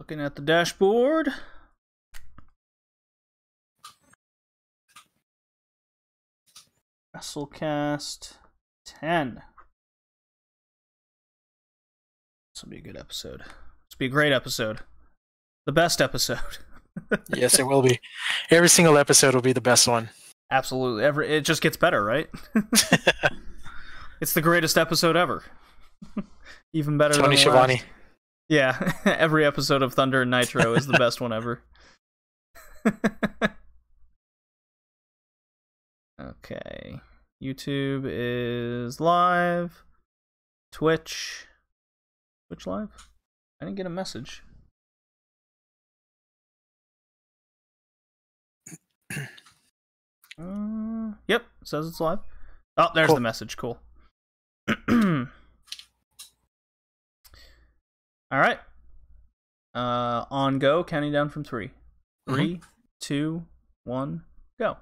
Looking at the dashboard. Wrestlecast 10. This will be a good episode. This will be a great episode. The best episode. Yes, it will be. Every single episode will be the best one. Absolutely. It just gets better, right? It's the greatest episode ever. Even better Tony than Schiavone. Last. Yeah, every episode of Thunder and Nitro is the best one ever. Okay. YouTube is live. Twitch live? I didn't get a message. Yep, says it's live. Oh, there's the message. Cool. All right. On go, counting down from 3. 3, 2, 1, go.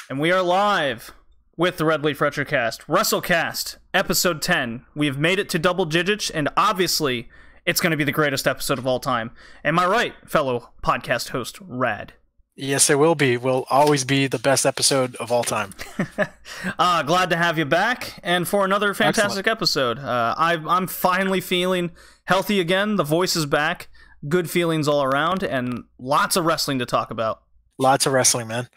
And we are live with the Red Leaf Retrocast, Wrestlecast, episode 10. We have made it to double digits, and obviously, it's going to be the greatest episode of all time. Am I right, fellow podcast host, Rad? Yes, it will be. Will always be the best episode of all time. Glad to have you back, and for another fantastic episode. I'm finally feeling healthy again. The voice is back. Good feelings all around, and lots of wrestling to talk about. Lots of wrestling, man.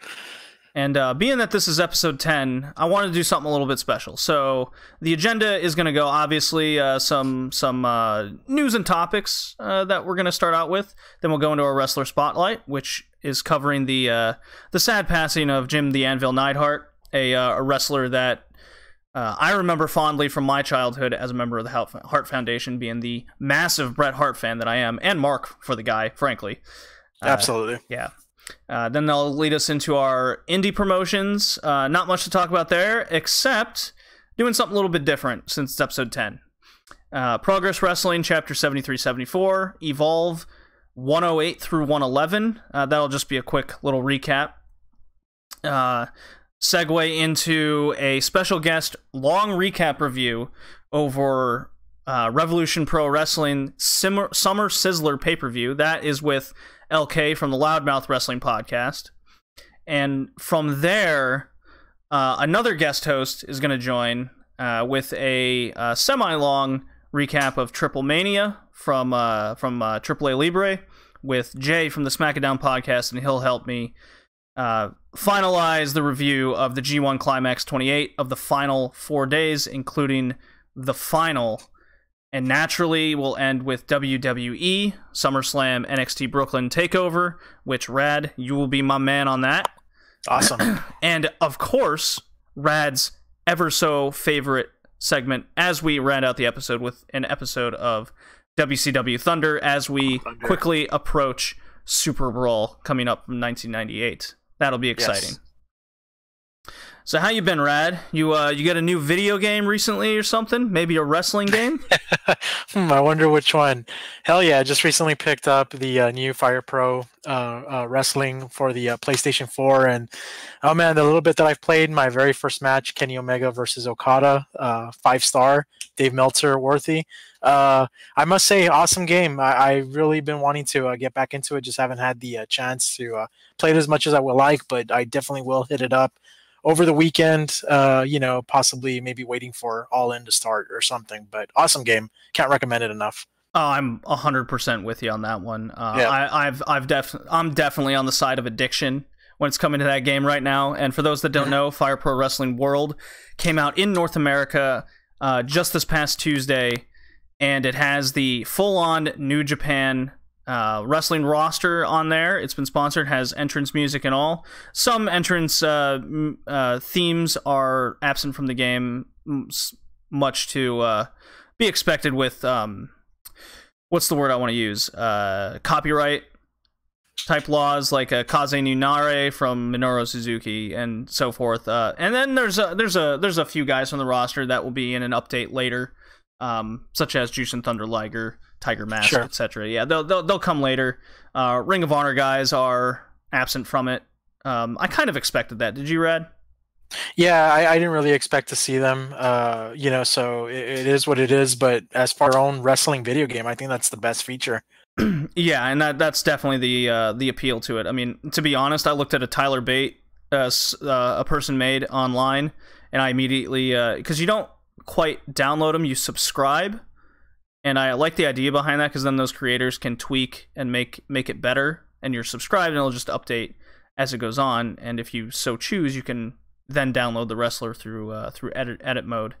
And being that this is episode 10, I wanted to do something a little bit special. So the agenda is going to go, obviously, some news and topics that we're going to start out with. Then we'll go into our wrestler spotlight, which is covering the sad passing of Jim the Anvil Neidhart, a wrestler that I remember fondly from my childhood as a member of the Hart Foundation, being the massive Bret Hart fan that I am, and Mark for the guy, frankly. Absolutely. Yeah. Then they'll lead us into our indie promotions. Not much to talk about there, except doing something a little bit different since it's episode 10. Progress Wrestling, Chapter 73-74, Evolve 108 through 111. That'll just be a quick little recap. Segue into a special guest long recap review over Revolution Pro Wrestling Summer Sizzler pay-per-view. That is with LK from the Loudmouth Wrestling Podcast. And from there, another guest host is going to join with a semi-long recap of triplemania from AAA Libre with Jay from the SmackDown Podcast, and he'll help me finalize the review of the G1 Climax 28 of the final 4 days, including the final. And naturally, we'll end with WWE, SummerSlam, NXT Brooklyn TakeOver, which, Rad, you will be my man on that. Awesome. And, of course, Rad's ever-so-favorite segment as we round out the episode with an episode of WCW Thunder as we quickly approach Super Brawl coming up from 1998. That'll be exciting. Yes. So how you been, Rad? You got a new video game recently or something? Maybe a wrestling game? I wonder which one. Hell yeah, I just recently picked up the new Fire Pro wrestling for the PlayStation 4. And oh man, the little bit that I've played, my very first match, Kenny Omega versus Okada, 5-star, Dave Meltzer worthy. I must say, awesome game. I really been wanting to get back into it, just haven't had the chance to play it as much as I would like, but I definitely will hit it up over the weekend, possibly maybe waiting for All In to start or something. But awesome game. Can't recommend it enough. Oh, I'm 100% with you on that one. Yeah. I'm definitely on the side of addiction when it's coming to that game right now. And for those that don't know, Fire Pro Wrestling World came out in North America just this past Tuesday, and it has the full-on New Japan wrestling roster on there. It's been sponsored, has entrance music and all. Some entrance themes are absent from the game, much to be expected with what's the word I want to use? Copyright type laws, like Kaze Nunare from Minoru Suzuki and so forth. And then there's a few guys from the roster that will be in an update later, such as Juice and Thunder Liger, Tiger Mask, etc. Yeah, they'll come later. Ring of Honor guys are absent from it. I kind of expected that. Did you, Rad? Yeah, I didn't really expect to see them. So it is what it is. But as far as our own wrestling video game, I think that's the best feature. Yeah, and that's definitely the appeal to it. I mean, to be honest, I looked at a Tyler Bate, a person made online, and I immediately, because you don't quite download them, you subscribe, and I like the idea behind that because then those creators can tweak and make it better, and you're subscribed, and it'll just update as it goes on. And if you so choose, you can then download the wrestler through edit mode.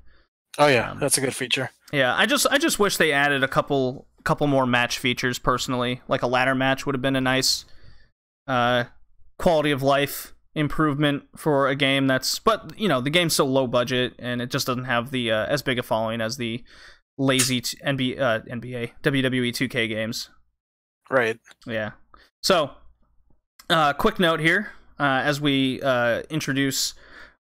Oh yeah, that's a good feature. Yeah, I just wish they added a couple more match features personally. Like a ladder match would have been a nice quality of life improvement for a game that's, but you know, the game's so low budget and it just doesn't have the as big a following as the lazy NBA WWE 2K games. Right. Yeah. So, quick note here as we introduce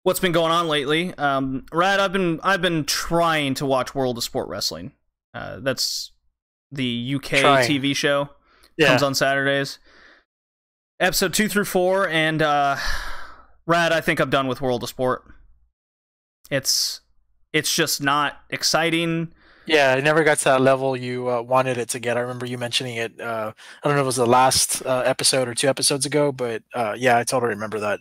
what's been going on lately. Rad, I've been trying to watch World of Sport Wrestling. That's the UK TV show. Comes on Saturdays. Episode 2 through 4, and Rad, I think I'm done with World of Sport. It's just not exciting. Yeah, it never got to that level you wanted it to get. I remember you mentioning it. I don't know if it was the last episode or 2 episodes ago, but yeah, I totally remember that.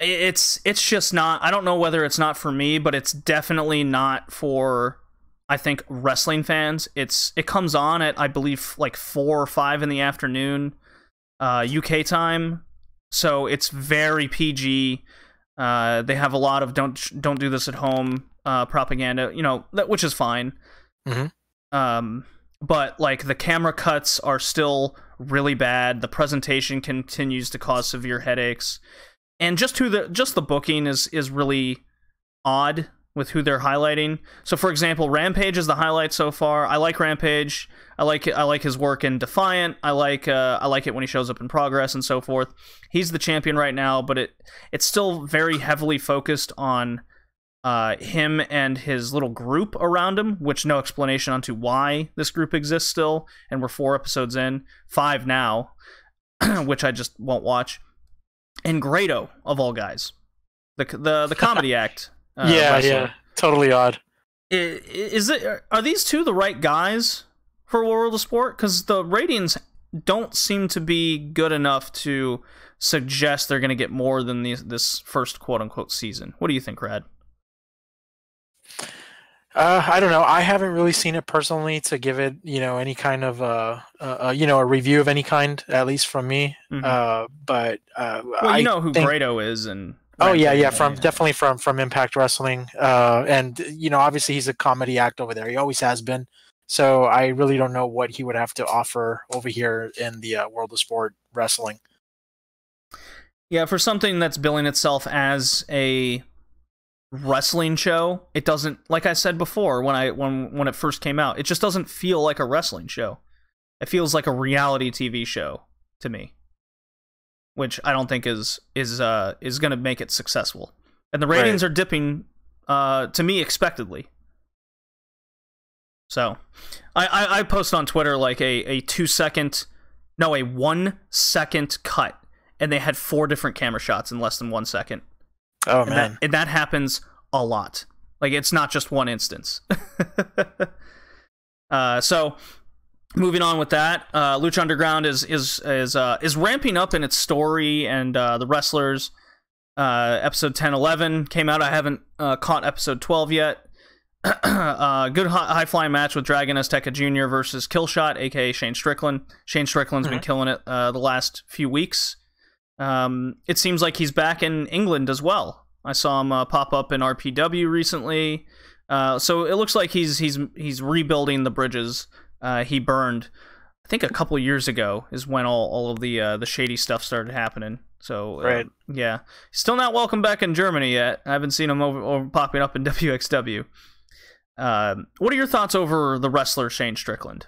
It's just not. I don't know whether it's not for me, but it's definitely not for, I think, wrestling fans. It comes on at, I believe, like 4 or 5 in the afternoon, UK time. So it's very PG. They have a lot of don't do this at home propaganda, you know, which is fine. Mm-hmm. But like the camera cuts are still really bad. The presentation continues to cause severe headaches. And just the booking is really odd with who they're highlighting. So, for example, Rampage is the highlight so far. I like Rampage. I like his work in Defiant. I like it when he shows up in Progress and so forth. He's the champion right now, but it's still very heavily focused on him and his little group around him, which no explanation onto why this group exists still. And we're 4 episodes in, 5 now, which I just won't watch. And Grado, of all guys, the comedy act. Yeah, totally odd. Are these two the right guys for World of Sport? Because the ratings don't seem to be good enough to suggest they're going to get more than this first quote unquote season. What do you think, Rad? I don't know. I haven't really seen it personally to give it, any kind of a review of any kind, at least from me. Mm-hmm. But well, you know who Grado is, and definitely from Impact Wrestling, and obviously he's a comedy act over there. He always has been. So I really don't know what he would have to offer over here in the World of Sport Wrestling. Yeah, for something that's billing itself as a wrestling show, it doesn't, like I said before when it first came out, it just doesn't feel like a wrestling show. It feels like a reality TV show to me, which I don't think is going to make it successful. And the ratings are dipping to me expectedly. So I posted on Twitter like a 1 second cut, and they had 4 different camera shots in less than 1 second. Oh, man. And that happens a lot. Like, it's not just one instance. So, moving on with that, Lucha Underground is ramping up in its story, and the wrestlers, episode 10-11 came out. I haven't caught episode 12 yet. Good high-flying match with Dragon Azteca Jr. versus Killshot, aka Shane Strickland. Shane Strickland's been killing it the last few weeks. It seems like he's back in England as well. I saw him pop up in RPW recently. So it looks like he's rebuilding the bridges he burned. I think a couple years ago is when all of the shady stuff started happening. So yeah, still not welcome back in Germany yet. I haven't seen him over popping up in WXW. What are your thoughts over the wrestler Shane Strickland?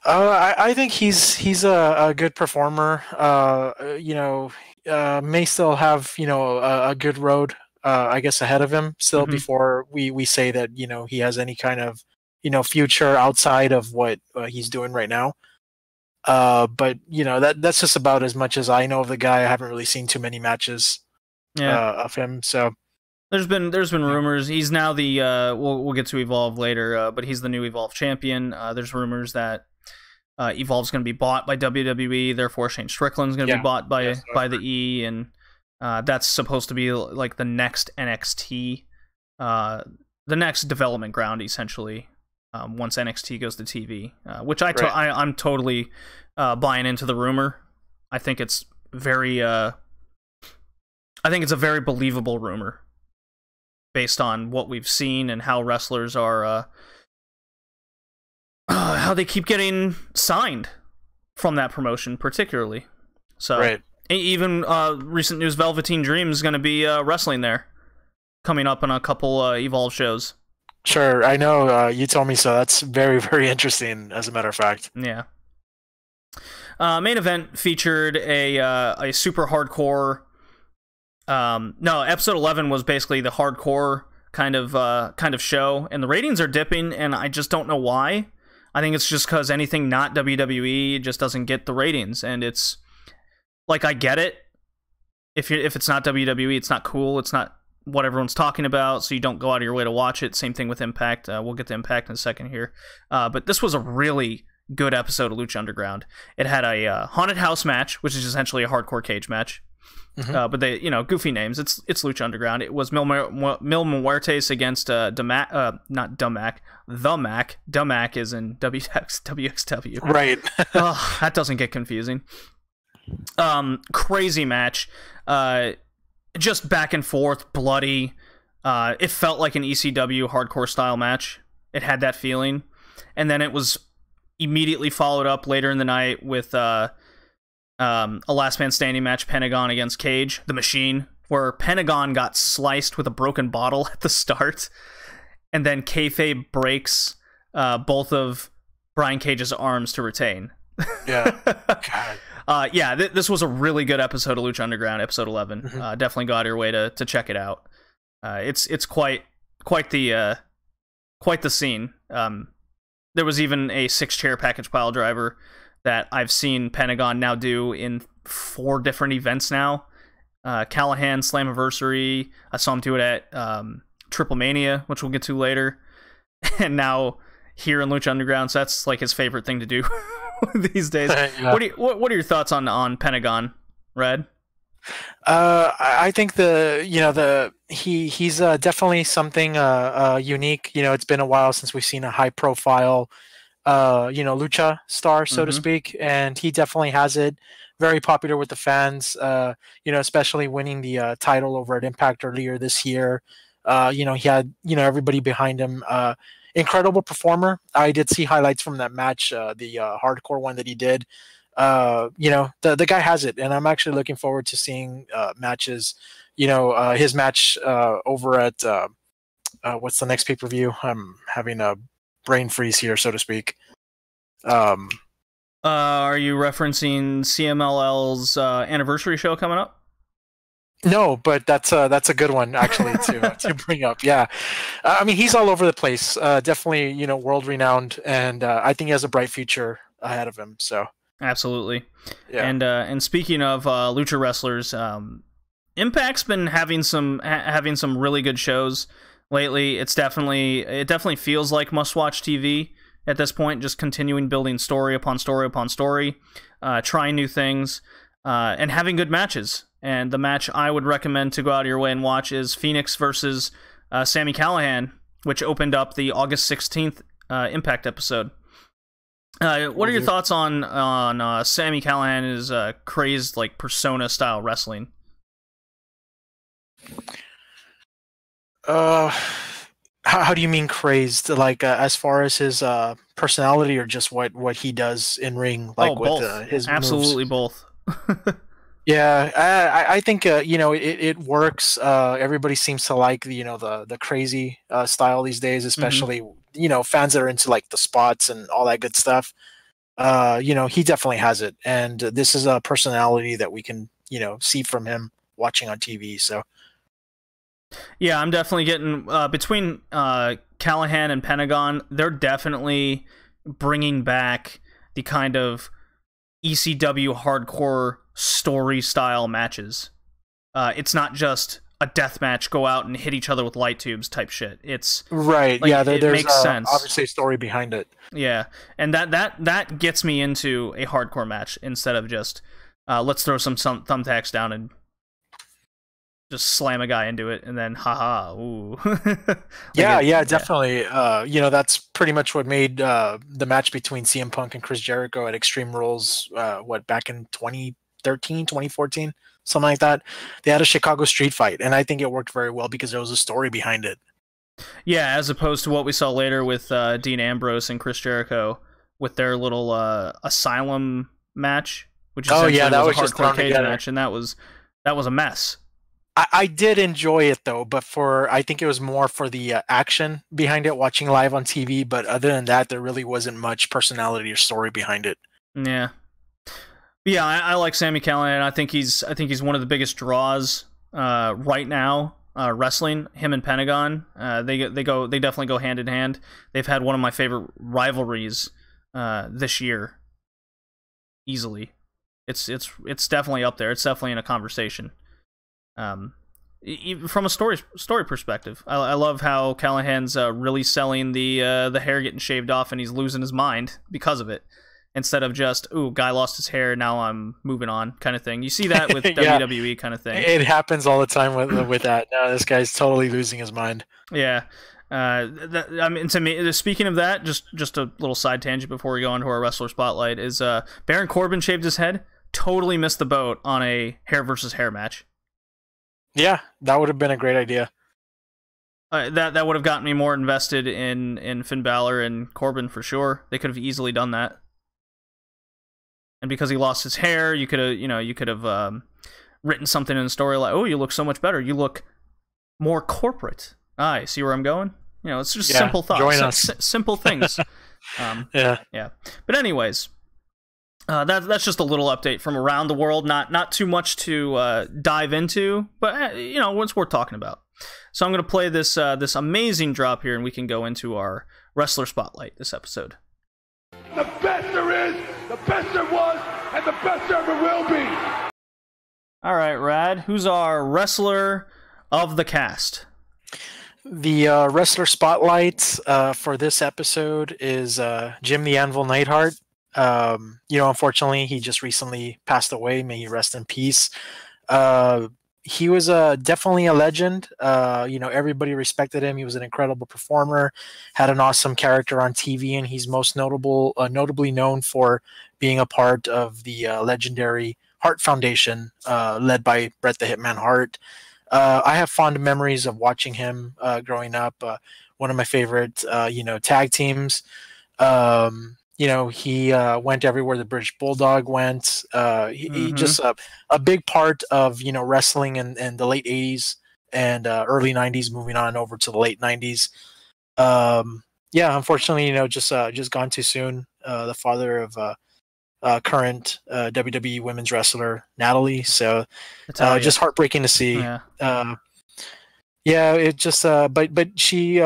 I think he's a good performer. May still have a good road, I guess, ahead of him still before we say that he has any kind of future outside of what he's doing right now. But that's just about as much as I know of the guy. I haven't really seen too many matches of him. So there's been rumors he's now the we'll get to Evolve later, but he's the new Evolve champion. There's rumors that Evolve's going to be bought by WWE, therefore Shane Strickland's going to be bought by the E, and that's supposed to be like the next NXT, the next development ground essentially. Once NXT goes to TV, which I'm totally buying into the rumor. I think it's a very believable rumor based on what we've seen and how wrestlers are, how they keep getting signed from that promotion, particularly. So even recent news, Velveteen Dream is going to be wrestling there, coming up on a couple Evolve shows. Sure, I know. You told me so. That's very, very interesting, as a matter of fact. Yeah. Main event featured a super hardcore. No, episode 11 was basically the hardcore kind of show, and the ratings are dipping, and I just don't know why. I think it's just because anything not WWE just doesn't get the ratings, and it's like, I get it. If it's not WWE, it's not cool. It's not what everyone's talking about, so you don't go out of your way to watch it. Same thing with Impact. We'll get to Impact in a second here. But this was a really good episode of Lucha Underground. It had a haunted house match, which is essentially a hardcore cage match. Mm-hmm. But they, goofy names. It's Lucha Underground. It was Mil Muertes against not Dumac. The Mac. Dumac is in WXW. Right. Oh, that doesn't get confusing. Crazy match. Just back and forth, bloody. It felt like an ECW hardcore style match. It had that feeling. And then it was immediately followed up later in the night with a last man standing match, Pentagon against Cage, the Machine, where Pentagon got sliced with a broken bottle at the start. And then kayfabe breaks both of Brian Cage's arms to retain. Yeah. God. This was a really good episode of Lucha Underground, episode 11. Mm-hmm. Definitely go out of your way to check it out. It's quite the scene. There was even a 6-chair package pile driver that I've seen Pentagon now do in 4 different events now. Callahan Slammiversary. I saw him do it at Triplemania, which we'll get to later. And now here in Lucha Underground, so that's like his favorite thing to do these days. Yeah. What are your thoughts on Pentagon, Red? I think he's definitely something unique. It's been a while since we've seen a high profile lucha star, so to speak, and he definitely has it. Very popular with the fans, especially winning the title over at Impact earlier this year. He had everybody behind him. Incredible performer. I did see highlights from that match, the hardcore one that he did. The guy has it, and I'm actually looking forward to seeing matches. His match over at what's the next pay-per-view? I'm having a brain freeze here, so to speak. Are you referencing CMLL's anniversary show coming up? No, but that's a good one actually to bring up. Yeah, I mean, he's all over the place. Definitely, world renowned, and I think he has a bright future ahead of him. So absolutely. Yeah. And speaking of lucha wrestlers, Impact's been having some really good shows lately. It definitely feels like must-watch TV at this point. Just continuing building story upon story upon story, trying new things, and having good matches. And the match I would recommend to go out of your way and watch is Phoenix versus Sami Callihan, which opened up the August 16th Impact episode. What are your thoughts on Sami Callihan's crazed like persona style wrestling? How do you mean crazed? Like as far as his personality, or just what he does in ring? Like both. His absolutely moves? Both. Yeah, I think it works. Everybody seems to like the crazy style these days, especially fans that are into like the spots and all that good stuff. He definitely has it, and this is a personality that we can see from him watching on TV. So yeah, I'm definitely getting between Callihan and Pentagon. They're definitely bringing back the kind of ECW hardcore story style matches. It's not just a death match, go out and hit each other with light tubes type shit. It's right. like, yeah, it there's makes sense. Obviously a story behind it. Yeah, and that gets me into a hardcore match instead of just let's throw some thumbtacks down and just slam a guy into it and then haha ooh. Definitely. That's pretty much what made the match between CM Punk and Chris Jericho at Extreme Rules back in 2013, 2014, something like that. They had a Chicago street fight, and I think it worked very well because there was a story behind it. Yeah, as opposed to what we saw later with Dean Ambrose and Chris Jericho with their little Asylum match, which essentially was a hardcore cage match, and that was a mess. I did enjoy it though, but I think it was more for the action behind it, watching live on TV. But other than that, there really wasn't much personality or story behind it. Yeah, I like Sami Callihan. I think he's one of the biggest draws right now. Wrestling, him and Pentagon, they definitely go hand in hand. They've had one of my favorite rivalries this year, easily. It's definitely up there. It's definitely in a conversation. Even from a story perspective, I love how Callahan's really selling the hair getting shaved off, and he's losing his mind because of it. Instead of just, ooh, guy lost his hair, now I'm moving on, kind of thing. You see that with yeah, WWE kind of thing. It happens all the time with that. No, this guy's totally losing his mind. Yeah. I mean, to me, speaking of that, just a little side tangent before we go on to our wrestler spotlight is Baron Corbin shaved his head. Totally missed the boat on a hair versus hair match. Yeah, that would have been a great idea. That would have gotten me more invested in Finn Balor and Corbin for sure. They could have easily done that. And because he lost his hair, you could have written something in the story like, "Oh, you look so much better. You look more corporate." I see where I'm going. It's just simple thoughts, join us. Simple things. Yeah. But anyways, that's just a little update from around the world. Not too much to dive into, but what's worth talking about. So I'm going to play this amazing drop here, and we can go into our wrestler spotlight this episode. The best there is, the best there was, and the best there ever will be. All right, Rad. Who's our wrestler of the cast? The wrestler spotlight for this episode is Jim the Anvil Neidhart. Unfortunately, he just recently passed away. May he rest in peace. He was definitely a legend. Everybody respected him. He was an incredible performer, had an awesome character on TV, and he's most notably known for being a part of the legendary Hart Foundation, led by Bret the Hitman Hart. I have fond memories of watching him growing up. One of my favorite, tag teams. He went everywhere the British Bulldog went. He just a big part of wrestling in the late 80s and early 90s, moving on over to the late 90s. Unfortunately, just gone too soon. The father of current WWE women's wrestler Natalie. So just heartbreaking to see. It just but she.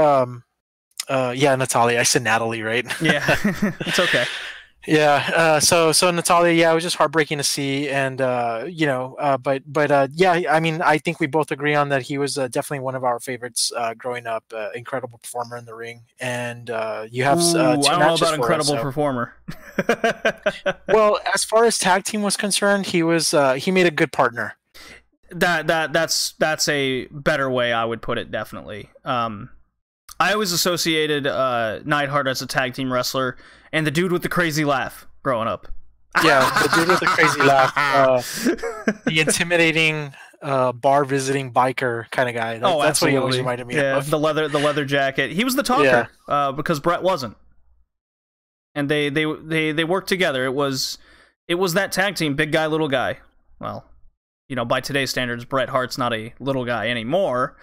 Natalia. I said Natalie, right? Yeah, it's okay. So Natalia, it was just heartbreaking to see, and I mean, I think we both agree on that he was definitely one of our favorites growing up. Incredible performer in the ring, and you have two matches I don't know about incredible us, performer. Well, as far as tag team was concerned, he made a good partner. That's a better way I would put it, definitely. I always associated Neidhart as a tag team wrestler and the dude with the crazy laugh growing up. Yeah, the dude with the crazy laugh. The intimidating bar visiting biker kind of guy. That's what he always reminded me of. The leather jacket. He was the talker because Bret wasn't. And they worked together. It was that tag team, big guy, little guy. Well, by today's standards, Bret Hart's not a little guy anymore.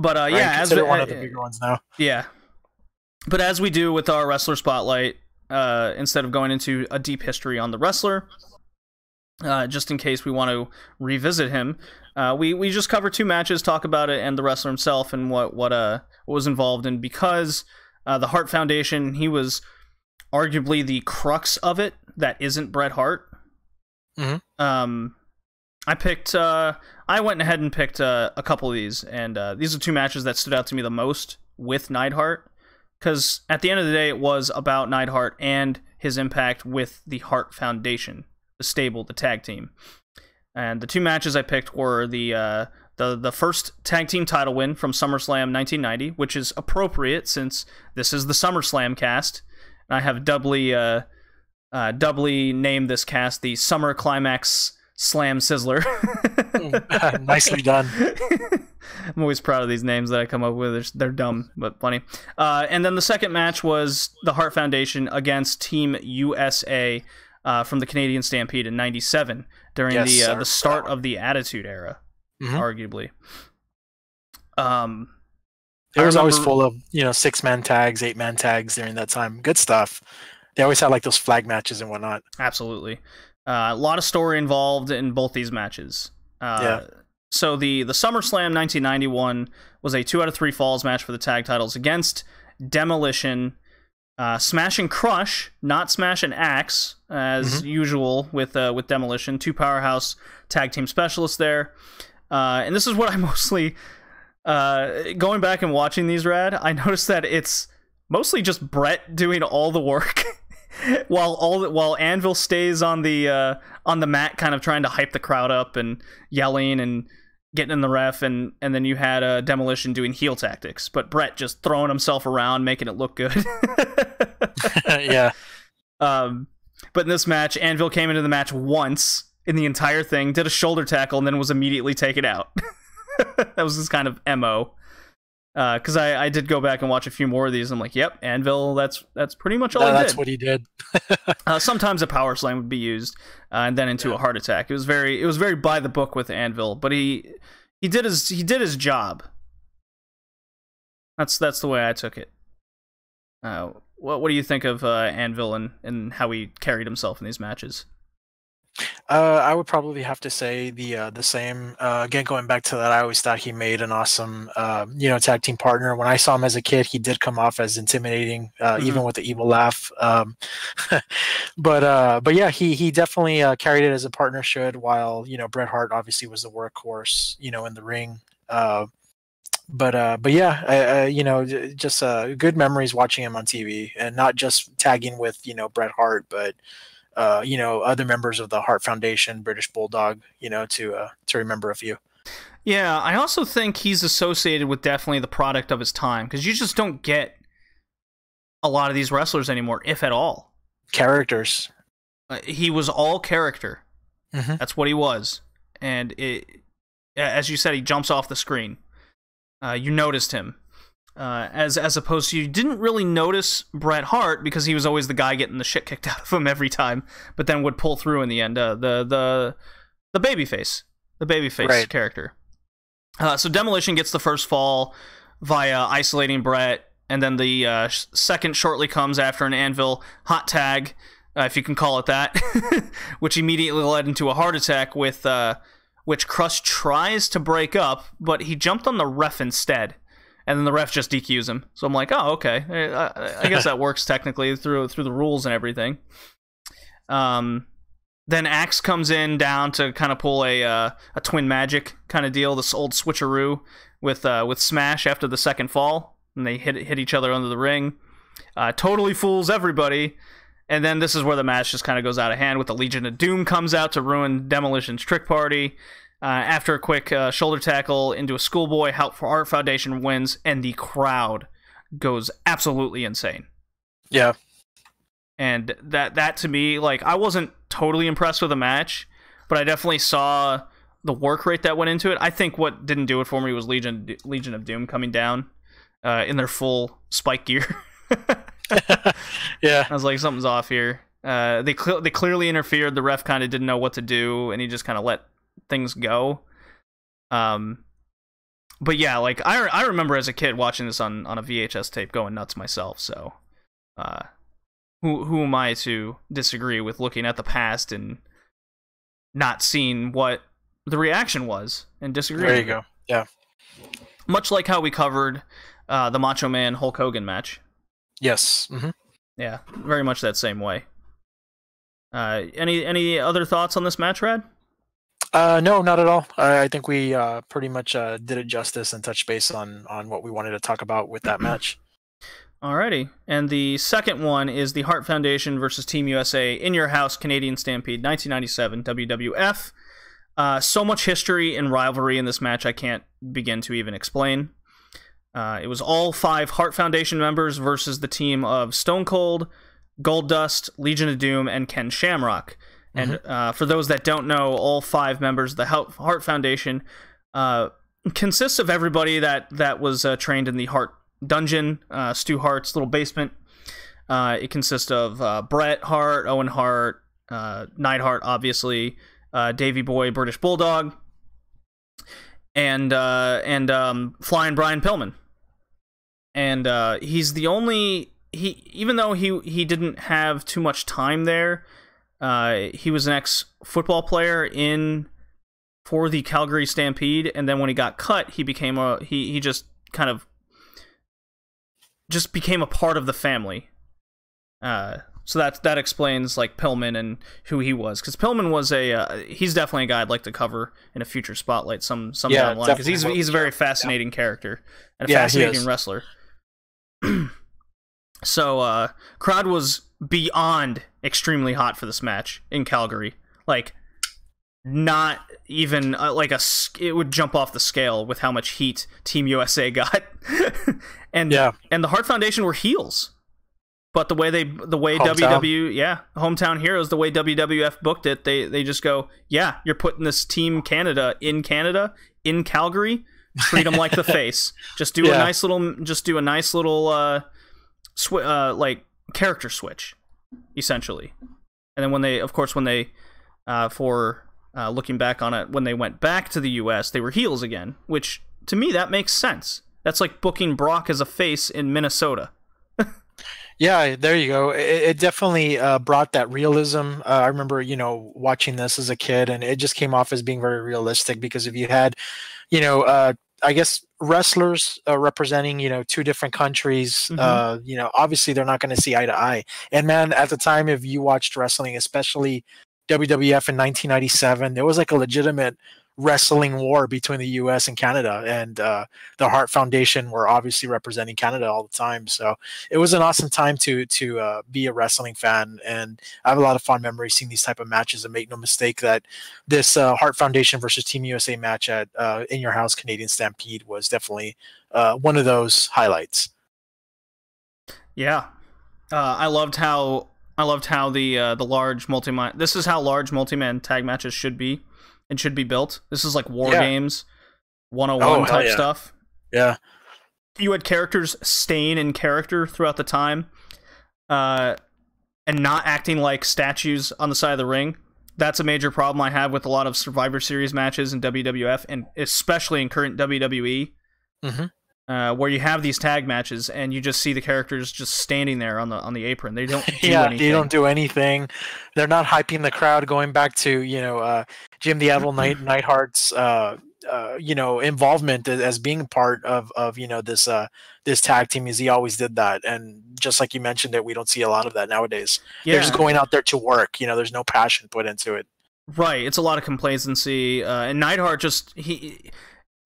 But as one of the bigger ones now. Yeah, but as we do with our wrestler spotlight, instead of going into a deep history on the wrestler, just in case we want to revisit him, we just cover two matches, talk about it, and the wrestler himself and what was involved. And because the Hart Foundation, he was arguably the crux of it that isn't Bret Hart. Mm-hmm. I went ahead and picked a couple of these, and these are two matches that stood out to me the most with Neidhart, because at the end of the day, it was about Neidhart and his impact with the Hart Foundation, the stable, the tag team. And the two matches I picked were the first tag team title win from SummerSlam 1990, which is appropriate since this is the SummerSlam cast. And I have doubly named this cast the Summer Climax Slam Sizzler. Nicely done. I'm always proud of these names that I come up with. They're dumb, but funny. And then the second match was the Hart Foundation against Team USA from the Canadian Stampede in '97 during the start of the Attitude Era, arguably. It was always full of 6-man tags, 8-man tags during that time. Good stuff. They always had like those flag matches and whatnot. Absolutely. A lot of story involved in both these matches. So the SummerSlam 1991 was a 2 out of 3 falls match for the tag titles against Demolition, Smash and Crush, not Smash and Axe, as usual with Demolition. 2 powerhouse tag team specialists there. And this is what I mostly... going back and watching these, Rad, I noticed that it's mostly just Bret doing all the work. while Anvil stays on the mat, kind of trying to hype the crowd up and yelling and getting in the ref, and then you had Demolition doing heel tactics, but Bret just throwing himself around, making it look good. Yeah. But in this match, Anvil came into the match once in the entire thing, did a shoulder tackle, and then was immediately taken out. That was his kind of MO. Because I did go back and watch a few more of these. I'm like, yep, Anvil, that's pretty much all he did. That's what he did. Sometimes a power slam would be used, and then into a heart attack. It was very by the book with Anvil, but he did his job. That's the way I took it. What do you think of Anvil and how he carried himself in these matches? I would probably have to say the same. Again, going back to that, I always thought he made an awesome, tag team partner. When I saw him as a kid, he did come off as intimidating, even with the evil laugh. But yeah, he definitely carried it as a partner should. While Bret Hart obviously was the workhorse, in the ring. But yeah, just good memories watching him on TV, and not just tagging with Bret Hart, but other members of the Hart Foundation, British Bulldog, to remember a few. Yeah, I also think he's associated with definitely the product of his time, because you just don't get a lot of these wrestlers anymore, if at all. Characters. He was all character. Mm-hmm. That's what he was. And as you said, he jumps off the screen. You noticed him. As opposed to, you didn't really notice Bret Hart because he was always the guy getting the shit kicked out of him every time, but then would pull through in the end. The babyface, right. character. So Demolition gets the first fall via isolating Bret, and then the second shortly comes after an Anvil hot tag, if you can call it that, which immediately led into a heart attack with which Crush tries to break up, but he jumped on the ref instead. And then the ref just DQs him. So I'm like, oh, okay. I guess that works technically through the rules and everything. Then Axe comes in down to kind of pull a twin magic kind of deal, this old switcheroo with Smash after the second fall, and they hit each other under the ring. Totally fools everybody. And then this is where the match just kind of goes out of hand, with the Legion of Doom comes out to ruin Demolition's trick party. After a quick shoulder tackle into a schoolboy, Hart Foundation wins, and the crowd goes absolutely insane. Yeah. And that to me, like, I wasn't totally impressed with the match, but I definitely saw the work rate that went into it. I think what didn't do it for me was Legion of Doom coming down in their full spike gear. Yeah. I was like, something's off here. They clearly interfered. The ref kind of didn't know what to do, and he just kind of let things go. But yeah, like I remember as a kid watching this on a VHS tape going nuts myself, so who am I to disagree with looking at the past and not seeing what the reaction was and disagreeing? There you go. Yeah. Much like how we covered the Macho Man Hulk Hogan match. Yes. Mm-hmm. Yeah, very much that same way. Any other thoughts on this match, Rad? No, not at all. I think we pretty much did it justice and touched base on what we wanted to talk about with that match. Alrighty, and the second one is the Hart Foundation versus Team USA in Your House Canadian Stampede 1997 WWF. So much history and rivalry in this match I can't begin to even explain. It was all 5 Hart Foundation members versus the team of Stone Cold, Goldust, Legion of Doom, and Ken Shamrock. And for those that don't know, all 5 members of the Hart Foundation consists of everybody that was trained in the Hart Dungeon, Stu Hart's little basement. It consists of Bret Hart, Owen Hart, Neidhart, obviously, Davey Boy, British Bulldog, and Flying Brian Pillman. And he's the only... even though he didn't have too much time there, he was an ex-football player for the Calgary Stampede, and then when he got cut, he became he just kind of became a part of the family. So that explains like Pillman and who he was, because Pillman was he's definitely a guy I'd like to cover in a future spotlight some down the line, because he's a very fascinating character and a fascinating wrestler. So crowd was beyond extremely hot for this match in Calgary, like not even it would jump off the scale with how much heat Team USA got. and the Hart Foundation were heels, but the way hometown heroes, the way WWF booked it, they just go, yeah, you're putting this Team Canada in Calgary, treat them like the face, just do a nice little like character switch, essentially. And then when they looking back on it, when they went back to the US, they were heels again, which to me that makes sense. That's like booking Brock as a face in Minnesota. Yeah, there you go. It definitely brought that realism. I remember, watching this as a kid, and it just came off as being very realistic, because if you had, I guess wrestlers representing, 2 different countries, obviously they're not going to see eye to eye. And man, at the time, if you watched wrestling, especially WWF in 1997, there was like a legitimate wrestling war between the US and Canada, and the Hart Foundation were obviously representing Canada all the time. So it was an awesome time to be a wrestling fan, and I have a lot of fond memories seeing these type of matches. And make no mistake that this Hart Foundation versus Team USA match at In Your House Canadian Stampede was definitely one of those highlights. Yeah, I loved how the large multi-man. This is how large multi-man tag matches should be. And should be built. This is like War Games 101 type stuff. Yeah. You had characters staying in character throughout the time, and not acting like statues on the side of the ring. That's a major problem I have with a lot of Survivor Series matches in WWF, and especially in current WWE, where you have these tag matches and you just see the characters just standing there on the apron. They don't do anything. They don't do anything. They're not hyping the crowd. Going back to Jim the Anvil Neidhart's involvement as being part of this tag team, is he always did that. And just like you mentioned it, we don't see a lot of that nowadays. They're just going out there to work. There's no passion put into it. Right. It's a lot of complacency. And Neidhart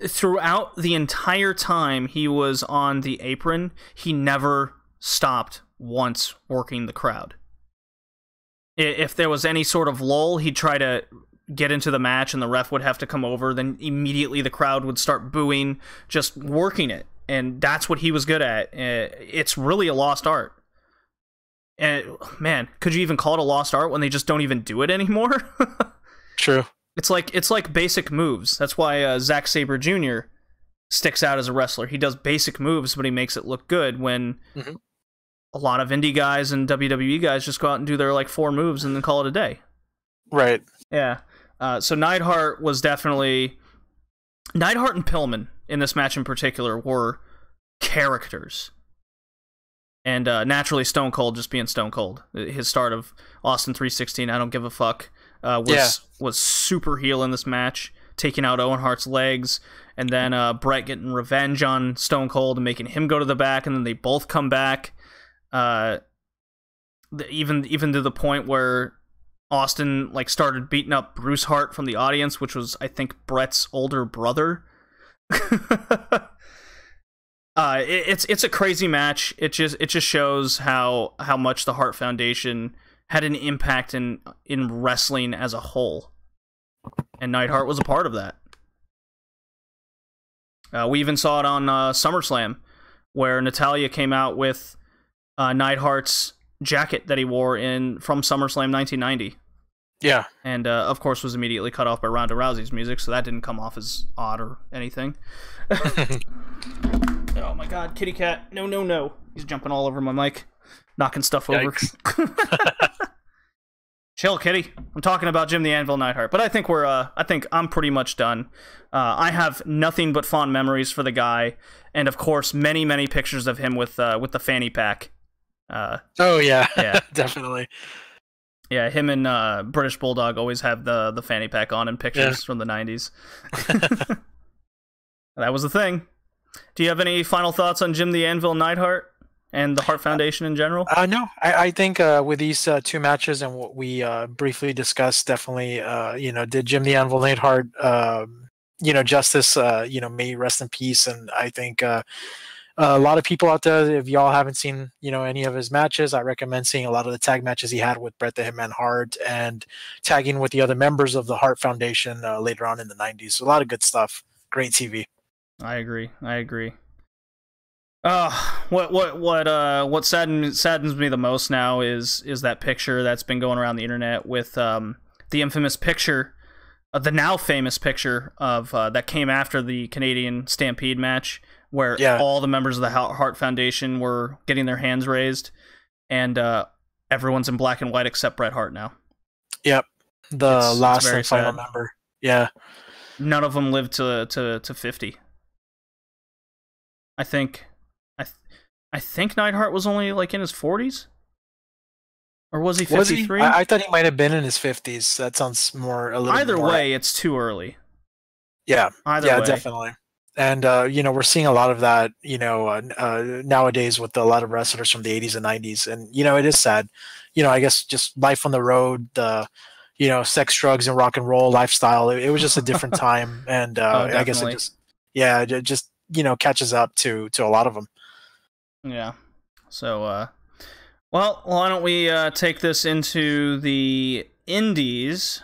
throughout the entire time he was on the apron, he never stopped once working the crowd. If there was any sort of lull, he'd try to get into the match and the ref would have to come over. Then immediately the crowd would start booing, just working it. And that's what he was good at. It's really a lost art. And man, could you even call it a lost art when they just don't even do it anymore? True. It's like basic moves. That's why Zack Sabre Jr. sticks out as a wrestler. He does basic moves, but he makes it look good, when a lot of indie guys and WWE guys just go out and do their 4 moves and then call it a day. Right. Yeah. So Neidhart was definitely... Neidhart and Pillman in this match in particular were characters. And naturally Stone Cold just being Stone Cold. His start of Austin 316, I don't give a fuck, was super heel in this match, taking out Owen Hart's legs, and then Bret getting revenge on Stone Cold and making him go to the back, and then they both come back. even to the point where Austin like started beating up Bruce Hart from the audience, which was I think Brett's older brother. It's a crazy match. It just shows how much the Hart Foundation had an impact in wrestling as a whole, and Neidhart was a part of that. We even saw it on SummerSlam, where Natalya came out with Neidhart's jacket that he wore from SummerSlam 1990. Yeah, and of course was immediately cut off by Ronda Rousey's music, so that didn't come off as odd or anything. Oh my god, kitty cat. No. He's jumping all over my mic, knocking stuff over. Chill, kitty. I'm talking about Jim the Anvil Neidhart, but I think I'm pretty much done. I have nothing but fond memories for the guy, and of course, many pictures of him with the fanny pack. Oh yeah, definitely. Yeah, him and British Bulldog always have the fanny pack on in pictures from the 90s. That was the thing. Do you have any final thoughts on Jim the Anvil Neidhart and the Hart Foundation in general? No, I think with these two matches and what we briefly discussed, definitely, did Jim the Anvil Neidhart, justice, may he rest in peace. And I think a lot of people out there, if y'all haven't seen, any of his matches, I recommend seeing a lot of the tag matches he had with Bret the Hitman Hart and tagging with the other members of the Hart Foundation later on in the 90s. So a lot of good stuff. Great TV. I agree. What saddens me the most now is that picture that's been going around the internet with the infamous picture, the now famous picture of that came after the Canadian Stampede match, where all the members of the Hart Foundation were getting their hands raised, and everyone's in black and white except Bret Hart now. Yep, the last and final member. Yeah, none of them lived to 50. I think Neidhart was only like in his 40s, or was he 53? I thought he might have been in his 50s. That sounds more a little. Either way, it's too early. Yeah, either way. Definitely. And we're seeing a lot of that, nowadays with a lot of wrestlers from the 80s and 90s, and it is sad. I guess just life on the road, sex, drugs, and rock and roll lifestyle. It was just a different time, and I guess it just catches up to a lot of them. Yeah. So, well, why don't we take this into the indies,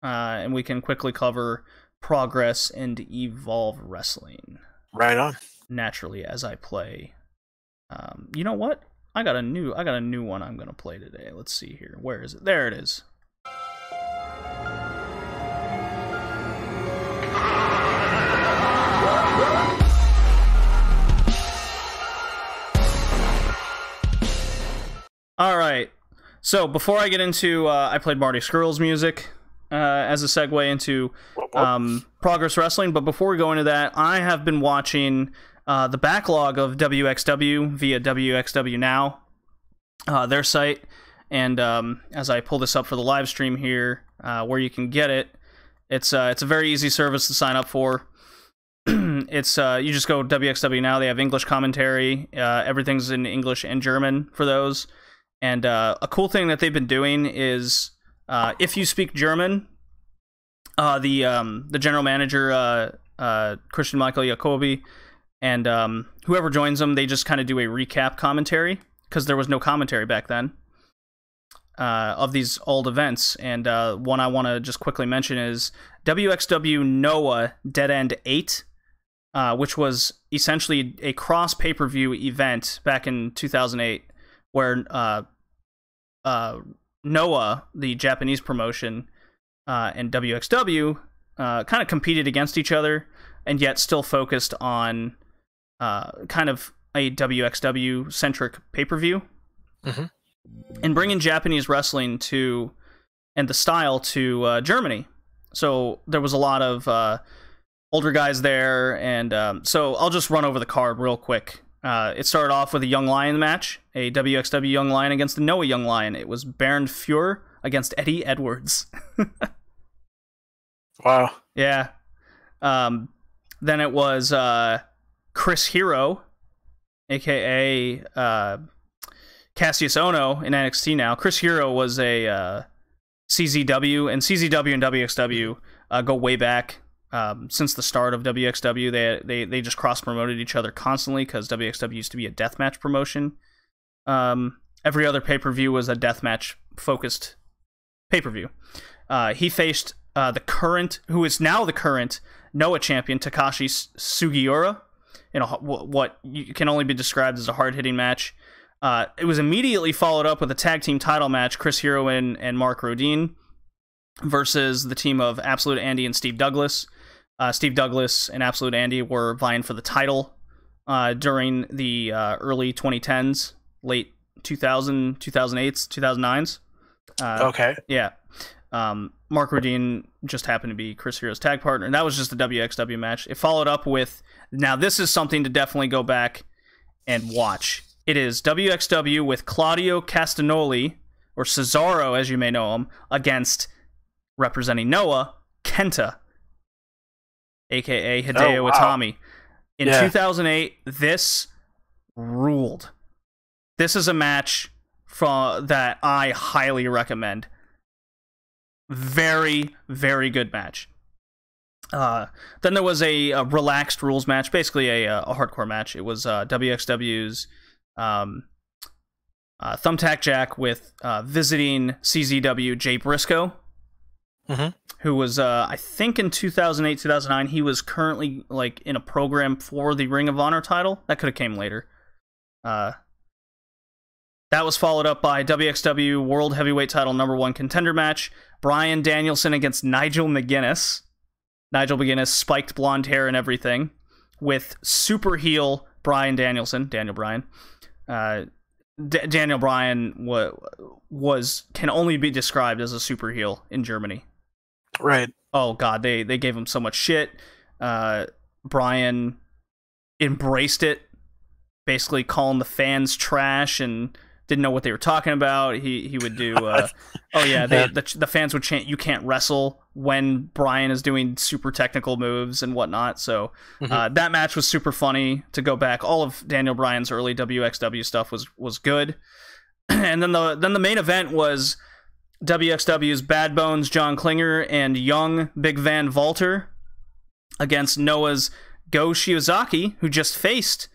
and we can quickly cover Progress and Evolve Wrestling. Right on. Naturally, as I play. You know what? I got a new one I'm gonna play today. Let's see here. Where is it? There it is. All right. So before I get into, I played Marty Scurll's music as a segue into Progress Wrestling. But before we go into that, I have been watching the backlog of WXW via WXW Now, their site. And as I pull this up for the live stream here, where you can get it, it's a very easy service to sign up for. It's you just go WXW Now. They have English commentary. Everything's in English and German for those. And a cool thing that they've been doing is, if you speak German, the general manager, Christian Michael Jacobi, and whoever joins them, they just kind of do a recap commentary, because there was no commentary back then, of these old events. And one I want to just quickly mention is WXW Noah Dead End 8, which was essentially a cross pay-per-view event back in 2008, where Noah, the Japanese promotion, and WXW kind of competed against each other, and yet still focused on kind of a WXW-centric pay-per-view. Mm-hmm. And bringing Japanese wrestling and the style to Germany. So there was a lot of older guys there, and so I'll just run over the card real quick. It started off with a Young Lion match, a WXW Young Lion against the Noah Young Lion. It was Baron Fuhrer against Eddie Edwards. Wow. Yeah. Then it was Chris Hero, a.k.a. Cassius Ohno in NXT now. Chris Hero was a CZW, and CZW and WXW go way back. Since the start of WXW, they just cross-promoted each other constantly because WXW used to be a deathmatch promotion. Every other pay-per-view was a deathmatch-focused pay-per-view. He faced who is now the current Noah champion, Takashi Sugiura, in what can only be described as a hard-hitting match. It was immediately followed up with a tag team title match, Chris Hero and Mark Rodin versus the team of Absolute Andy and Steve Douglas. Steve Douglas and Absolute Andy were vying for the title during the early 2010s, late 2000s, 2008s, 2009s. Okay. Yeah. Mark Rodin just happened to be Chris Hero's tag partner, and that was just a WXW match. It followed up with, now this is something to definitely go back and watch. It is WXW with Claudio Castagnoli, or Cesaro as you may know him, against, representing Noah, Kenta, aka Hideo Itami. In 2008, this ruled. This is a match that I highly recommend. Very, very good match. Then there was a relaxed rules match, basically a hardcore match. It was WXW's Thumbtack Jack with visiting CZW Jay Briscoe, who was, I think in 2008, 2009, he was currently like in a program for the Ring of Honor title. That could have came later. That was followed up by WXW World Heavyweight Title #1 contender match. Bryan Danielson against Nigel McGuinness. Nigel McGuinness, spiked blonde hair and everything, with super heel Bryan Danielson, Daniel Bryan. Daniel Bryan can only be described as a super heel in Germany. Right. Oh god, they gave him so much shit. Bryan embraced it, basically calling the fans trash and didn't know what they were talking about. He would do the fans would chant "You can't wrestle" when Bryan is doing super technical moves and whatnot. So that match was super funny to go back. All of Daniel Bryan's early WXW stuff was good. And then the main event was WXW's Bad Bones John Klinger and young Big Van Walter against Noah's Go Shiozaki, who just faced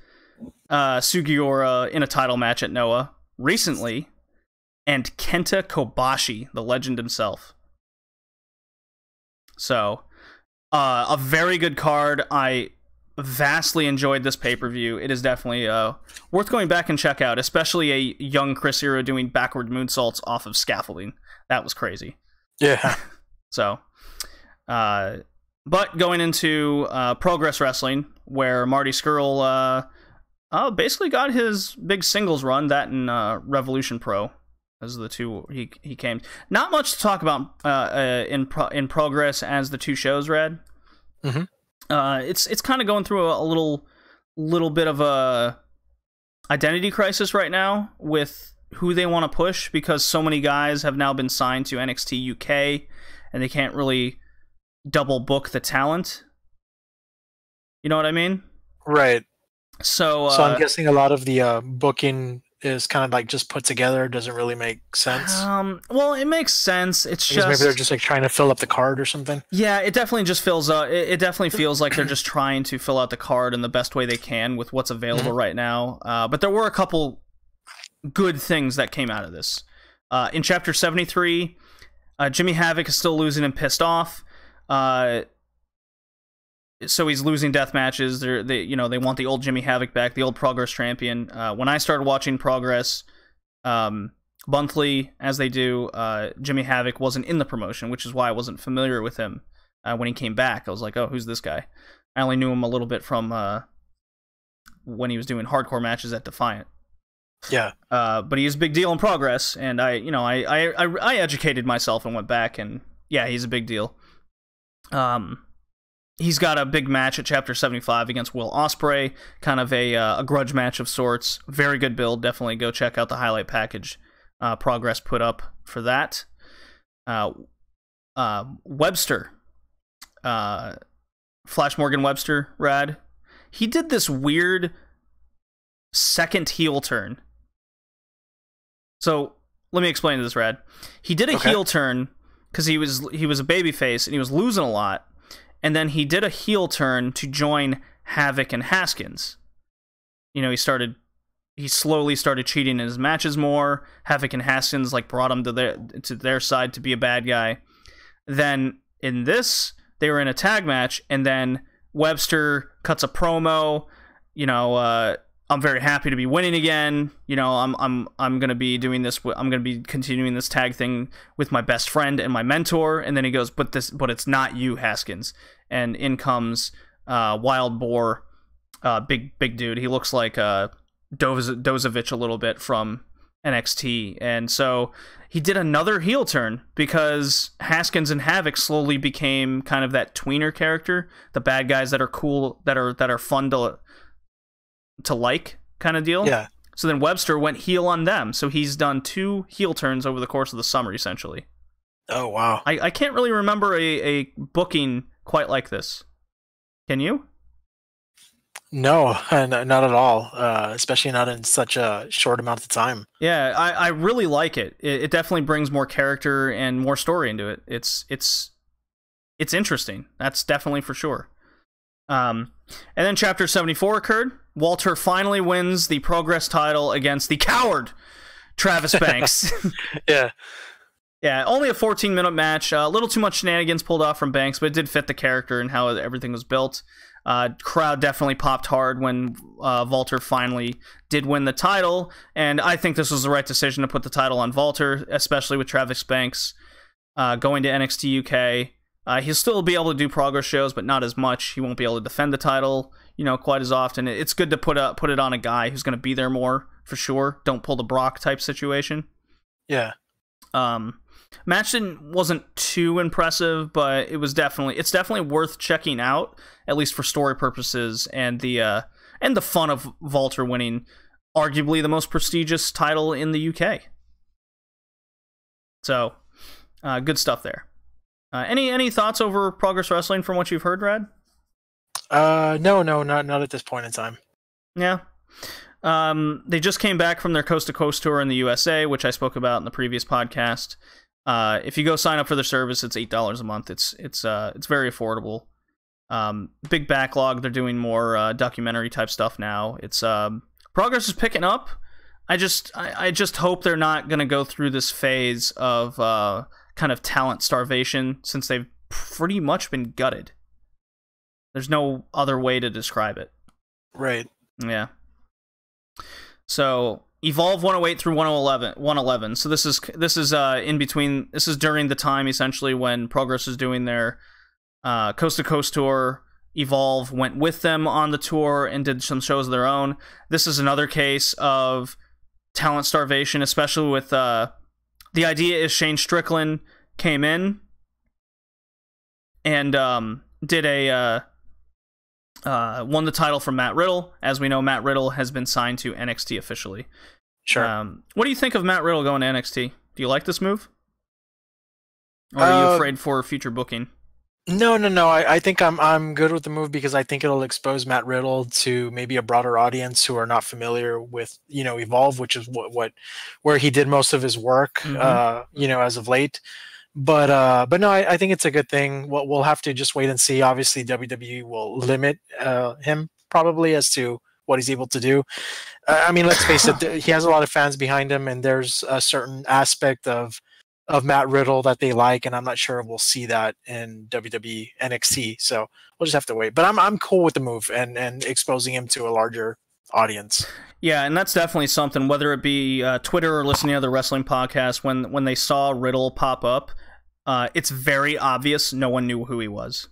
Sugiura in a title match at Noah recently, and Kenta Kobashi, the legend himself. So, a very good card. I vastly enjoyed this pay-per-view. It is definitely worth going back and check out, especially a young Chris Hero doing backward moonsaults off of scaffolding. That was crazy. Yeah. So, but going into Progress Wrestling, where Marty Scurll basically got his big singles run, that and Revolution Pro. Those are the two he came. Not much to talk about in Progress as the two shows, Rad. It's kind of going through a little bit of a identity crisis right now with who they want to push, because so many guys have now been signed to NXT UK and they can't really double book the talent. You know what I mean? Right. So I'm guessing a lot of the booking is kind of like just put together. Doesn't really make sense. Well, it makes sense. It's just maybe they're just like trying to fill up the card or something. Yeah, it definitely just fills up. It definitely feels like they're just trying to fill out the card in the best way they can with what's available right now. But there were a couple good things that came out of this. In Chapter 73, Jimmy Havoc is still losing and pissed off. So he's losing death matches. They want the old Jimmy Havoc back, the old Progress champion. When I started watching Progress monthly, as they do, Jimmy Havoc wasn't in the promotion, which is why I wasn't familiar with him when he came back. I was like, oh, who's this guy? I only knew him a little bit from when he was doing hardcore matches at Defiant. Yeah. But he's a big deal in Progress, and I educated myself and went back, and yeah, he's a big deal. He's got a big match at Chapter 75 against Will Ospreay, kind of a grudge match of sorts. Very good build. Definitely go check out the highlight package Progress put up for that. Webster, Flash Morgan Webster, Rad. He did this weird second heel turn So let me explain this, Rad. He did a heel turn because he was a babyface and he was losing a lot, and then he did a heel turn to join Havoc and Haskins. You know, he slowly started cheating in his matches more. Havoc and Haskins like brought him to their side to be a bad guy. Then in this, they were in a tag match, and then Webster cuts a promo. You know, I'm very happy to be winning again. You know, I'm gonna be doing this. I'm gonna be continuing this tag thing with my best friend and my mentor. And then he goes, but it's not you, Haskins. And in comes Wild Boar, big dude. He looks like Dozovich a little bit from NXT, and so he did another heel turn because Haskins and Havoc slowly became kind of that tweener character, the bad guys that are cool, that are fun to like kind of deal. Yeah. So then Webster went heel on them, so he's done 2 heel turns over the course of the summer, essentially. Oh wow! I can't really remember a booking quite like this. Can you? No, not at all. Especially not in such a short amount of time. Yeah, I really like it. It definitely brings more character and more story into it. It's interesting. That's definitely for sure. And then Chapter 74 occurred. Walter finally wins the Progress title against the coward Travis Banks. Yeah. Yeah, only a 14-minute match. A little too much shenanigans pulled off from Banks, but it did fit the character and how everything was built. Crowd definitely popped hard when Walter finally did win the title, and I think this was the right decision to put the title on Walter, especially with Travis Banks going to NXT UK. He'll still be able to do Progress shows, but not as much. He won't be able to defend the title, you know, quite as often. It's good to put it on a guy who's going to be there more, for sure. Don't pull the Brock type situation. Yeah. Match wasn't too impressive, but it's definitely worth checking out, at least for story purposes and the fun of Walter winning arguably the most prestigious title in the UK. So, good stuff there. Any thoughts over Progress Wrestling from what you've heard, Rad? No, not at this point in time. Yeah. They just came back from their Coast to Coast tour in the USA, which I spoke about in the previous podcast. If you go sign up for their service, it's $8 a month. It's very affordable. Big backlog. They're doing more documentary type stuff now. It's Progress is picking up. I just hope they're not going to go through this phase of kind of talent starvation, since they've pretty much been gutted. There's no other way to describe it. Right. Yeah. So Evolve 108 through 111. So this is in between. This is during the time essentially when Progress is doing their Coast to Coast tour. Evolve went with them on the tour and did some shows of their own. This is another case of talent starvation, especially with the idea is Shane Strickland came in and did a won the title from Matt Riddle. As we know, Matt Riddle has been signed to NXT officially. Sure. What do you think of Matt Riddle going to NXT? Do you like this move? Or are you afraid for future booking? No. I think I'm good with the move because I think it'll expose Matt Riddle to maybe a broader audience who are not familiar with, you know, Evolve, which is where he did most of his work, you know, as of late. But no, I think it's a good thing. We'll have to just wait and see. Obviously, WWE will limit him probably as to what he's able to do. I mean, let's face it, he has a lot of fans behind him, and there's a certain aspect of Matt Riddle that they like, and I'm not sure we'll see that in WWE NXT. So we'll just have to wait. But I'm cool with the move and exposing him to a larger audience. Yeah, and that's definitely something, whether it be Twitter or listening to other wrestling podcasts, when they saw Riddle pop up, it's very obvious no one knew who he was.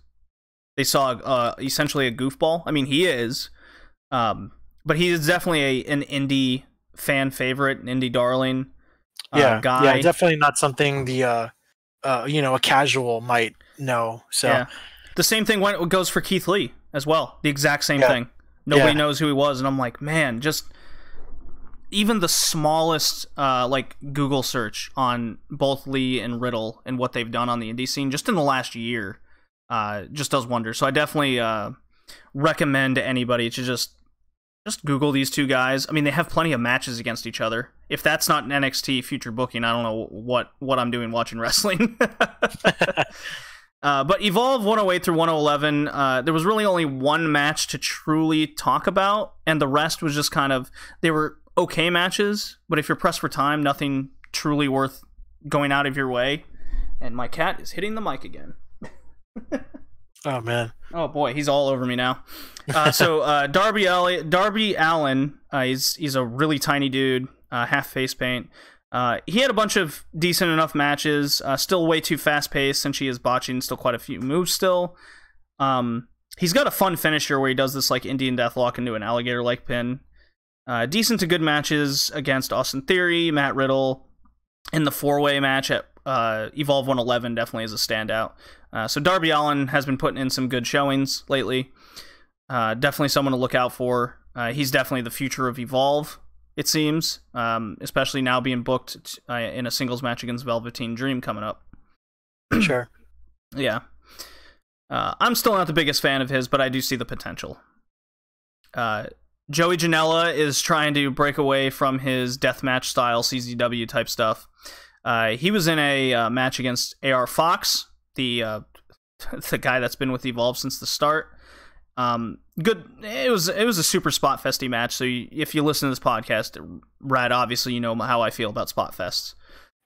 They saw essentially a goofball. I mean, he is, but he is definitely an indie fan favorite, an indie darling guy. Yeah, definitely not something the you know, a casual might know. So yeah. The same thing goes for Keith Lee as well. The exact same thing. Nobody knows who he was, and I'm like, man, just even the smallest like Google search on both Lee and Riddle and what they've done on the indie scene just in the last year just does wonders. So I definitely recommend to anybody to just just Google these two guys. I mean, they have plenty of matches against each other. If that's not an NXT future booking, I don't know what I'm doing watching wrestling. But Evolve 108 through 111, there was really only one match to truly talk about, and the rest was just kind of, they were okay matches, but if you're pressed for time, nothing truly worth going out of your way. And my cat is hitting the mic again. Oh, man. Oh, boy, he's all over me now. So Darby Allin, he's a really tiny dude, half face paint. He had a bunch of decent enough matches, still way too fast-paced since he is botching still quite a few moves still. He's got a fun finisher where he does this like Indian Deathlock into an alligator-like pin. Decent to good matches against Austin Theory, Matt Riddle. In the four-way match at Evolve 111 definitely is a standout. So Darby Allin has been putting in some good showings lately. Definitely someone to look out for. He's definitely the future of Evolve, it seems, especially now being booked in a singles match against Velveteen Dream coming up. Sure. Yeah. I'm still not the biggest fan of his, but I do see the potential. Joey Janela is trying to break away from his deathmatch style CZW type stuff. He was in a match against AR Fox, the guy that's been with Evolve since the start. Good. It was a super spot festy match. So if you listen to this podcast, Rad, obviously you know how I feel about spot fests.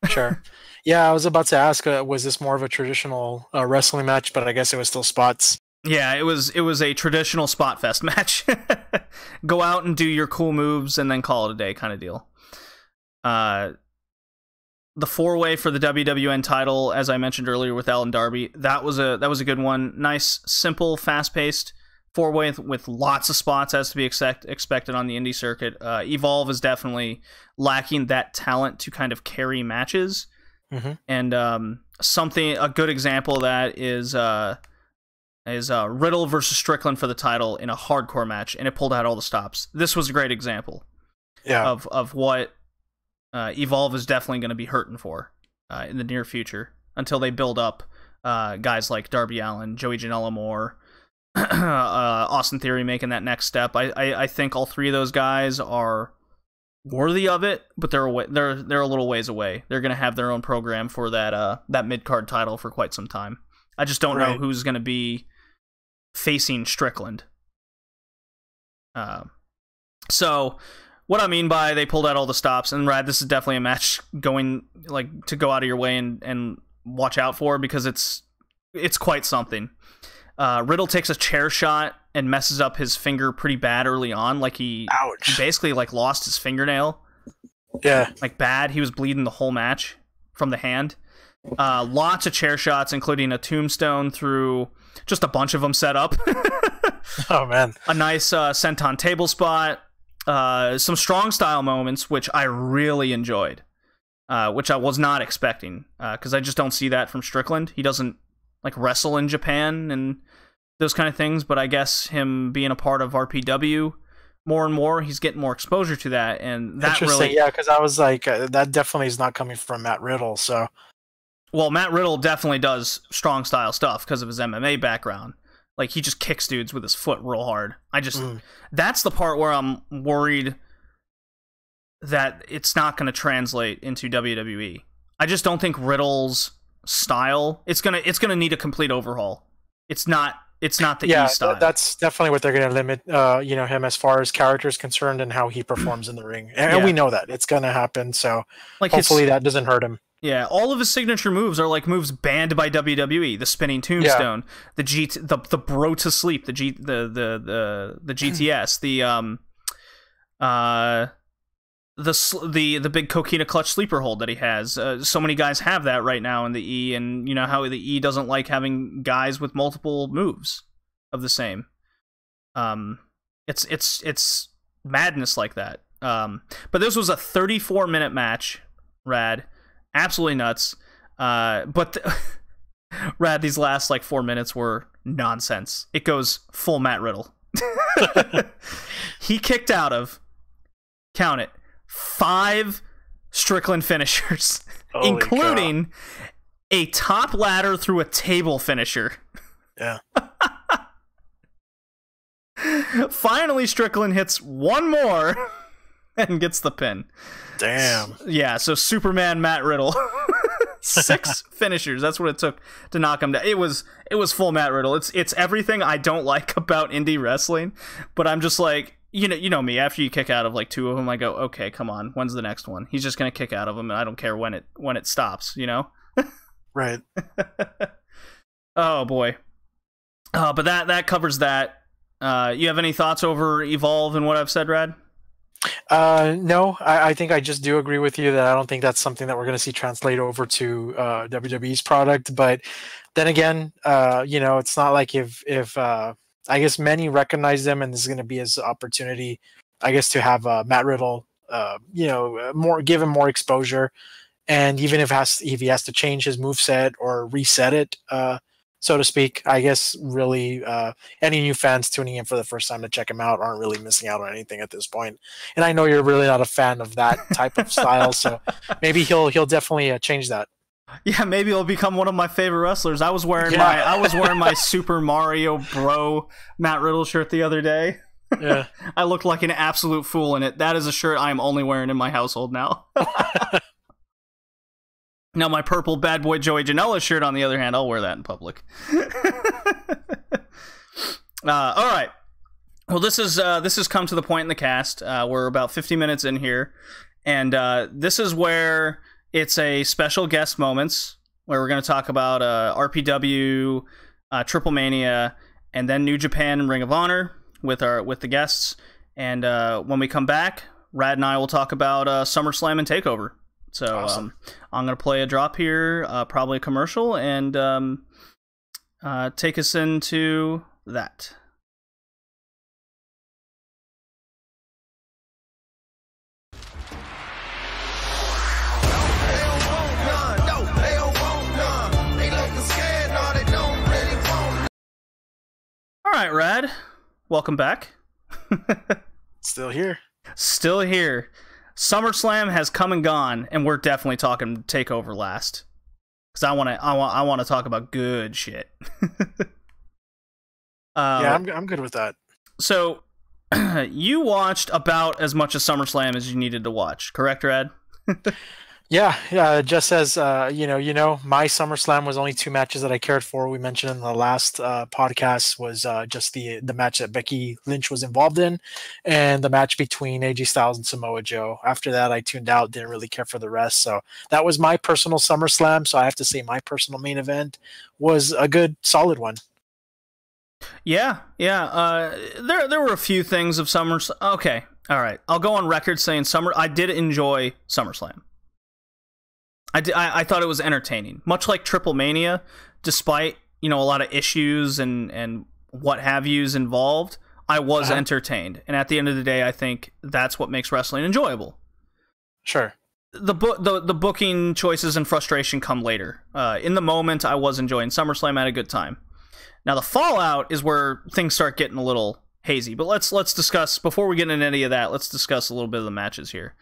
Sure. Yeah, I was about to ask, was this more of a traditional wrestling match? But I guess it was still spots. Yeah, it was a traditional spot fest match. Go out and do your cool moves and then call it a day kind of deal. The four-way for the WWN title, as I mentioned earlier with Al and Darby, that was a good one. Nice, simple, fast-paced four-way with lots of spots as to be expected on the indie circuit. Evolve is definitely lacking that talent to kind of carry matches. Mm-hmm. And a good example of that is Riddle versus Strickland for the title in a hardcore match, and it pulled out all the stops. This was a great example of what Evolve is definitely going to be hurting for in the near future until they build up guys like Darby Allin, Joey Janela more, Austin Theory making that next step. I think all three of those guys are worthy of it, but they're a little ways away. They're going to have their own program for that mid-card title for quite some time. I just don't know who's going to be facing Strickland. So what I mean by they pulled out all the stops, and Rad, this is definitely a match going to go out of your way and watch out for, because it's quite something. Riddle takes a chair shot and messes up his finger pretty bad early on. He basically lost his fingernail. Yeah. Bad. He was bleeding the whole match from the hand. Lots of chair shots, including a tombstone through just a bunch of them set up. Oh, man. A nice senton table spot. Some strong style moments, which I really enjoyed, which I was not expecting, because I just don't see that from Strickland. He doesn't wrestle in Japan and those kind of things, but I guess him being a part of RPW more and more, he's getting more exposure to that, and that really... Yeah, because I was that definitely is not coming from Matt Riddle, so... Well, Matt Riddle definitely does strong style stuff because of his MMA background. He just kicks dudes with his foot real hard. That's the part where I'm worried that it's not going to translate into WWE. I just don't think Riddle's style, it's gonna need a complete overhaul. It's not the E style. That's definitely what they're going to limit him as far as character is concerned and how he performs in the ring. And we know that it's going to happen, so hopefully that doesn't hurt him. Yeah, all of his signature moves are moves banned by WWE. The spinning tombstone, the bro to sleep, the GTS, the big coquina clutch sleeper hold that he has. So many guys have that right now in the E, and you know how the E doesn't like having guys with multiple moves of the same. It's madness like that. But this was a 34-minute match, Rad. Absolutely nuts. But Rad, these last 4 minutes were nonsense. It goes full Matt Riddle. He kicked out of, count it, 5 Strickland finishers, including a top ladder through a table finisher. Yeah. Finally, Strickland hits one more and gets the pin. Damn. Yeah, so Superman Matt Riddle. 6 finishers. That's what it took to knock him down. It was full Matt Riddle. It's everything I don't like about indie wrestling, but I'm just like, you know me, after you kick out of like 2 of them, I go, okay, come on, when's the next one? He's just gonna kick out of them, and I don't care when it stops, you know? Right. Oh boy. But that covers that. You have any thoughts over Evolve and what I've said, Rad? No, I think I just do agree with you that I don't think that's something that we're going to see translate over to WWE's product. But then again, it's not like if I guess many recognize them, and this is going to be his opportunity, I guess, to have Matt Riddle, give him more exposure, and even if he has to change his moveset or reset it, so to speak, I guess really any new fans tuning in for the first time to check him out aren't really missing out on anything at this point. And I know you're really not a fan of that type of style, so maybe he'll definitely change that. Yeah, maybe he'll become one of my favorite wrestlers. I was wearing my Super Mario Bro Matt Riddle shirt the other day. Yeah, I looked like an absolute fool in it. That is a shirt I am only wearing in my household now. Now, my purple Bad Boy Joey Janela shirt, on the other hand, I'll wear that in public. All right. Well, this has come to the point in the cast. We're about 50 minutes in here, and this is where it's a special guest moments where we're going to talk about RPW, Triplemania, and then New Japan and Ring of Honor with the guests. And when we come back, Rad and I will talk about SummerSlam and TakeOver. So awesome. I'm going to play a drop here, probably a commercial, and take us into that. All right, Rad. Welcome back. Still here. Still here. SummerSlam has come and gone, and we're definitely talking TakeOver last, because I want to talk about good shit. Yeah, I'm good with that. So, you watched about as much of SummerSlam as you needed to watch, correct, Rad? Yeah. Just as my SummerSlam was only 2 matches that I cared for. We mentioned in the last podcast was just the match that Becky Lynch was involved in, and the match between AJ Styles and Samoa Joe. After that, I tuned out, didn't really care for the rest. So that was my personal SummerSlam. So I have to say my personal main event was a good, solid one. Yeah. There were a few things of SummerSlam. Okay, all right. I'll go on record saying I did enjoy SummerSlam. I thought it was entertaining, much like Triplemania, despite a lot of issues and what have yous involved. I was entertained, and at the end of the day, I think that's what makes wrestling enjoyable. Sure. The booking choices and frustration come later. In the moment, I was enjoying SummerSlam, I had a good time. Now the fallout is where things start getting a little hazy. But let's discuss, before we get into any of that, let's discuss a little bit of the matches here.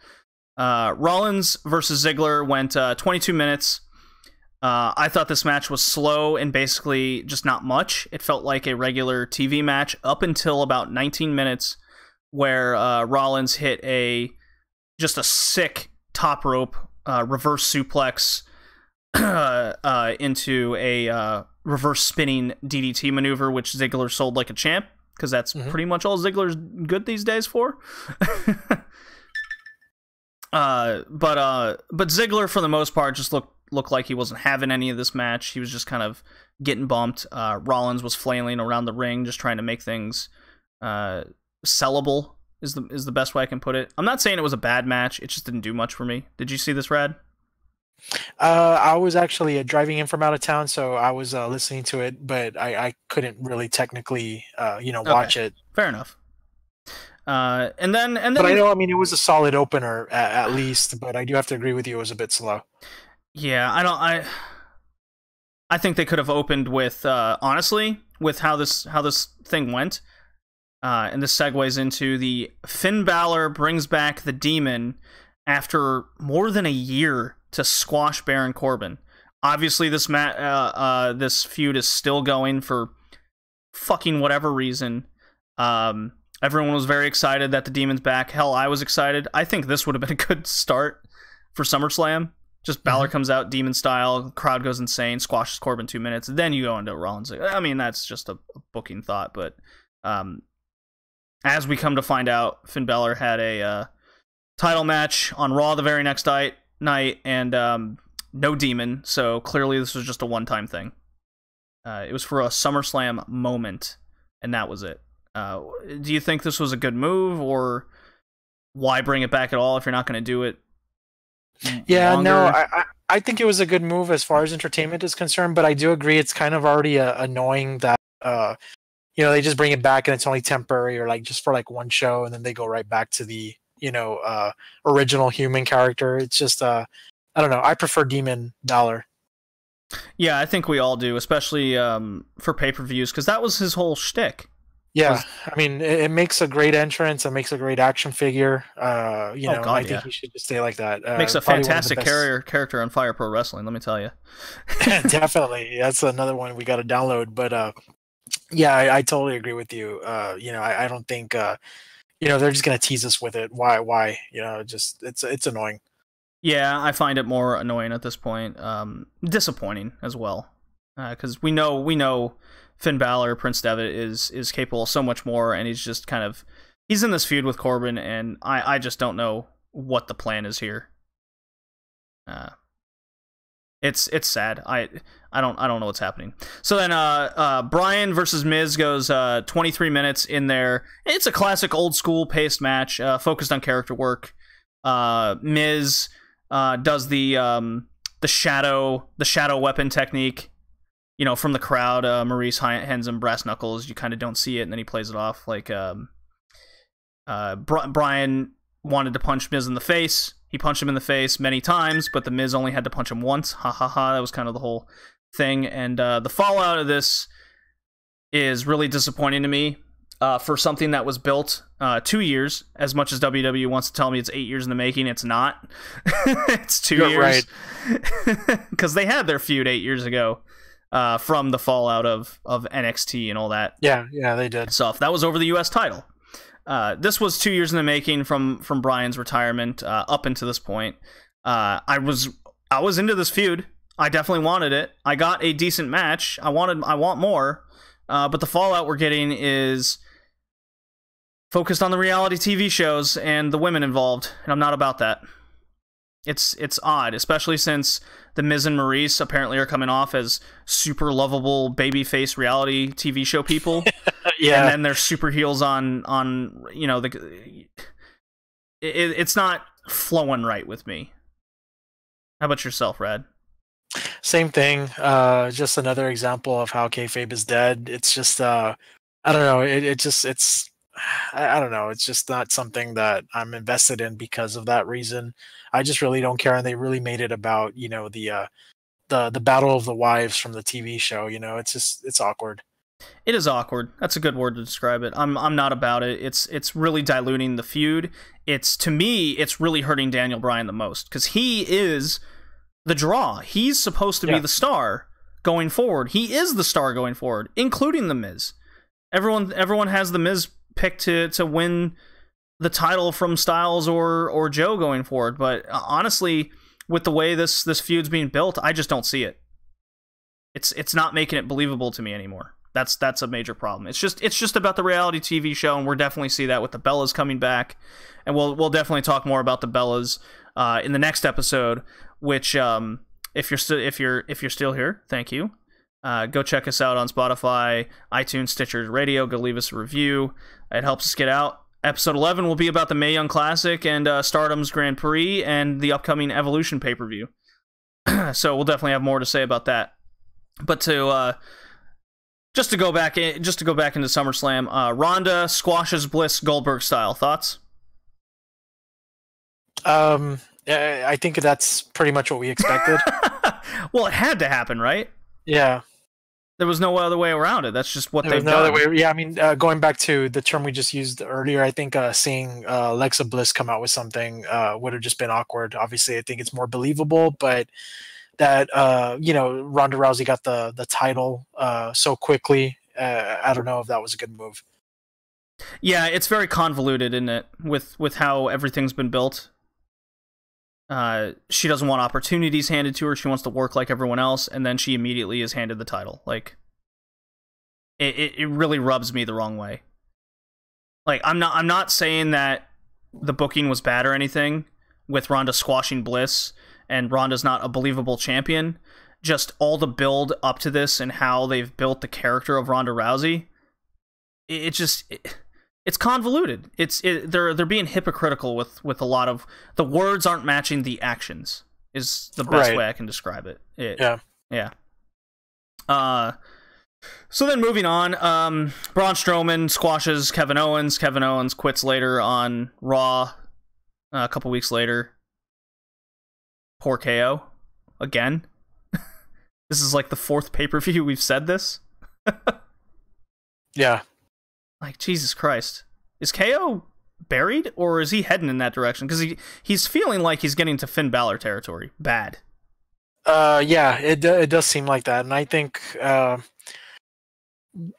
Rollins versus Ziggler went 22 minutes. I thought this match was slow and basically just not much. It felt like a regular TV match up until about 19 minutes, where Rollins hit just a sick top rope reverse suplex into a reverse spinning DDT maneuver, which Ziggler sold like a champ, because that's pretty much all Ziggler's good these days for. But Ziggler, for the most part, just looked like he wasn't having any of this match. He was just kind of getting bumped. Rollins was flailing around the ring, just trying to make things sellable, is the best way I can put it. I'm not saying it was a bad match. It just didn't do much for me. Did you see this, Rad? I was actually driving in from out of town, so I was listening to it, but I couldn't really technically watch it. Fair enough. And then but I know, it was a solid opener at least, but I do have to agree with you, it was a bit slow. Yeah, I think they could have opened with honestly, with how this thing went, and this segues into the Finn Balor brings back the Demon after more than a year to squash Baron Corbin. Obviously, this feud is still going for fucking whatever reason. Everyone was very excited that the Demon's back. Hell, I was excited. I think this would have been a good start for SummerSlam. Just Balor comes out Demon style, crowd goes insane, squashes Corbin 2 minutes, and then you go into Rollins. I mean, that's just a booking thought, but as we come to find out, Finn Balor had a title match on Raw the very next night, and no Demon, so clearly this was just a one-time thing. It was for a SummerSlam moment, and that was it. Do you think this was a good move, or why bring it back at all if you're not going to do it? Yeah, no, I think it was a good move as far as entertainment is concerned, but I do agree it's kind of already annoying that they just bring it back and it's only temporary, or like just for like one show, and then they go right back to the original human character. It's just I don't know. I prefer Demon Balor. Yeah, I think we all do, especially for pay-per-views, because that was his whole shtick. Yeah, I mean, it makes a great entrance. It makes a great action figure. I think he should just stay like that. Makes a fantastic character on Fire Pro Wrestling, let me tell you. Definitely. That's another one we got to download. But yeah, I totally agree with you. I don't think, they're just going to tease us with it. Why? It's annoying. Yeah, I find it more annoying at this point. Disappointing as well. Because we know Finn Balor, Prince Devitt, is capable of so much more, and he's just he's in this feud with Corbin, and I just don't know what the plan is here. It's sad. I don't know what's happening. So then Bryan versus Miz goes 23 minutes in there. It's a classic old school paced match, focused on character work. Miz does the shadow weapon technique. From the crowd, Maurice hands him brass knuckles. You kind of don't see it, and then he plays it off like Bryan wanted to punch Miz in the face. He punched him in the face many times, but the Miz only had to punch him once. Ha ha ha! That was kind of the whole thing, and the fallout of this is really disappointing to me. For something that was built 2 years, as much as WWE wants to tell me it's 8 years in the making, it's not. It's 2 years, right? Because they had their feud 8 years ago. From the fallout of NXT and all that. Yeah, they did. Stuff. That was over the US title. This was 2 years in the making from Bryan's retirement up until this point. I was into this feud. I definitely wanted it. I got a decent match. I want more. But the fallout we're getting is focused on the reality TV shows and the women involved, and I'm not about that. It's odd, especially since the Miz and Maurice apparently are coming off as super lovable babyface reality TV show people. Yeah, and then they're super heels on it's not flowing right with me. How about yourself, Rad? Same thing. Just another example of how kayfabe is dead. It's just I don't know. I don't know. It's just not something that I'm invested in because of that reason. I just really don't care, and they really made it about the battle of the wives from the TV show. It's awkward. It is awkward. That's a good word to describe it. I'm not about it. It's really diluting the feud. To me, it's really hurting Daniel Bryan the most because he is the draw. He's supposed to be the star going forward. He is the star going forward, including the Miz. Everyone has the Miz picked to win the title from Styles or Joe going forward, but honestly, with the way this feud's being built, I just don't see it. It's not making it believable to me anymore. That's a major problem. It's just about the reality TV show, and we're definitely see that with the Bellas coming back, and we'll definitely talk more about the Bellas in the next episode. Which if you're still here, thank you. Go check us out on Spotify, iTunes, Stitcher Radio. Go leave us a review. It helps us get out. Episode 11 will be about the Mae Young Classic and Stardom's Grand Prix and the upcoming Evolution pay-per-view. So we'll definitely have more to say about that. But just to go back into SummerSlam, Ronda squashes Bliss Goldberg style. Thoughts? I think that's pretty much what we expected. Well, it had to happen, right? Yeah. There was no other way around it. That's just what they've done. Other way. Yeah, I mean, going back to the term we just used earlier, I think seeing Alexa Bliss come out with something would have just been awkward. Obviously, I think it's more believable, but that Ronda Rousey got the title so quickly. I don't know if that was a good move. Yeah, it's very convoluted, isn't it? With how everything's been built. She doesn't want opportunities handed to her. She wants to work like everyone else, and then she immediately is handed the title. Like, it really rubs me the wrong way. Like, I'm not saying that the booking was bad or anything with Ronda squashing Bliss, and Ronda's not a believable champion. Just all the build up to this and how they've built the character of Ronda Rousey. It's convoluted. They're being hypocritical with a lot of the words aren't matching the actions. Is the best way I can describe it. Yeah. So then moving on, Braun Strowman squashes Kevin Owens. Kevin Owens quits later on Raw. A couple weeks later, poor KO again. This is like the 4th pay-per-view we've said this. Yeah. Like, Jesus Christ. Is KO buried, or is he heading in that direction? Because he's feeling like he's getting to Finn Balor territory. Bad. Yeah, it does seem like that. And I think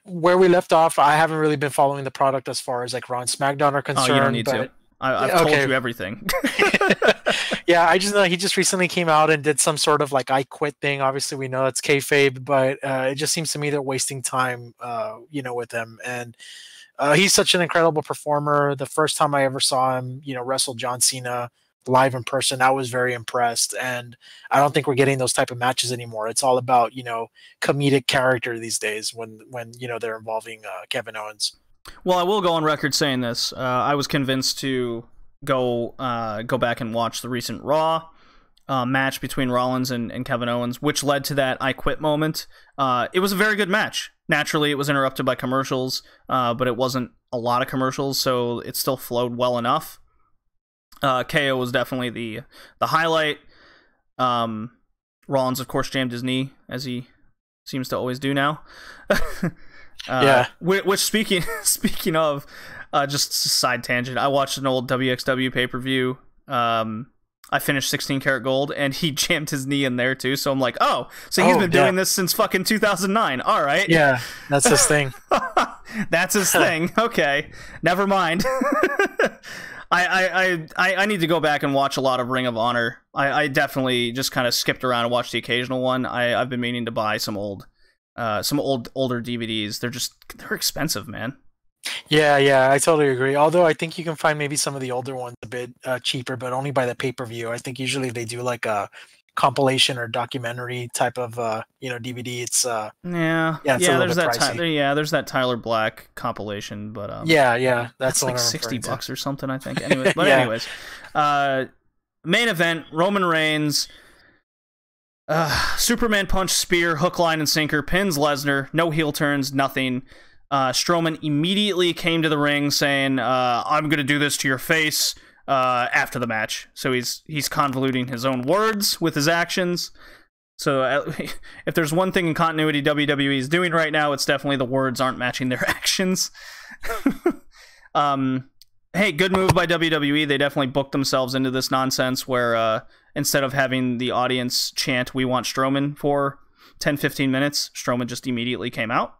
where we left off, I haven't really been following the product as far as like Raw and SmackDown are concerned. Oh, you don't need to. I've told you everything. Yeah, I just know he just recently came out and did some sort of like I quit thing. Obviously, we know it's kayfabe, but it just seems to me they're wasting time, with him. And he's such an incredible performer. The first time I ever saw him, wrestle John Cena live in person, I was very impressed. And I don't think we're getting those type of matches anymore. It's all about comedic character these days when they're involving Kevin Owens. Well, I will go on record saying this. I was convinced to go back and watch the recent Raw match between Rollins and Kevin Owens, which led to that I quit moment. It was a very good match. Naturally, it was interrupted by commercials, but it wasn't a lot of commercials, so it still flowed well enough. KO was definitely the highlight. Rollins, of course, jammed his knee, as he seems to always do now. Yeah. Which speaking of, just a side tangent, I watched an old WXW pay-per-view. I finished 16 Karat Gold, and he jammed his knee in there too. So I'm like, oh, so he's been doing this since fucking 2009. All right. Yeah, that's his thing. That's his thing. Okay, never mind. I need to go back and watch a lot of Ring of Honor. I definitely just kind of skipped around and watched the occasional one. I've been meaning to buy some older DVDs. They're expensive, man. Yeah, I totally agree. Although I think you can find maybe some of the older ones a bit cheaper, but only by the pay-per-view. I think usually they do like a compilation or documentary type of DVD. It's there's that there's that Tyler Black compilation, but that's like $60 or something, I think. Anyways, anyways, main event: Roman Reigns. Superman punch, spear, hook, line, and sinker, pins Lesnar. No heel turns, nothing. Strowman immediately came to the ring saying, I'm going to do this to your face after the match. So he's convoluting his own words with his actions. So if there's one thing in continuity WWE is doing right now, it's definitely the words aren't matching their actions. Hey, good move by WWE. They definitely booked themselves into this nonsense where instead of having the audience chant, we want Strowman for 10-15 minutes, Strowman just immediately came out.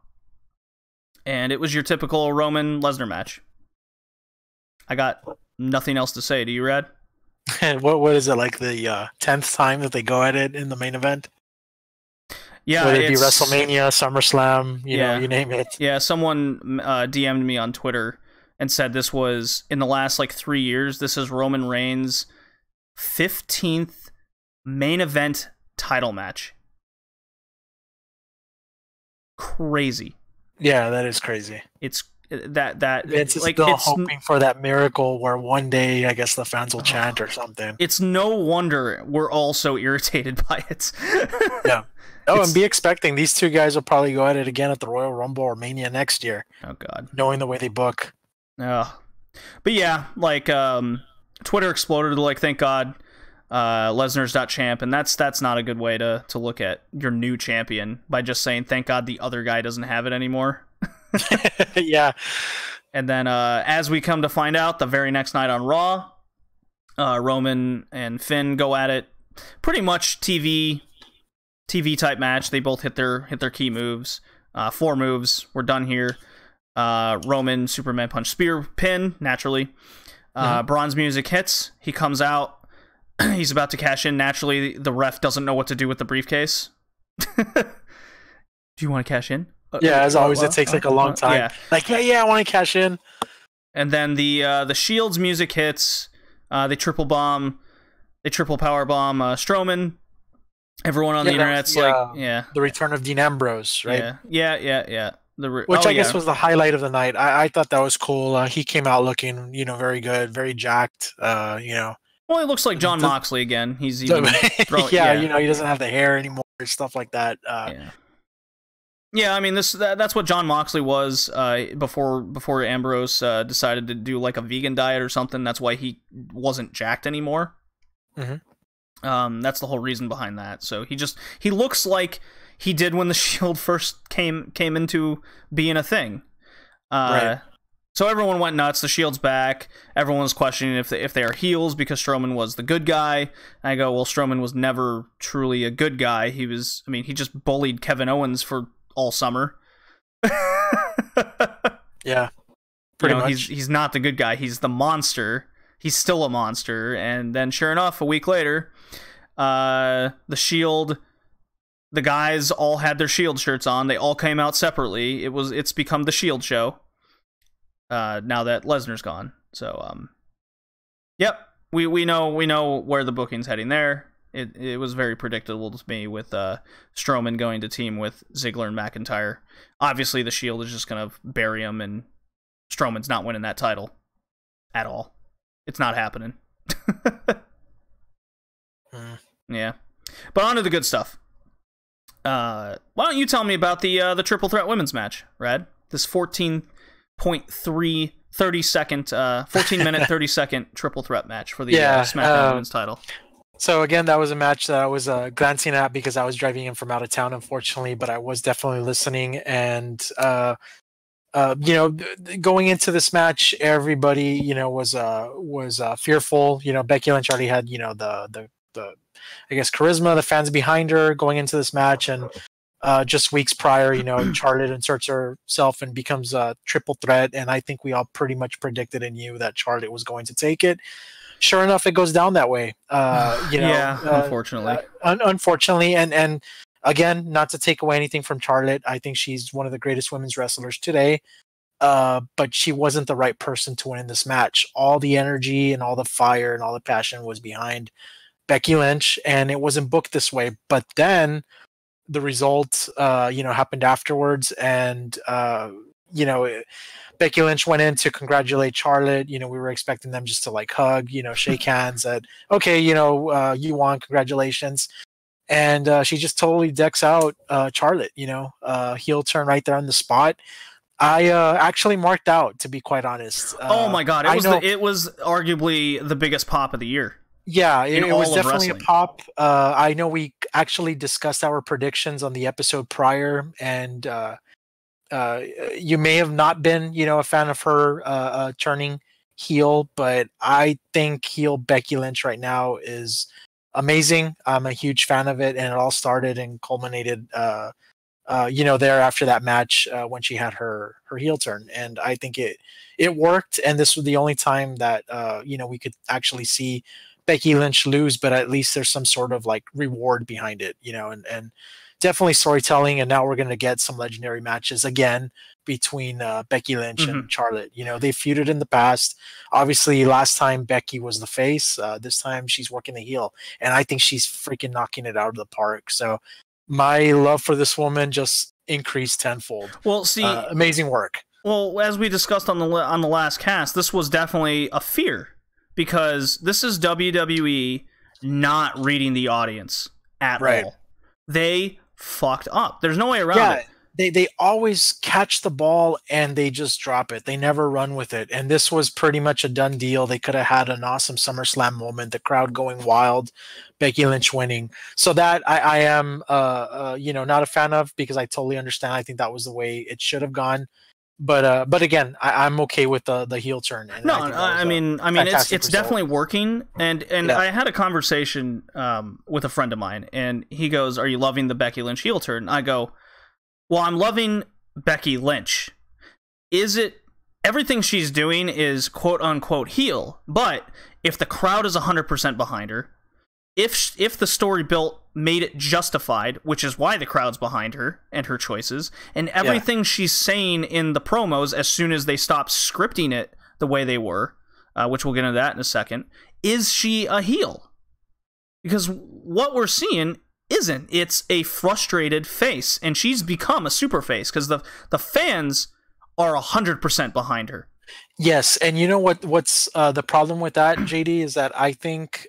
And it was your typical Roman Lesnar match. I got nothing else to say. Do you, Rad? What is it, like the 10th time that they go at it in the main event? Yeah, whether it be WrestleMania, SummerSlam, you name it. Yeah, someone DM'd me on Twitter and said this was, in the last 3 years, this is Roman Reigns' 15th main event title match. Crazy. Yeah, that is crazy. It's it's still hoping for that miracle where one day I guess the fans will chant or something. It's no wonder we're all so irritated by it. Yeah. Oh, and be expecting these two guys will probably go at it again at the Royal Rumble or Mania next year. Oh God. Knowing the way they book. But yeah, Twitter exploded thank God Lesnar's .champ, and that's not a good way to look at your new champion by just saying thank God the other guy doesn't have it anymore. Yeah. And then as we come to find out, the very next night on Raw, Roman and Finn go at it. Pretty much TV type match. They both hit their key moves. 4 moves. We're done here. Roman Superman punch spear pin, naturally. Bronze music hits. He comes out. He's about to cash in. Naturally, the ref doesn't know what to do with the briefcase. Do you want to cash in? Yeah, as always, it takes like a long time. Yeah. Like, I want to cash in. And then the Shields music hits. They triple power bomb Strowman. Everyone on the internet's the return of Dean Ambrose, right? Yeah. Which I guess was the highlight of the night. I thought that was cool. He came out looking, very good, very jacked. Well, he looks like John Moxley again. He's even throwing, he doesn't have the hair anymore, stuff like that. Yeah, I mean that's what John Moxley was before Ambrose decided to do like a vegan diet or something. That's why he wasn't jacked anymore. That's the whole reason behind that. So he looks like he did when the Shield first came into being a thing. Right. So everyone went nuts. The Shield's back. Everyone was questioning if they are heels because Strowman was the good guy. And I go, well, Strowman was never truly a good guy. He just bullied Kevin Owens for all summer. Yeah, pretty much. He's not the good guy. He's the monster. He's still a monster. And then, sure enough, a week later, the Shield, the guys all had their Shield shirts on. They all came out separately. It's become the Shield show. Now that Lesnar's gone. So, yep, we know where the booking's heading there. It was very predictable to me with Strowman going to team with Ziggler and McIntyre. Obviously, the Shield is just going to bury him, and Strowman's not winning that title at all. It's not happening. Yeah. But on to the good stuff. Why don't you tell me about the Triple Threat Women's match, Rad? This 14.3 30-second, 14-minute, 30-second Triple Threat match for the SmackDown Women's title. So again, that was a match that I was glancing at because I was driving in from out of town, unfortunately, but I was definitely listening. And going into this match, everybody was fearful. Becky Lynch already had the I guess charisma, the fans behind her going into this match, and just weeks prior, Charlotte inserts herself and becomes a triple threat, and I think we all pretty much predicted and knew that Charlotte was going to take it. Sure enough, it goes down that way. Unfortunately. Unfortunately, and again, not to take away anything from Charlotte, I think she's one of the greatest women's wrestlers today. But she wasn't the right person to win in this match. All the energy and all the fire and all the passion was behind Becky Lynch, and it wasn't booked this way. But then the result, happened afterwards, and Becky Lynch went in to congratulate Charlotte. We were expecting them just to hug, shake hands at, okay, you won, congratulations. And she just totally decks out Charlotte, heel turn right there on the spot. I actually marked out, to be quite honest. Oh my God. It was arguably the biggest pop of the year. Yeah, it was definitely a pop. I know we actually discussed our predictions on the episode prior, and you may have not been, a fan of her turning heel, but I think heel Becky Lynch right now is amazing. I'm a huge fan of it, and it all started and culminated, there after that match when she had her heel turn, and I think it worked. And this was the only time that we could actually see Becky Lynch lose, but at least there's some sort of reward behind it, and definitely storytelling. And now we're going to get some legendary matches again between Becky Lynch and Charlotte. They feuded in the past. Obviously, last time Becky was the face. This time she's working the heel, and I think she's freaking knocking it out of the park. So my love for this woman just increased tenfold. Well, see, amazing work. Well, as we discussed on the last cast, this was definitely a fear, because this is WWE not reading the audience at all. They fucked up. There's no way around it. They always catch the ball and they just drop it. They never run with it. And this was pretty much a done deal. They could have had an awesome SummerSlam moment, the crowd going wild, Becky Lynch winning. So that I am not a fan of, because I totally understand. I think that was the way it should have gone. But again, I'm okay with the heel turn. And I mean it's definitely working. And I had a conversation with a friend of mine, and he goes, "Are you loving the Becky Lynch heel turn?" I go, "Well, I'm loving Becky Lynch. is it everything she's doing is quote unquote heel, but if the crowd is 100% behind her, if the story built made it justified, which is why the crowd's behind her and her choices, and everything she's saying in the promos as soon as they stop scripting it the way they were, which we'll get into that in a second, is she a heel? Because what we're seeing isn't. It's a frustrated face, and she's become a super face because the fans are 100% behind her. Yes, and you know what's the problem with that, JD, is that I think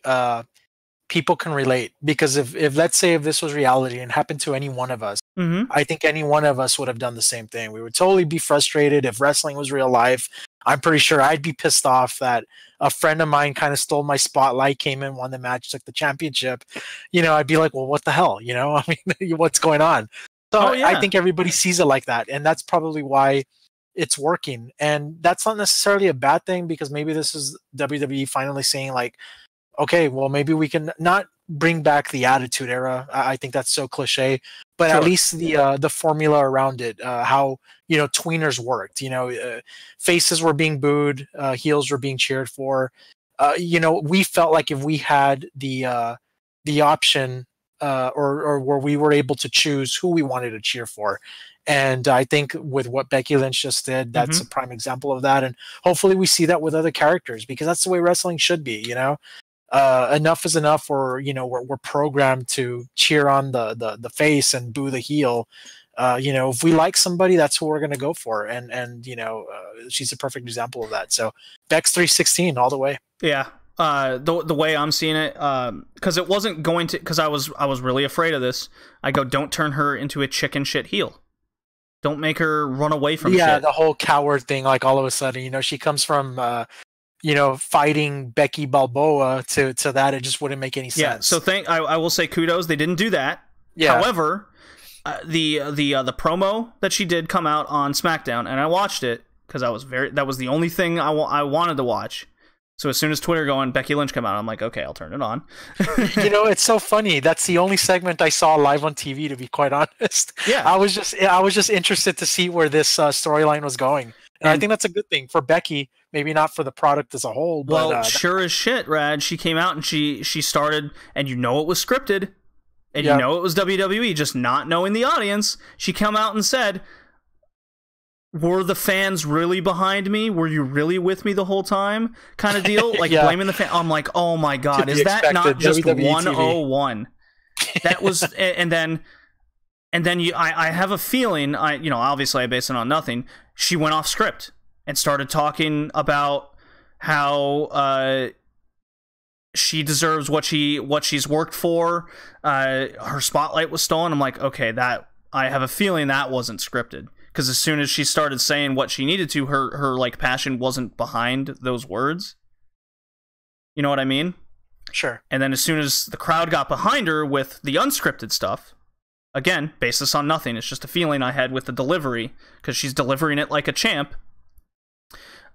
people can relate, because if let's say if this was reality and happened to any one of us, I think any one of us would have done the same thing. We would totally be frustrated if wrestling was real life. I'm pretty sure I'd be pissed off that a friend of mine kind of stole my spotlight, came in, won the match, took the championship. I'd be like, well, what the hell? I mean, what's going on? So I think everybody sees it like that, and that's probably why it's working. And that's not necessarily a bad thing, because maybe this is WWE finally saying, like, okay, well, maybe we can not bring back the Attitude Era. I think that's so cliche, but at least the formula around it, how tweeners worked. Faces were being booed, heels were being cheered for. We felt like if we had the option, or where we were able to choose who we wanted to cheer for. And I think with what Becky Lynch just did, that's a prime example of that. And hopefully we see that with other characters, because that's the way wrestling should be. Enough is enough, or we're programmed to cheer on the face and boo the heel. If we like somebody, that's who we're going to go for, and she's a perfect example of that. So Bex 316 all the way. Yeah, the way I'm seeing it, because it wasn't going to, because I was really afraid of this. I go, don't turn her into a chicken shit heel. Don't make her run away from shit. Yeah, the whole coward thing. Like all of a sudden, she comes from fighting Becky Balboa to that. It just wouldn't make any sense. Yeah, so I will say kudos. They didn't do that. Yeah. However, the promo that she did come out on SmackDown, and I watched it because that was the only thing I wanted to watch. So as soon as Twitter going, Becky Lynch come out, I'm like, okay, I'll turn it on. It's so funny. That's the only segment I saw live on TV, to be quite honest. Yeah, I was just interested to see where this storyline was going, and I think that's a good thing for Becky. Maybe not for the product as a whole. But, well, sure as shit, Rad. She came out and she started, and it was scripted, and it was WWE, just not knowing the audience. She came out and said, were the fans really behind me? Were you really with me the whole time? Kind of deal, like blaming the fan. I'm like, oh my god, is that not just WWE 101? That was, and then I have a feeling, obviously I base it on nothing. She went off script and started talking about how she deserves what she's worked for. Her spotlight was stolen. I'm like, okay, I have a feeling that wasn't scripted. Because as soon as she started saying what she needed to, her like passion wasn't behind those words. You know what I mean? Sure. And then as soon as the crowd got behind her with the unscripted stuff, again, basis on nothing. It's just a feeling I had with the delivery, because she's delivering it like a champ.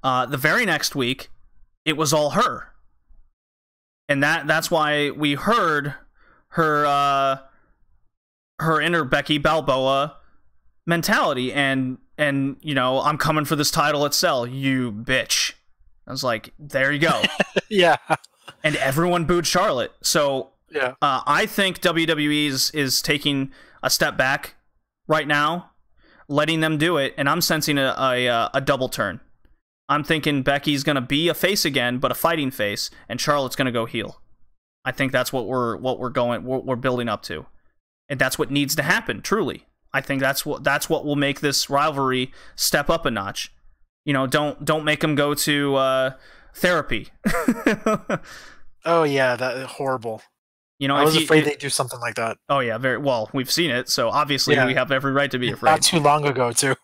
The very next week, it was all her. And that's why we heard her inner Becky Balboa mentality, and I'm coming for this title at Cell, you bitch. I was like, there you go. Yeah. And everyone booed Charlotte. So yeah, I think WWE is taking a step back right now, letting them do it, and I'm sensing a double turn. I'm thinking Becky's gonna be a face again, but a fighting face, and Charlotte's gonna go heel. I think that's what we're building up to, and that's what needs to happen. Truly, I think that's what will make this rivalry step up a notch. Don't make them go to therapy. Oh yeah, that horrible. I was afraid they'd do something like that. Oh yeah, very well. We've seen it, so obviously we have every right to be afraid. Not too long ago, too.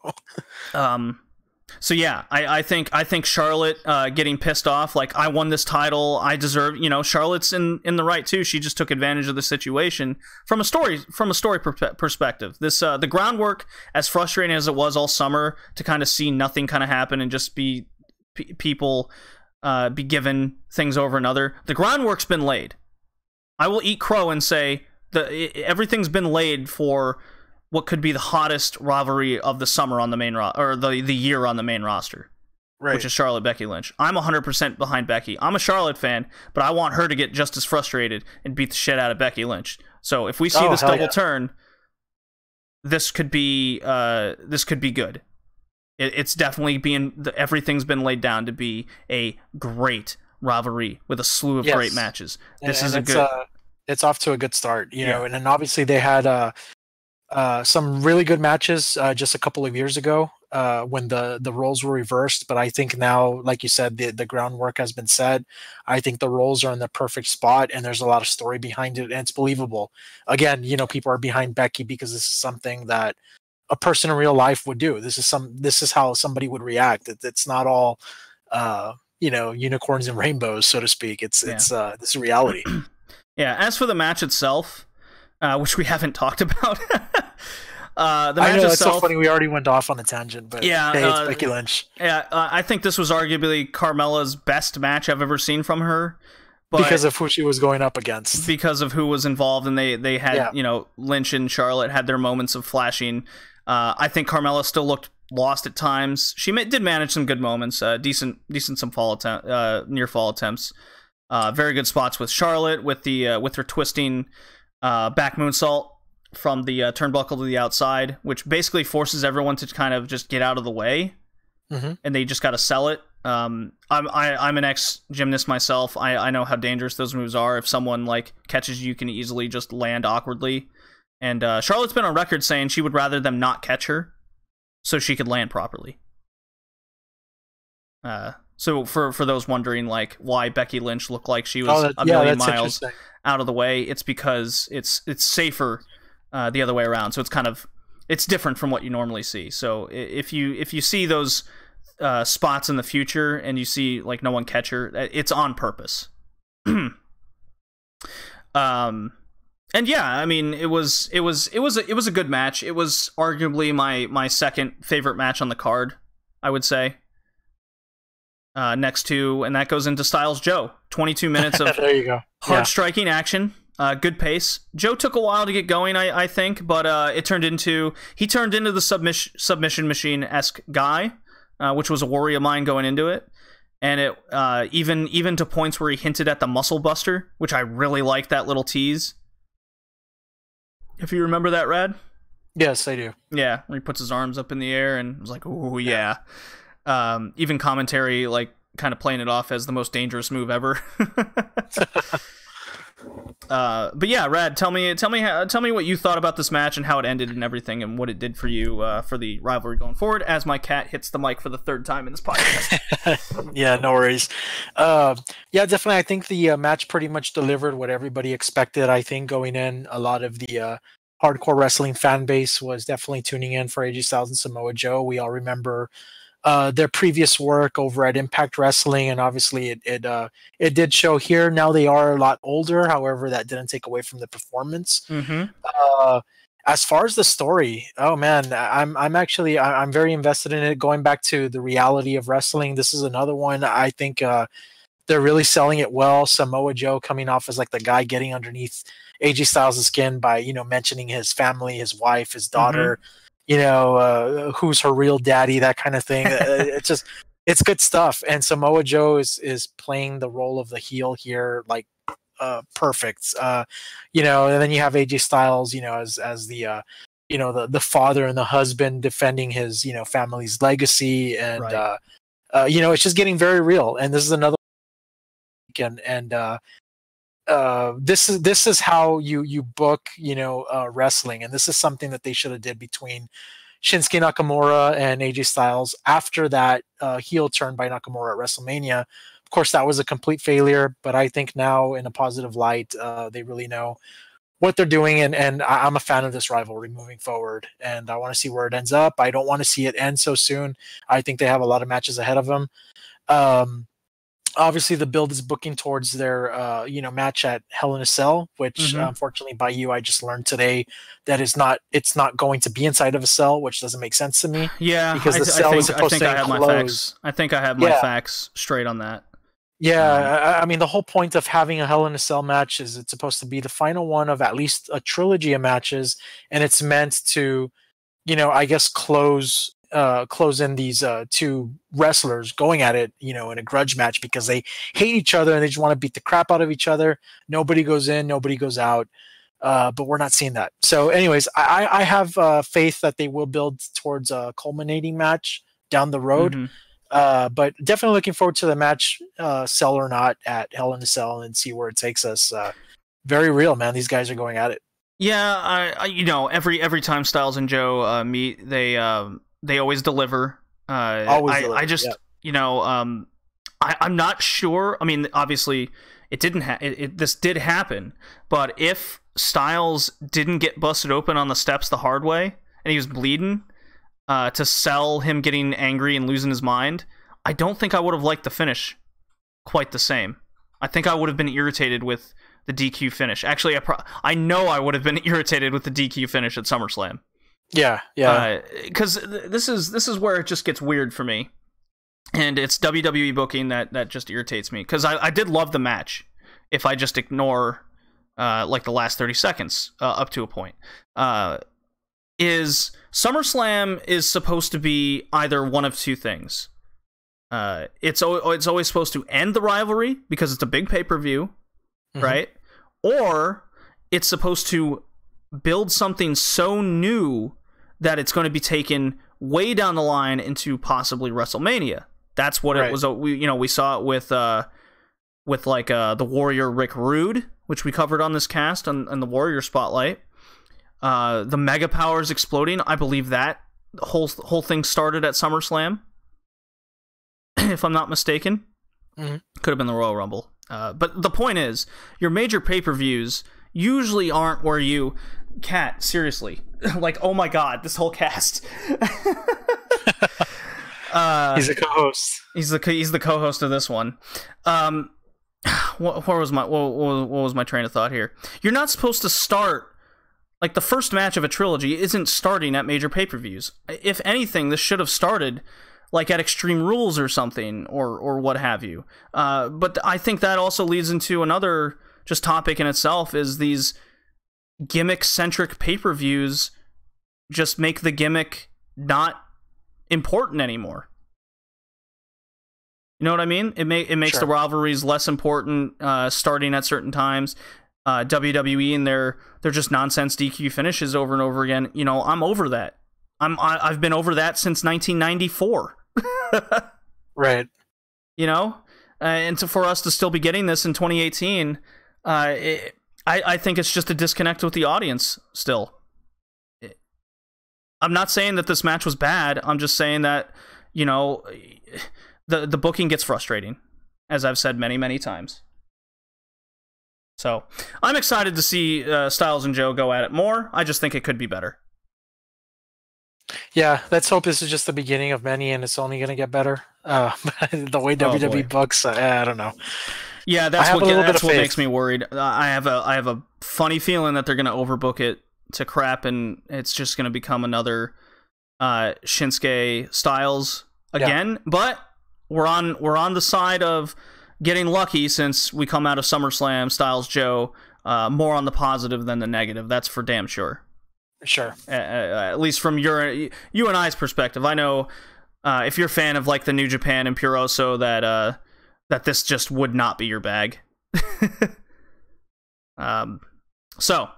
So yeah, I think Charlotte getting pissed off, like, I won this title, I deserve. Charlotte's in the right too. She just took advantage of the situation from a story perspective. This the groundwork, as frustrating as it was all summer to kind of see nothing kind of happen and just be people be given things over another. The groundwork's been laid. I will eat crow and say everything's been laid for what could be the hottest rivalry of the summer on the main or the year on the main roster, right, which is Charlotte Becky Lynch. I'm 100% behind Becky. I'm a Charlotte fan, but I want her to get just as frustrated and beat the shit out of Becky Lynch. So if we see this double turn, this could be good. It's definitely everything's been laid down to be a great rivalry with a slew of great matches. It's off to a good start, you know, and then obviously they had some really good matches just a couple of years ago when the roles were reversed. But I think now, like you said, the groundwork has been set. I think the roles are in the perfect spot, and there's a lot of story behind it, and it's believable. Again, you know, people are behind Becky because this is something that a person in real life would do. This is how somebody would react. It's not all you know, unicorns and rainbows, so to speak. This is reality. Yeah. As for the match itself, which we haven't talked about. The match I know, itself, it's so funny. We already went off on a tangent, but yeah, hey, it's Becky Lynch. Yeah, I think this was arguably Carmella's best match I've ever seen from her. Because of who she was going up against. Because of who was involved, and they had, you know, Lynch and Charlotte had their moments of flashing. I think Carmella still looked lost at times. She did manage some good moments, decent some near fall attempts. Very good spots with Charlotte with her twisting back moonsault from the turnbuckle to the outside, which basically forces everyone to kind of just get out of the way, and they just got to sell it. I'm an ex-gymnast myself. I know how dangerous those moves are. If someone like catches you, can easily just land awkwardly. And Charlotte's been on record saying she would rather them not catch her so she could land properly. So for those wondering like why Becky Lynch looked like she was a million miles out of the way, it's because it's safer the other way around. So it's different from what you normally see. So if you see those spots in the future and you see like no one catch her, it's on purpose. And yeah, I mean, it was a good match. It was arguably my second favorite match on the card, I would say. Next to, and that goes into Styles Joe. 22 minutes of there you go. Hard striking action, good pace. Joe took a while to get going, I think, but he turned into the submission machine-esque guy, which was a worry of mine going into it. And it even to points where he hinted at the muscle buster, which I really liked that little tease. If you remember that, Rad? Yes, I do. Yeah, where he puts his arms up in the air and was like, "Ooh, yeah." Even commentary like kind of playing it off as the most dangerous move ever. But yeah, Rad, tell me what you thought about this match and how it ended and everything, and what it did for you for the rivalry going forward. As my cat hits the mic for the third time in this podcast. Yeah, no worries. Yeah, definitely. I think the match pretty much delivered what everybody expected. I think going in, a lot of the hardcore wrestling fan base was definitely tuning in for AJ Styles and Samoa Joe. We all remember their previous work over at Impact Wrestling, and obviously it did show here. Now they are a lot older, however, that didn't take away from the performance. As far as the story, oh man, I'm very invested in it. Going back to the reality of wrestling, this is another one. I think they're really selling it well. Samoa Joe coming off as like the guy getting underneath AJ Styles' skin by, you know, mentioning his family, his wife, his daughter. You know, who's her real daddy, that kind of thing. It's good stuff. And Samoa Joe is playing the role of the heel here, like perfect. You know, and then you have AJ Styles, you know, as the you know, the father and the husband defending his, you know, family's legacy, and you know, it's just getting very real. And this is another this is how you book, you know, wrestling, and this is something that they should have did between Shinsuke Nakamura and AJ Styles after that heel turn by Nakamura at WrestleMania. Of course, that was a complete failure, but I think now in a positive light, they really know what they're doing, and I'm a fan of this rivalry moving forward, and I want to see where it ends up. I don't want to see it end so soon. I think they have a lot of matches ahead of them. Obviously, the build is booking towards their, you know, match at Hell in a Cell, which unfortunately by you, I just learned today that it's not going to be inside of a cell, which doesn't make sense to me. Yeah, because the cell is supposed to enclose. I think I have my facts straight on that. Yeah, I mean, the whole point of having a Hell in a Cell match is it's supposed to be the final one of at least a trilogy of matches, and it's meant to, I guess close in these two wrestlers going at it, in a grudge match because they hate each other and they just want to beat the crap out of each other. Nobody goes in, nobody goes out, but we're not seeing that. So, anyways, I have faith that they will build towards a culminating match down the road. Mm-hmm. But definitely looking forward to the match, Cell or not, at Hell in a Cell and see where it takes us. Very real, man. These guys are going at it. Yeah, I every time Styles and Joe meet, they always deliver. Always deliver. I just I'm not sure. I mean, obviously, it didn't. This did happen, but if Styles didn't get busted open on the steps the hard way and he was bleeding, to sell him getting angry and losing his mind, I don't think I would have liked the finish quite the same. I think I would have been irritated with the DQ finish. Actually, I know I would have been irritated with the DQ finish at SummerSlam. Yeah. Because this is where it just gets weird for me, and it's WWE booking that just irritates me. Because I did love the match, if I just ignore like the last 30 seconds up to a point. Is SummerSlam is supposed to be either one of two things. It's always supposed to end the rivalry because it's a big pay-per-view, right? Or it's supposed to build something so new that it's going to be taken way down the line into possibly WrestleMania. That's what it was. We saw it with the Warrior Rick Rude, which we covered on this cast on the Warrior Spotlight. The Mega Powers exploding. I believe that whole thing started at SummerSlam, if I'm not mistaken. Could have been the Royal Rumble. But the point is, your major pay-per-views usually aren't where you... Cat, seriously. Like, oh my god, this whole cast. He's a co-host. He's the co-host of this one. What was my train of thought here? You're not supposed to start... Like, the first match of a trilogy isn't starting at major pay-per-views. If anything, this should have started, like, at Extreme Rules or something, or what have you. But I think that also leads into another just topic in itself, is these gimmick-centric pay-per-views just make the gimmick not important anymore. You know what I mean? It makes the rivalries less important, starting at certain times. WWE and their just nonsense DQ finishes over and over again. I'm over that. I've been over that since 1994. Right. And for us to still be getting this in 2018, I think it's just a disconnect with the audience still. I'm not saying that this match was bad. I'm just saying that, the booking gets frustrating, as I've said many, many times. So, I'm excited to see Styles and Joe go at it more. I just think it could be better. Yeah, let's hope this is just the beginning of many, and it's only going to get better. The way WWE books, I don't know. Yeah, that's what makes me worried. I have a funny feeling that they're going to overbook it to crap, and it's just going to become another Shinsuke Styles again. Yeah. But we're on the side of getting lucky, since we come out of SummerSlam, Styles Joe, more on the positive than the negative. That's for damn sure. Sure. At least from you and I's perspective. I know if you're a fan of like the New Japan and Puroso, that this just would not be your bag. So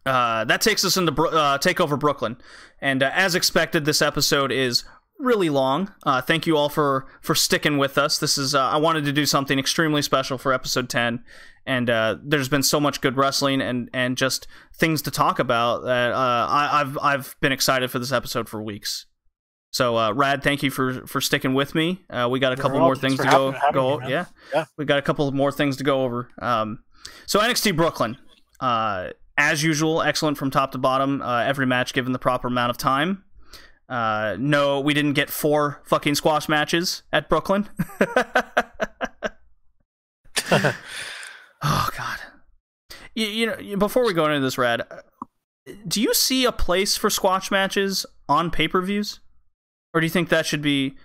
that takes us into TakeOver Brooklyn, and as expected, this episode is really long. Thank you all for sticking with us. This is I wanted to do something extremely special for episode 10, and there's been so much good wrestling and just things to talk about that I've been excited for this episode for weeks. So Rad, thank you for sticking with me. We got a couple more things to go. Yeah, we got a couple more things to go over. So NXT Brooklyn, as usual, excellent from top to bottom. Every match given the proper amount of time. No, we didn't get 4 fucking squash matches at Brooklyn. Oh god. Before we go into this, Rad, do you see a place for squash matches on pay-per-views? Or do you think that should be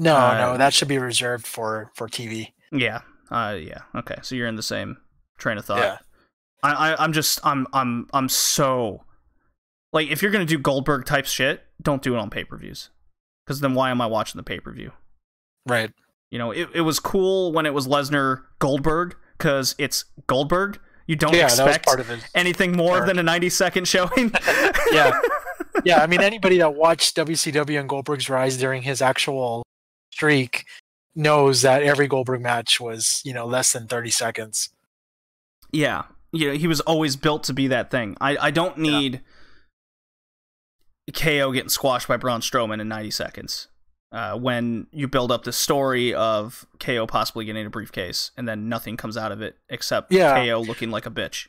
No, that should be reserved for TV. Yeah. Yeah. Okay. So you're in the same train of thought. Yeah. I'm so like, if you're gonna do Goldberg type shit, don't do it on pay-per-views, because then why am I watching the pay-per-view? Right. You know, it was cool when it was Lesnar Goldberg, because it's Goldberg. You don't expect anything more than a 90-second showing. Yeah. Yeah, I mean, anybody that watched WCW and Goldberg's rise during his actual streak knows that every Goldberg match was, less than 30 seconds. Yeah. He was always built to be that thing. I don't need KO getting squashed by Braun Strowman in 90 seconds. When you build up the story of KO possibly getting a briefcase, and then nothing comes out of it except KO looking like a bitch.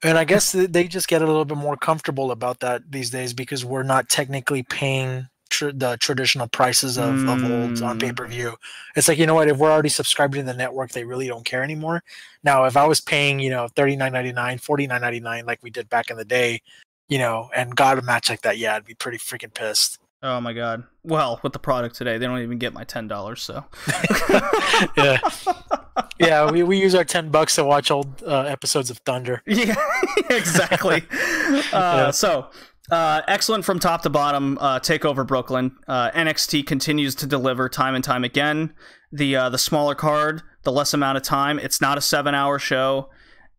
And I guess they just get a little bit more comfortable about that these days, because we're not technically paying the traditional prices of old on pay-per-view. It's like, you know what, if we're already subscribed to the network, they really don't care anymore. Now, if I was paying, $39.99, $49.99 like we did back in the day, and got a match like that, I'd be pretty freaking pissed. Oh my god. Well, with the product today, they don't even get my $10, so. Yeah. Yeah, we use our $10 to watch old episodes of Thunder. Yeah, exactly. So, excellent from top to bottom. TakeOver Brooklyn. NXT continues to deliver time and time again. The smaller card, the less amount of time. It's not a 7-hour show.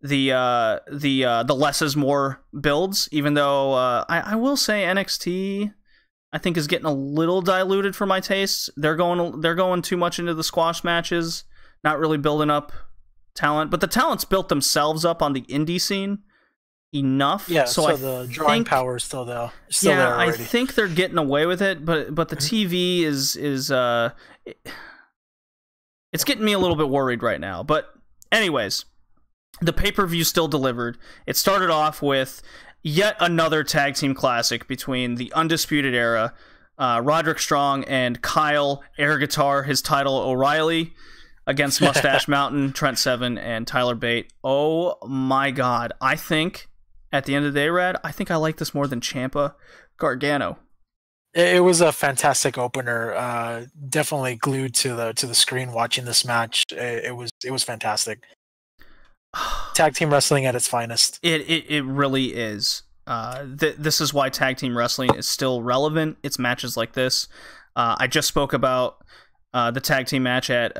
The less is more builds. Even though I will say NXT, I think, is getting a little diluted for my tastes. They're going too much into the squash matches, not really building up talent. But the talent's built themselves up on the indie scene enough. Yeah, so the drawing power is still there. There already. I think they're getting away with it. But the TV is it's getting me a little bit worried right now. But anyways, the pay-per-view still delivered. It started off with yet another tag team classic between the Undisputed Era, Roderick Strong and Kyle Air Guitar, his title O'Reilly, against Mustache Mountain, Trent Seven, and Tyler Bate. Oh my god. I think, at the end of the day, Rad, I think I like this more than Ciampa Gargano. It was a fantastic opener. Definitely glued to the screen watching this match. It was fantastic. Tag team wrestling at its finest. It really is. This is why tag team wrestling is still relevant. It's matches like this. I just spoke about the tag team match at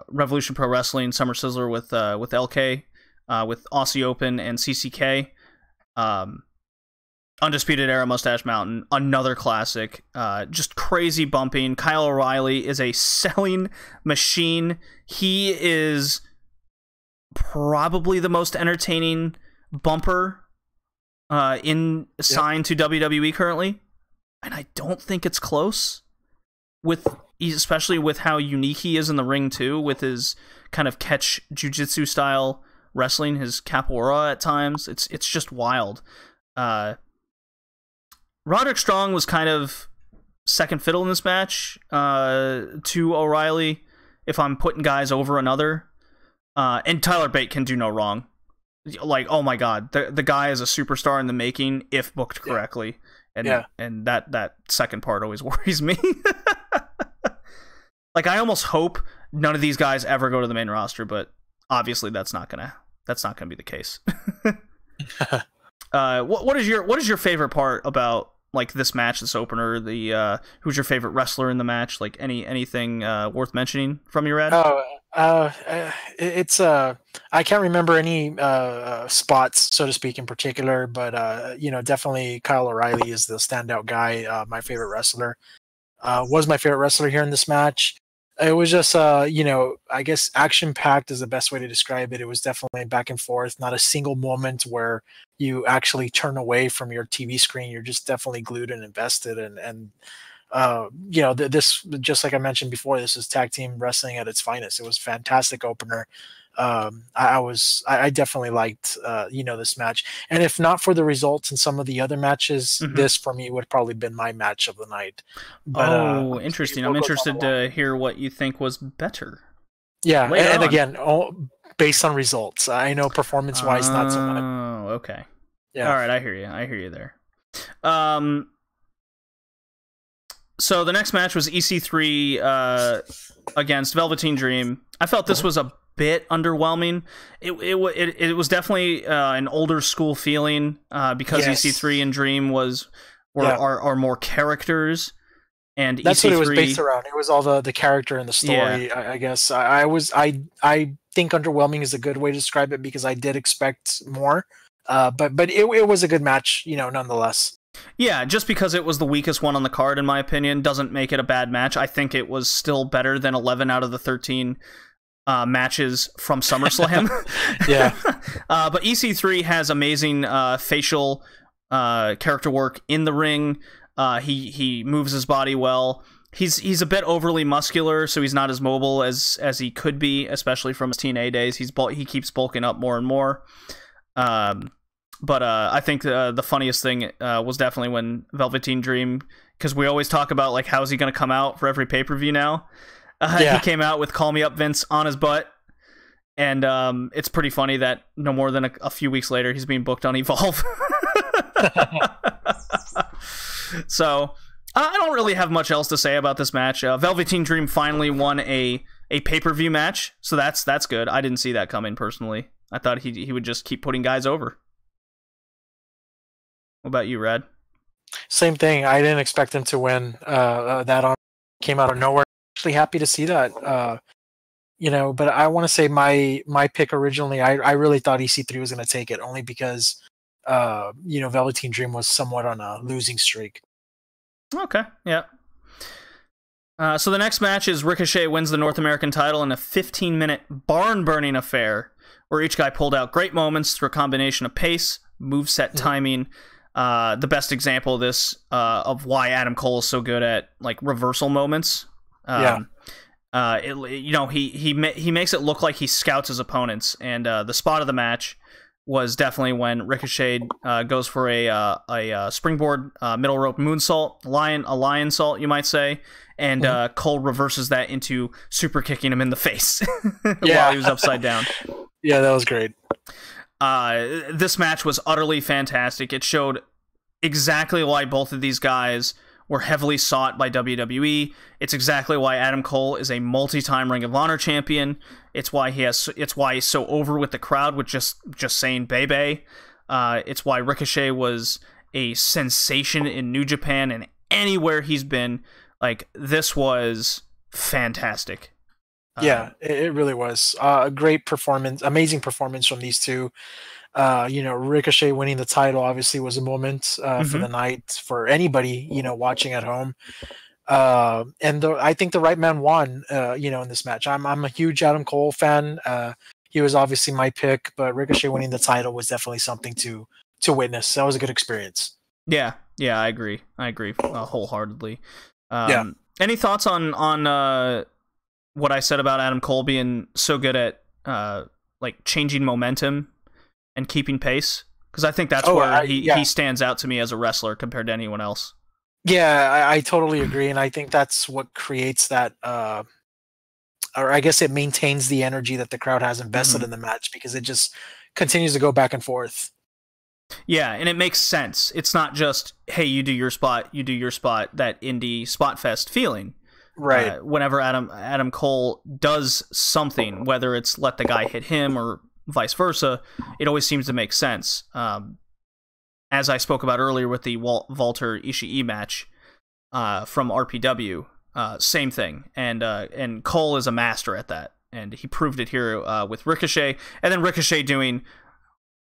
Revolution Pro Wrestling Summer Sizzler with LK, with Aussie Open and CCK. Undisputed Era, Mustache Mountain, another classic. Just crazy bumping. Kyle O'Reilly is a selling machine. He is probably the most entertaining bumper signed to WWE currently, and I don't think it's close, especially with how unique he is in the ring too, with his kind of catch jiu-jitsu style wrestling, his capoeira at times. It's just wild. Roderick Strong was kind of second fiddle in this match to O'Reilly, if I'm putting guys over another. And Tyler Bate can do no wrong. Like, oh my god, the guy is a superstar in the making if booked correctly. And that second part always worries me. Like, I almost hope none of these guys ever go to the main roster, but obviously that's not gonna be the case. What is your favorite part about, like, this match, this opener? The who's your favorite wrestler in the match? Like, anything worth mentioning from your ad? It's I can't remember any spots, so to speak, in particular, but definitely Kyle O'Reilly is the standout guy. My favorite wrestler, was my favorite wrestler here in this match. It was just I guess action packed is the best way to describe it. It was definitely back and forth, not a single moment where you actually turn away from your TV screen. You're just definitely glued and invested, and this, just like I mentioned before, this is tag team wrestling at its finest. It was a fantastic opener. I definitely liked this match, and if not for the results in some of the other matches, this for me would probably been my match of the night. But, interesting. I'm interested to hear what you think was better. Yeah, and again, based on results. I know performance wise, not so much. Oh, okay. Yeah. All right, I hear you there. So the next match was EC3 against Velveteen Dream. I felt this was a bit underwhelming. It was definitely an older school feeling because EC3 and Dream are more characters, and that's EC3, what it was based around. It was all the character and the story. Yeah. I guess I think underwhelming is a good way to describe it because I did expect more, but it was a good match, nonetheless. Yeah, just because it was the weakest one on the card, in my opinion, doesn't make it a bad match. I think it was still better than 11 out of the 13 matches from SummerSlam. Yeah. But EC3 has amazing facial character work in the ring. He moves his body well. He's a bit overly muscular, so he's not as mobile as he could be, especially from his TNA days. He keeps bulking up more and more. But I think the funniest thing was definitely when Velveteen Dream, because we always talk about like how's he going to come out for every pay-per-view now. He came out with "Call Me Up, Vince" on his butt, and it's pretty funny that no more than a few weeks later he's being booked on Evolve. So I don't really have much else to say about this match. Velveteen Dream finally won a pay-per-view match, so that's good. I didn't see that coming personally. I thought he would just keep putting guys over. What about you, Rad? Same thing. I didn't expect him to win. Came out of nowhere. Actually happy to see that. But I want to say my pick originally, I really thought EC3 was going to take it only because Velveteen Dream was somewhat on a losing streak. Okay, yeah. So the next match is Ricochet wins the North American title in a 15-minute barn-burning affair where each guy pulled out great moments through a combination of pace, moveset timing. The best example of this of why Adam Cole is so good at like reversal moments. He makes it look like he scouts his opponents, and the spot of the match was definitely when Ricochet goes for a springboard middle rope moonsault, a lion salt, you might say, and Cole reverses that into super kicking him in the face while he was upside down. Yeah, that was great. This match was utterly fantastic. It showed exactly why both of these guys were heavily sought by WWE. It's exactly why Adam Cole is a multi-time Ring of Honor champion. It's why he's so over with the crowd with just saying "Bebe." It's why Ricochet was a sensation in New Japan and anywhere he's been. Like, this was fantastic. Yeah, it really was a great performance, amazing performance from these two. Ricochet winning the title obviously was a moment for the night for anybody watching at home. I think the right man won. In this match, I'm a huge Adam Cole fan. He was obviously my pick, but Ricochet winning the title was definitely something to witness. That was a good experience. Yeah, I agree wholeheartedly. Any thoughts on what I said about Adam Cole being so good at like changing momentum and keeping pace? Because I think that's where he stands out to me as a wrestler compared to anyone else. Yeah, I totally agree, and I think that's what creates that, or I guess it maintains the energy that the crowd has invested in the match because it just continues to go back and forth. Yeah, and it makes sense. It's not just, hey, you do your spot, that indie spot fest feeling. Right. Whenever Adam Cole does something, whether it's let the guy hit him or vice versa, it always seems to make sense. As I spoke about earlier with the Walter Ishii match from RPW, same thing. And Cole is a master at that, and he proved it here with Ricochet. And then Ricochet doing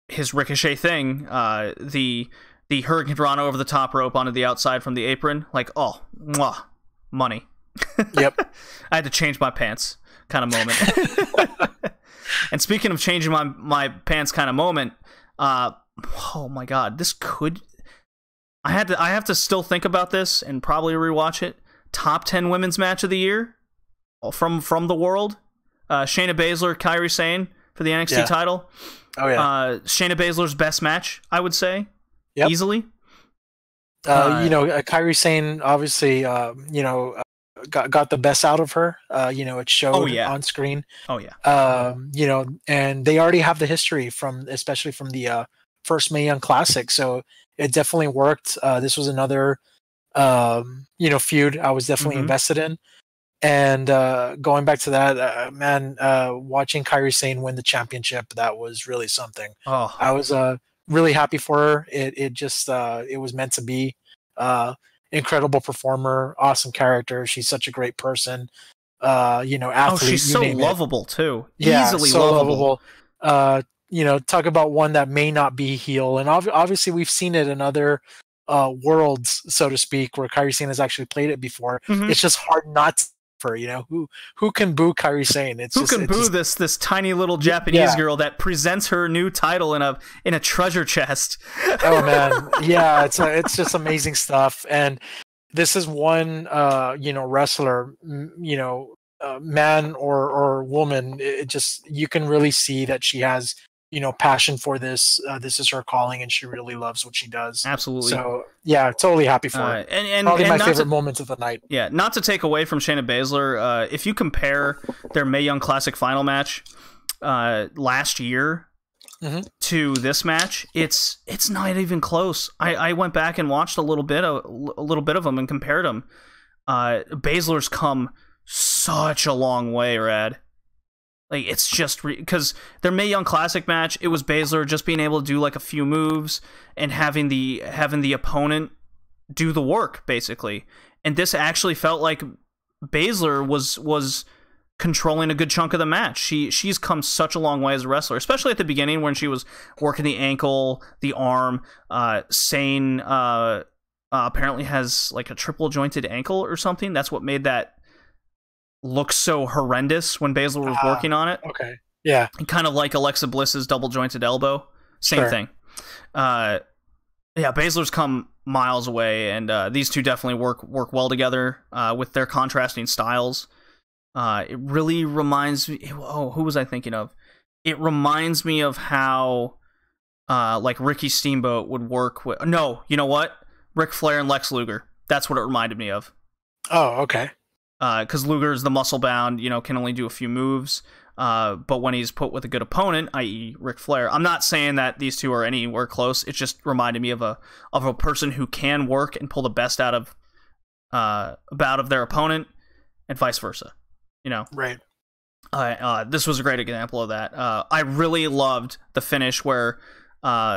his Ricochet thing, the Hurricane Rana over the top rope onto the outside from the apron, like, oh, mwah, money. Yep. I had to change my pants kind of moment. And speaking of changing my pants kind of moment, oh my god, this could... I have to still think about this and probably rewatch it. Top 10 women's match of the year from the world. Shayna Baszler, Kairi Sane for the NXT title. Oh yeah. Shayna Baszler's best match, I would say. Yep. Easily. Kairi Sane obviously got the best out of her. It showed on screen. Oh yeah. And they already have the history especially from the first Mae Young Classic, so it definitely worked. This was another feud I was definitely invested in. And going back to that, watching Kairi Sane win the championship, that was really something. Oh, I was really happy for her. It was meant to be. Incredible performer, awesome character. She's such a great person. Athlete. Oh, she's so lovable too. Yeah, easily so lovable. Talk about one that may not be heel, and obviously we've seen it in other worlds, so to speak, where Kairi Sane has actually played it before. It's just hard not to. For who can boo Kairi Sane? This tiny little Japanese girl that presents her new title in a treasure chest? Oh man, yeah, it's just amazing stuff. And this is one wrestler, man or woman. It just, you can really see that she has passion for this. This is her calling, and she really loves what she does. Absolutely. So yeah, totally happy for her. And probably my favorite moments of the night. Yeah, not to take away from Shayna Baszler, if you compare their Mae Young Classic final match last year to this match, it's not even close. I went back and watched a little bit of them and compared them. Baszler's come such a long way, Rad. Like, it's just because their Mae Young Classic match, it was Baszler just being able to do like a few moves and having the opponent do the work, basically. And this actually felt like Baszler was controlling a good chunk of the match. She's come such a long way as a wrestler, especially at the beginning when she was working the ankle, the arm. Sane apparently has like a triple jointed ankle or something. That's what made that look so horrendous when Baszler was working on it. Okay. Yeah. And kind of like Alexa Bliss's double jointed elbow. Same thing. Yeah, Baszler's come miles away, and these two definitely work well together with their contrasting styles. It really reminds me... Oh, who was I thinking of? It reminds me of how like Ricky Steamboat would work with... No, you know what? Ric Flair and Lex Luger. That's what it reminded me of. Oh, okay. Because Luger's the muscle-bound, can only do a few moves. But when he's put with a good opponent, i.e. Ric Flair, I'm not saying that these two are anywhere close. It just reminded me of a person who can work and pull the best out of their opponent, and vice versa. Right. This was a great example of that. I really loved the finish where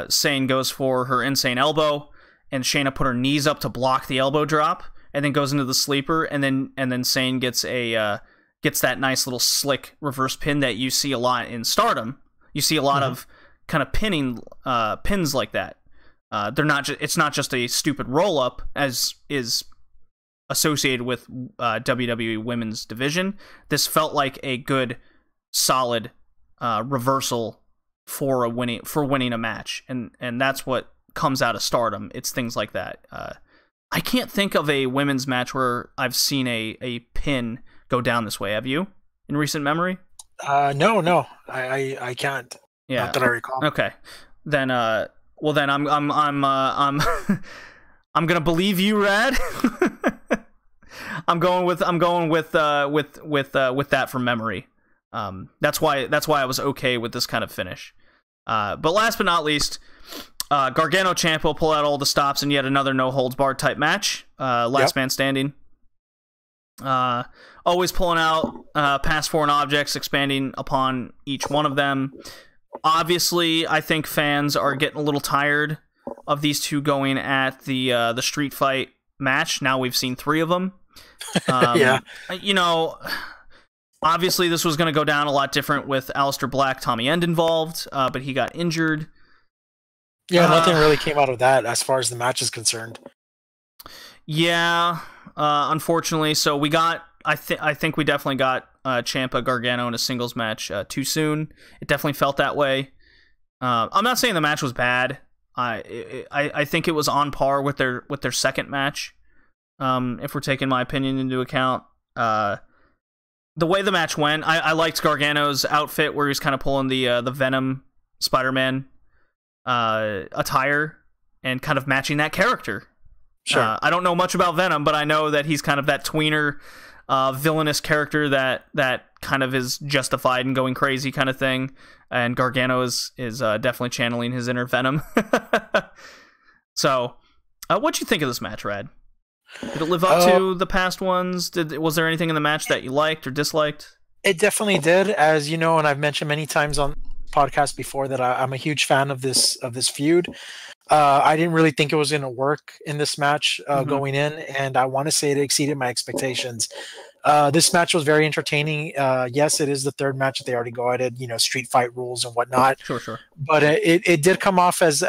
Sane goes for her insane elbow, and Shayna put her knees up to block the elbow drop, and then goes into the sleeper, and then Sane gets that nice little slick reverse pin that you see a lot in Stardom. You see a lot of kind of pinning pins like that. It's not just a stupid roll up as is associated with WWE Women's Division. This felt like a good, solid reversal for winning a match, and that's what comes out of Stardom. It's things like that. I can't think of a women's match where I've seen a pin go down this way. Have you, in recent memory? No, I can't. Yeah, not that I recall. Okay, then I'm I'm gonna believe you, Rad. I'm going with that from memory. That's why I was okay with this kind of finish. But last but not least, Gargano Ciampa pull out all the stops in yet another no holds barred type match. Last man standing. Always pulling out past foreign objects, expanding upon each one of them. Obviously, I think fans are getting a little tired of these two going at the street fight match. Now we've seen 3 of them. Yeah. Obviously this was going to go down a lot different with Aleister Black, Tommy End involved, but he got injured. Yeah, nothing really came out of that as far as the match is concerned. Yeah, unfortunately. So we got, I think we definitely got Ciampa Gargano in a singles match too soon. It definitely felt that way. I'm not saying the match was bad. I think it was on par with their second match. If we're taking my opinion into account, the way the match went, I liked Gargano's outfit where he's kind of pulling the Venom Spider-Man attire and kind of matching that character. Sure. I don't know much about Venom, but I know that he's kind of that tweener, villainous character that kind of is justified and going crazy kind of thing. And Gargano is definitely channeling his inner Venom. So, what'd you think of this match, Rad? Did it live up to the past ones? Was there anything in the match that you liked or disliked? It definitely did, as you know, and I've mentioned many times on podcast before that I'm a huge fan of this feud. I didn't really think it was going to work in this match going in, and I want to say it exceeded my expectations. This match was very entertaining. Yes, it is the third match that they already go at it, street fight rules and whatnot. Sure. But it did come off as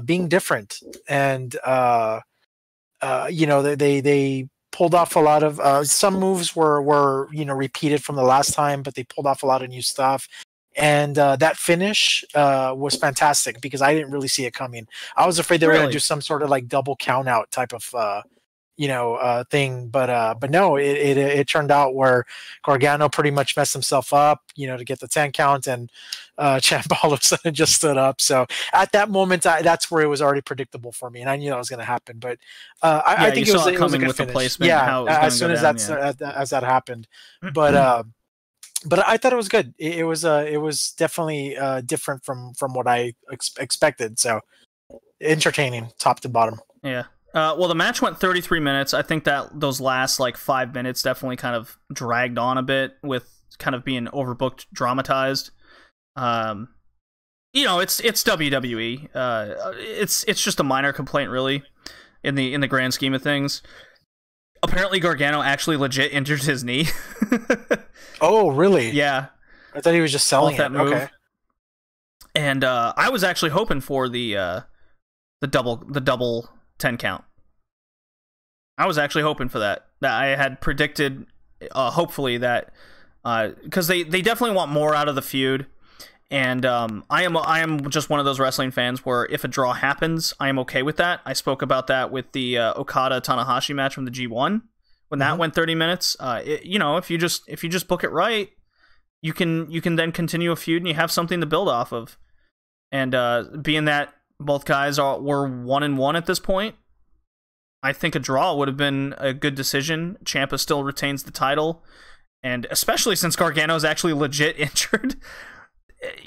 being different, and they pulled off a lot of some moves were repeated from the last time, but they pulled off a lot of new stuff. And that finish was fantastic because I didn't really see it coming. I was afraid they were going to do some sort of like double count out type of thing, but no, it turned out where Gargano pretty much messed himself up, to get the 10 count, and Ciampa all of a sudden just stood up. So at that moment, that's where it was already predictable for me, and I knew that was going to happen. But I think it was a good with finish. The placement, yeah, as soon as that happened, but I thought it was good. It was definitely different from what I expected. So entertaining, top to bottom. Yeah. Well, the match went 33 minutes. I think that those last 5 minutes definitely kind of dragged on a bit with kind of being overbooked, dramatized. It's WWE. It's just a minor complaint, really, in the grand scheme of things. Apparently, Gargano actually legit injured his knee. Oh, really? Yeah. I thought he was just selling that move. Okay. And I was actually hoping for the double 10 count. I was actually hoping for that. I had predicted, hopefully, that because they definitely want more out of the feud, and I am just one of those wrestling fans where if a draw happens, I am okay with that. I spoke about that with the Okada Tanahashi match from the G1 when that went 30 minutes. If you just book it right, you can then continue a feud and you have something to build off of. And being that both guys were 1-1 at this point, I think a draw would have been a good decision. Ciampa still retains the title, and especially since Gargano's actually legit injured,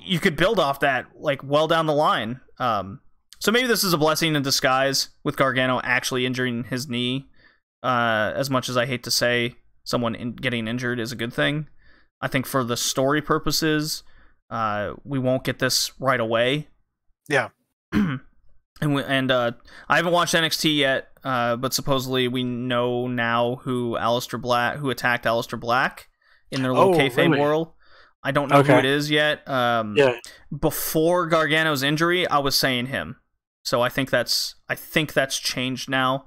you could build off that well down the line. So maybe this is a blessing in disguise with Gargano actually injuring his knee. As much as I hate to say someone getting injured is a good thing, I think for the story purposes, we won't get this right away. Yeah. And I haven't watched NXT yet, but supposedly we know now who attacked Aleister Black in their little kayfabe world. I don't know who it is yet. Before Gargano's injury, I was saying him, so I think that's changed now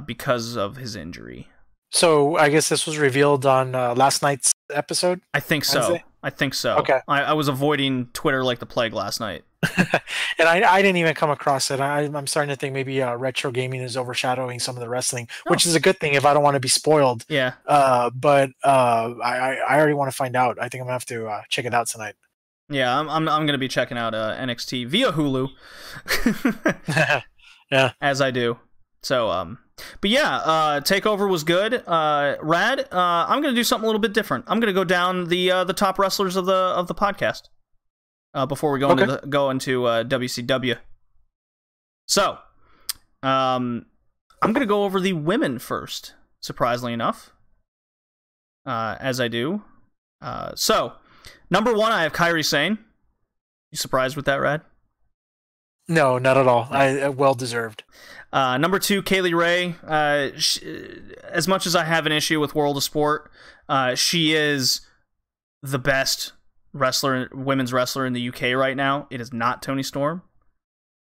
because of his injury. So I guess this was revealed on last night's episode? I think so. Okay. I was avoiding Twitter like the plague last night. And I didn't even come across it. I'm starting to think maybe retro gaming is overshadowing some of the wrestling, which is a good thing if I don't want to be spoiled. Yeah. But I already want to find out. I think I'm going to have to check it out tonight. Yeah, I'm going to be checking out NXT via Hulu. Yeah. As I do. So, but yeah, TakeOver was good. Rad, I'm going to do something a little bit different. I'm going to go down the top wrestlers of the podcast before we go into WCW. So, I'm going to go over the women first, surprisingly enough, as I do. So, number 1, I have Kairi Sane. You surprised with that, Rad? No, not at all. Well deserved. Number 2, Kaylee Ray. As much as I have an issue with World of Sport, she is the best women's wrestler in the UK right now. It is not Toni Storm.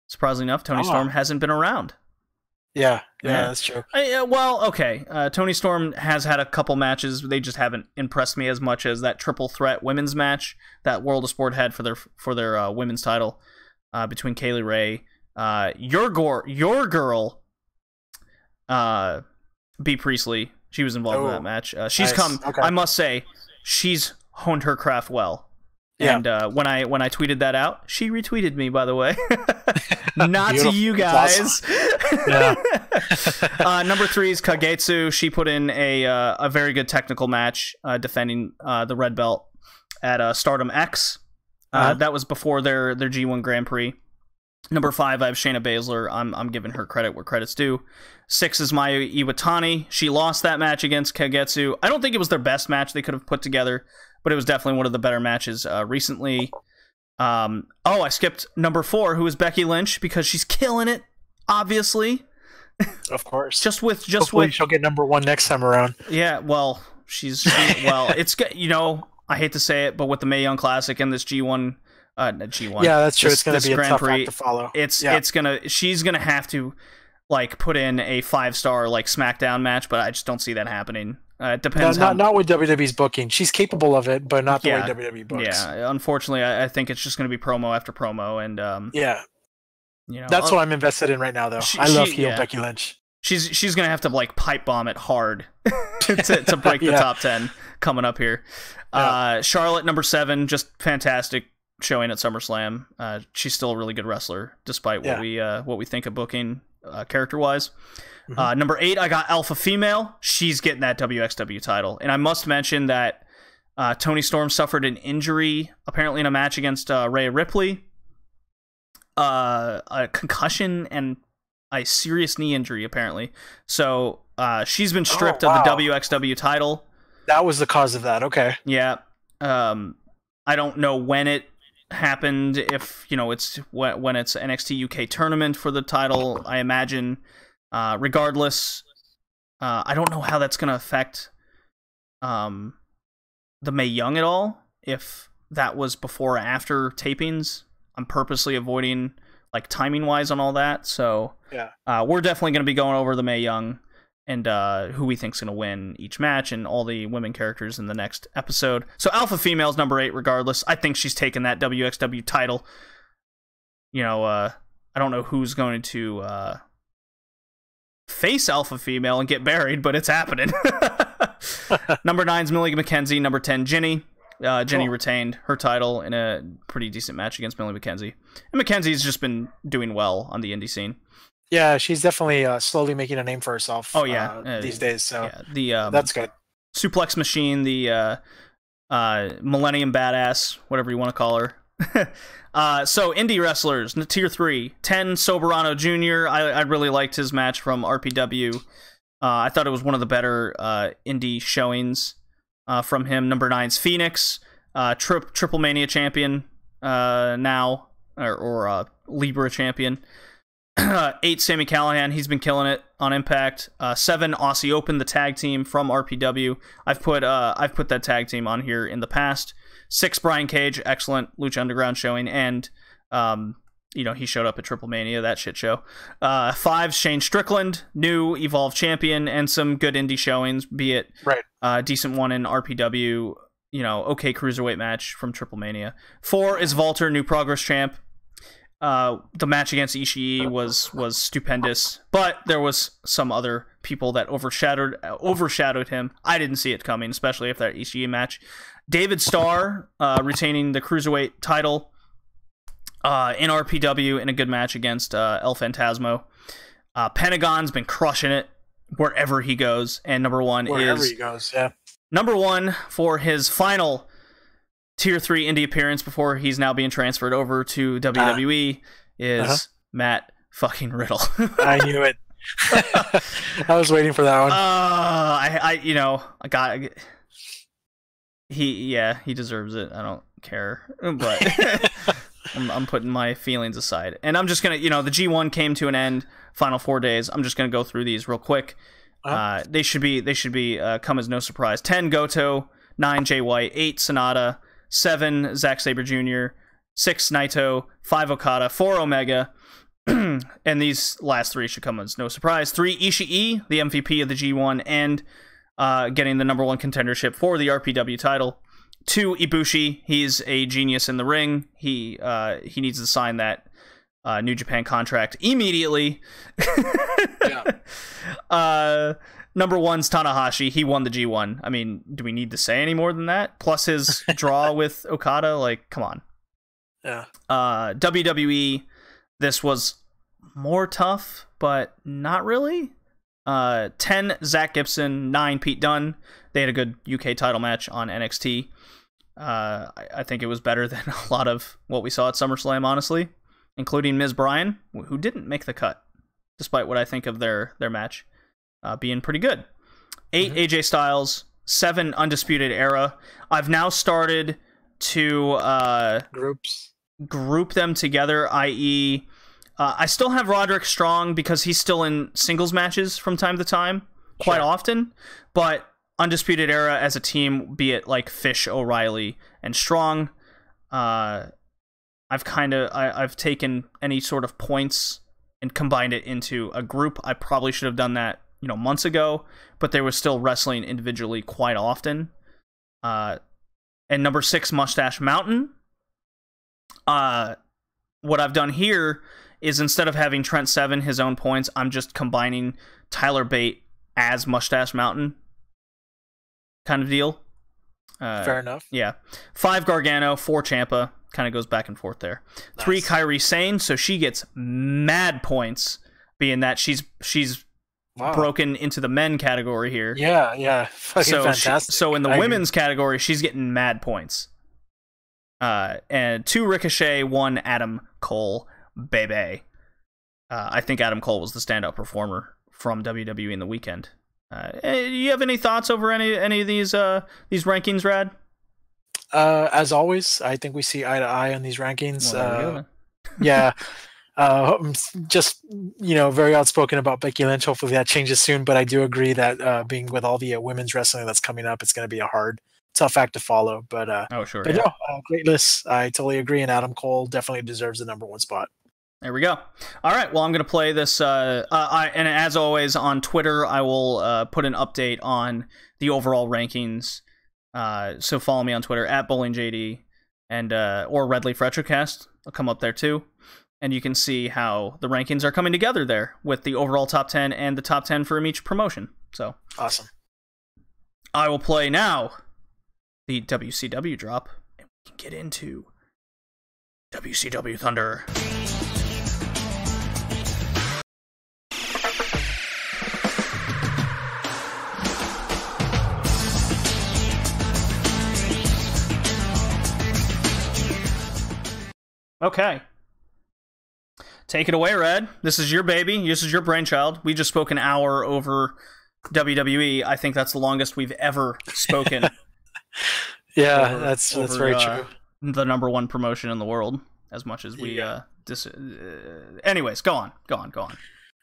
Surprisingly enough, Toni Storm hasn't been around. Yeah, that's true. Toni Storm has had a couple matches. They just haven't impressed me as much as that triple threat women's match that World of Sport had for their women's title between Kaylee Ray, your girl, B. Priestley. She was involved in that match. She's come. Okay. I must say, she's honed her craft well. Yeah. And when I tweeted that out, she retweeted me, by the way. Not to you guys. Awesome. Number 3 is Kagetsu. She put in a very good technical match defending the red belt at Stardom X. That was before their G1 Grand Prix. Number 5, I have Shayna Baszler. I'm giving her credit where credit's due. 6 is Mayu Iwatani. She lost that match against Kagetsu. I don't think it was their best match they could have put together, but it was definitely one of the better matches recently. I skipped number 4, who is Becky Lynch, because she's killing it, obviously. Of course. Hopefully she'll get number 1 next time around. Yeah, well, it's, you know, I hate to say it, but with the Mae Young Classic and this G1, yeah, that's true. It's going to be a tough act to follow. She's gonna have to like put in a 5-star like SmackDown match, but I just don't see that happening. It depends. Not with WWE's booking. She's capable of it, but not the way WWE books. Yeah, unfortunately, I think it's just going to be promo after promo, and you know, that's what I'm invested in right now, though. I love heel Becky Lynch. She's going to have to like pipe bomb it hard to break the top 10 coming up here. Yeah. Charlotte, number 7, just fantastic showing at SummerSlam. She's still a really good wrestler, despite what we think of booking character wise. Number 8, I got Alpha Female. She's getting that WXW title, and I must mention that Toni Storm suffered an injury apparently in a match against Rhea Ripley, a concussion and a serious knee injury apparently. So she's been stripped of the WXW title. That was the cause of that. Okay. Yeah. I don't know when it happened, if you know it's when it's NXT UK tournament for the title, I imagine. Regardless, I don't know how that's going to affect the Mae Young at all, if that was before or after tapings. I'm purposely avoiding like timing wise on all that, so we're definitely going to be going over the Mae Young and who we think's going to win each match and all the women characters in the next episode. So Alpha Female's number 8 regardless. I think she's taken that WXW title. You know, I don't know who's going to face Alpha Female and get buried, but it's happening. Number 9's Millie McKenzie. Number 10, Ginny. Ginny retained her title in a pretty decent match against Millie McKenzie. And McKenzie's just been doing well on the indie scene. Yeah, she's definitely slowly making a name for herself. These days. So that's good. Suplex Machine, the Millennium Badass, whatever you want to call her. So indie wrestlers, tier 3, 10 Soberano Jr. I really liked his match from RPW. I thought it was one of the better indie showings from him. Number 9's Phoenix, triplemania champion now, or Libra champion. 8, Sami Callihan, he's been killing it on Impact. 7, Aussie Open, the tag team from RPW. I've put that tag team on here in the past. 6, Brian Cage, excellent Lucha Underground showing, and you know, he showed up at Triplemania, that shit show. 5, Shane Strickland, new Evolve champion, and some good indie showings, be it decent one in RPW, you know, okay cruiserweight match from Triplemania. 4 is Walter, new Progress champ. The match against Ishii was stupendous, but there was some other people that overshadowed him. I didn't see it coming, especially after that Ishii match. David Starr retaining the cruiserweight title in RPW in a good match against El Phantasmo. Pentagon's been crushing it wherever he goes, and number 1 number 1 for his final tier 3 indie appearance before he's now being transferred over to WWE is Matt fucking Riddle. I knew it. I was waiting for that one. He deserves it. I don't care, but I'm putting my feelings aside, and I'm just gonna, you know, the G1 came to an end, final 4 days. I'm just gonna go through these real quick. They should be come as no surprise. 10, Goto. 9, Jay White. 8, Sonata. 7, Zack Sabre Jr. 6, Naito. 5, Okada. 4, Omega. And these last 3 should come as no surprise. 3, Ishii, the MVP of the G1, and getting the number 1 contendership for the RPW title. 2, Ibushi. He's a genius in the ring. He needs to sign that New Japan contract immediately. Number 1's Tanahashi. He won the G1. I mean, do we need to say any more than that? Plus his draw with Okada. Like, come on. Yeah. WWE, this was more tough, but not really. 10, Zach Gibson. 9, Pete Dunne. They had a good UK title match on NXT. I think it was better than a lot of what we saw at SummerSlam, honestly. including Ms. Bryan, who didn't make the cut, despite what I think of their match being pretty good. 8 AJ Styles, 7 Undisputed Era. I've now started to group them together, i.e., I still have Roderick Strong because he's still in singles matches from time to time, quite often, but Undisputed Era as a team, be it like Fish, O'Reilly, and Strong, I've taken any sort of points and combined it into a group. I probably should have done that, months ago, but they were still wrestling individually quite often. And number 6, Mustache Mountain. What I've done here is instead of having Trent Seven his own points, I'm just combining Tyler Bate as Mustache Mountain kind of deal. Fair enough. Yeah. 5 Gargano, 4 Ciampa. Kind of goes back and forth there. Nice. 3 Kairi Sane, so she gets mad points, being that she's broken into the men category here. Yeah. Fucking fantastic. So in the women's category, she's getting mad points. And 2 Ricochet, 1 Adam Cole, baby. I think Adam Cole was the standout performer from WWE in the weekend. Do you have any thoughts over any of these rankings, Rad? As always, I think we see eye to eye on these rankings. Yeah. Just, very outspoken about Becky Lynch. Hopefully that changes soon, but I do agree that being with all the women's wrestling that's coming up, it's going to be a tough act to follow. But great list. I totally agree, and Adam Cole definitely deserves the number 1 spot. There we go. All right, well, I'm going to play this, and as always, on Twitter, I will put an update on the overall rankings. So follow me on Twitter, @BowlingJD, and or Redleaf Retrocast. I'll come up there too. And you can see how the rankings are coming together there with the overall top 10 and the top 10 from each promotion. So awesome. I will play now the WCW drop, and we can get into WCW Thunder. Okay. Take it away, Red. This is your baby. This is your brainchild. We just spoke an hour over WWE. I think that's the longest we've ever spoken. Yeah, that's very true. The number 1 promotion in the world, as much as we... Anyways, go on.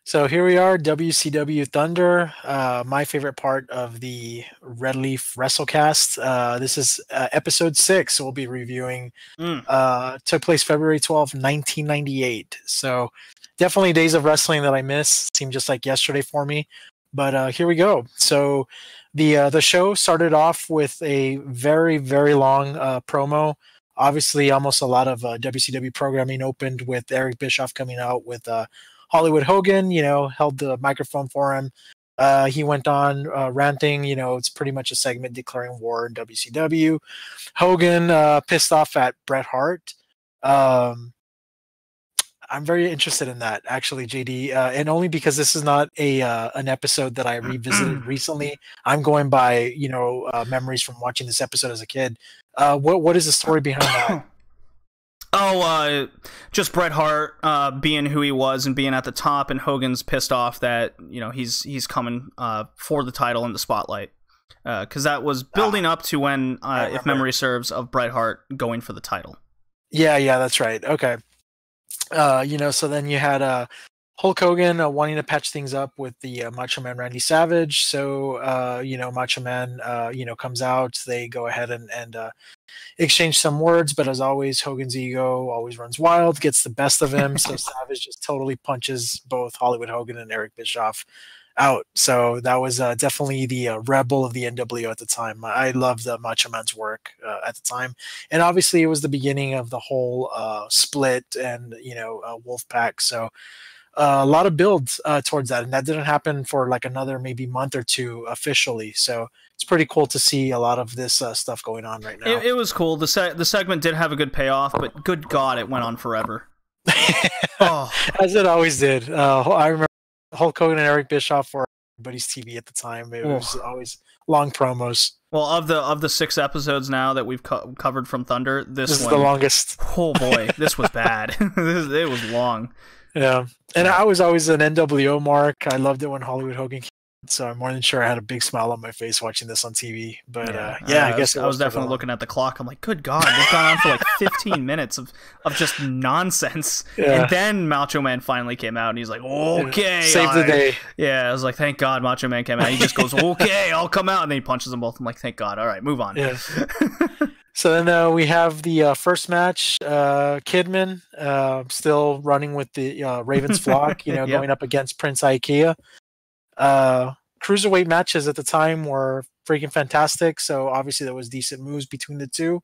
So here we are, WCW Thunder, my favorite part of the Red Leaf Wrestlecast. This is episode 6 we'll be reviewing. Took place February 12th, 1998. So definitely days of wrestling that I miss. Seemed just like yesterday for me. But here we go. So the show started off with a very, very long promo. Obviously, almost a lot of WCW programming opened with Eric Bischoff coming out with... Hollywood Hogan, held the microphone for him. He went on ranting, it's pretty much a segment declaring war in WCW. Hogan pissed off at Bret Hart. I'm very interested in that, actually, JD, and only because this is not an episode that I revisited recently. I'm going by, memories from watching this episode as a kid. What is the story behind that? Just Bret Hart being who he was and being at the top, and Hogan's pissed off that he's coming for the title in the spotlight, because that was building up to when, if memory serves, of Bret Hart going for the title. Yeah, that's right. Okay, so then you had Hulk Hogan wanting to patch things up with the Macho Man Randy Savage. So Macho Man comes out. They go ahead and exchange some words, but as always, Hogan's ego always runs wild, gets the best of him. So Savage just totally punches both Hollywood Hogan and Eric Bischoff out. So that was definitely the rebel of the NWO at the time. I loved Macho Man's work at the time, and obviously it was the beginning of the whole split and Wolfpack. So a lot of builds towards that, and that didn't happen for like another maybe month or two officially. So it's pretty cool to see a lot of this stuff going on right now. It was cool. The segment did have a good payoff, but good God, it went on forever. As it always did. I remember Hulk Hogan and Eric Bischoff were everybody's TV at the time. It was always long promos. Well, of the 6 episodes now that we've covered from Thunder, this is one, the longest. Oh boy, this was bad. It was long. Yeah, and I was always an NWO mark. I loved it when Hollywood Hogan came. So I'm more than sure I had a big smile on my face watching this on TV. But I guess I was definitely looking at the clock. I'm like, good God, they've gone on for like 15 minutes of just nonsense. Yeah. And then Macho Man finally came out and he's like, okay. Save the day. Yeah, I was like, thank God Macho Man came out. He just goes, okay, I'll come out. And then he punches them both. I'm like, thank God. All right, move on. Yeah. So then we have the first match. Kidman still running with the Ravens flock, yep. Going up against Prince Ikea. Cruiserweight matches at the time were freaking fantastic, so obviously there was decent moves between the two.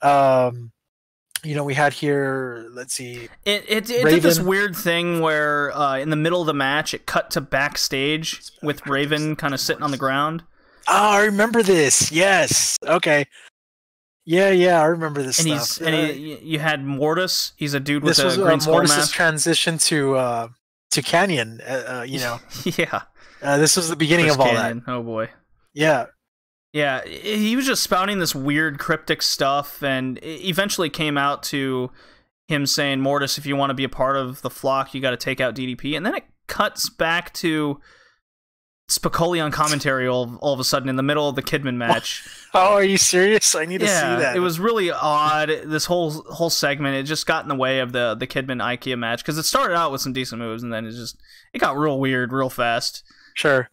We had here, let's see, it did this weird thing where in the middle of the match it cut to backstage with Raven kind of sitting on the ground. Oh, I remember this. Yes. Okay. Yeah, I remember this stuff. You had Mortis. He's a dude with a green skull mask. Mortis' transition to Canyon. Yeah. This was the beginning of all Canyon. That. Oh boy. Yeah. Yeah, he was just spouting this weird cryptic stuff, and it eventually came out to him saying, Mortis, if you want to be a part of the flock, you got to take out DDP. And then it cuts back to Spicoli on commentary all of a sudden in the middle of the Kidman match. Oh, are you serious? I need to see that. It was really odd. This whole segment, it just got in the way of the Kidman Ikea match, because it started out with some decent moves, and then it got real weird real fast. Sure.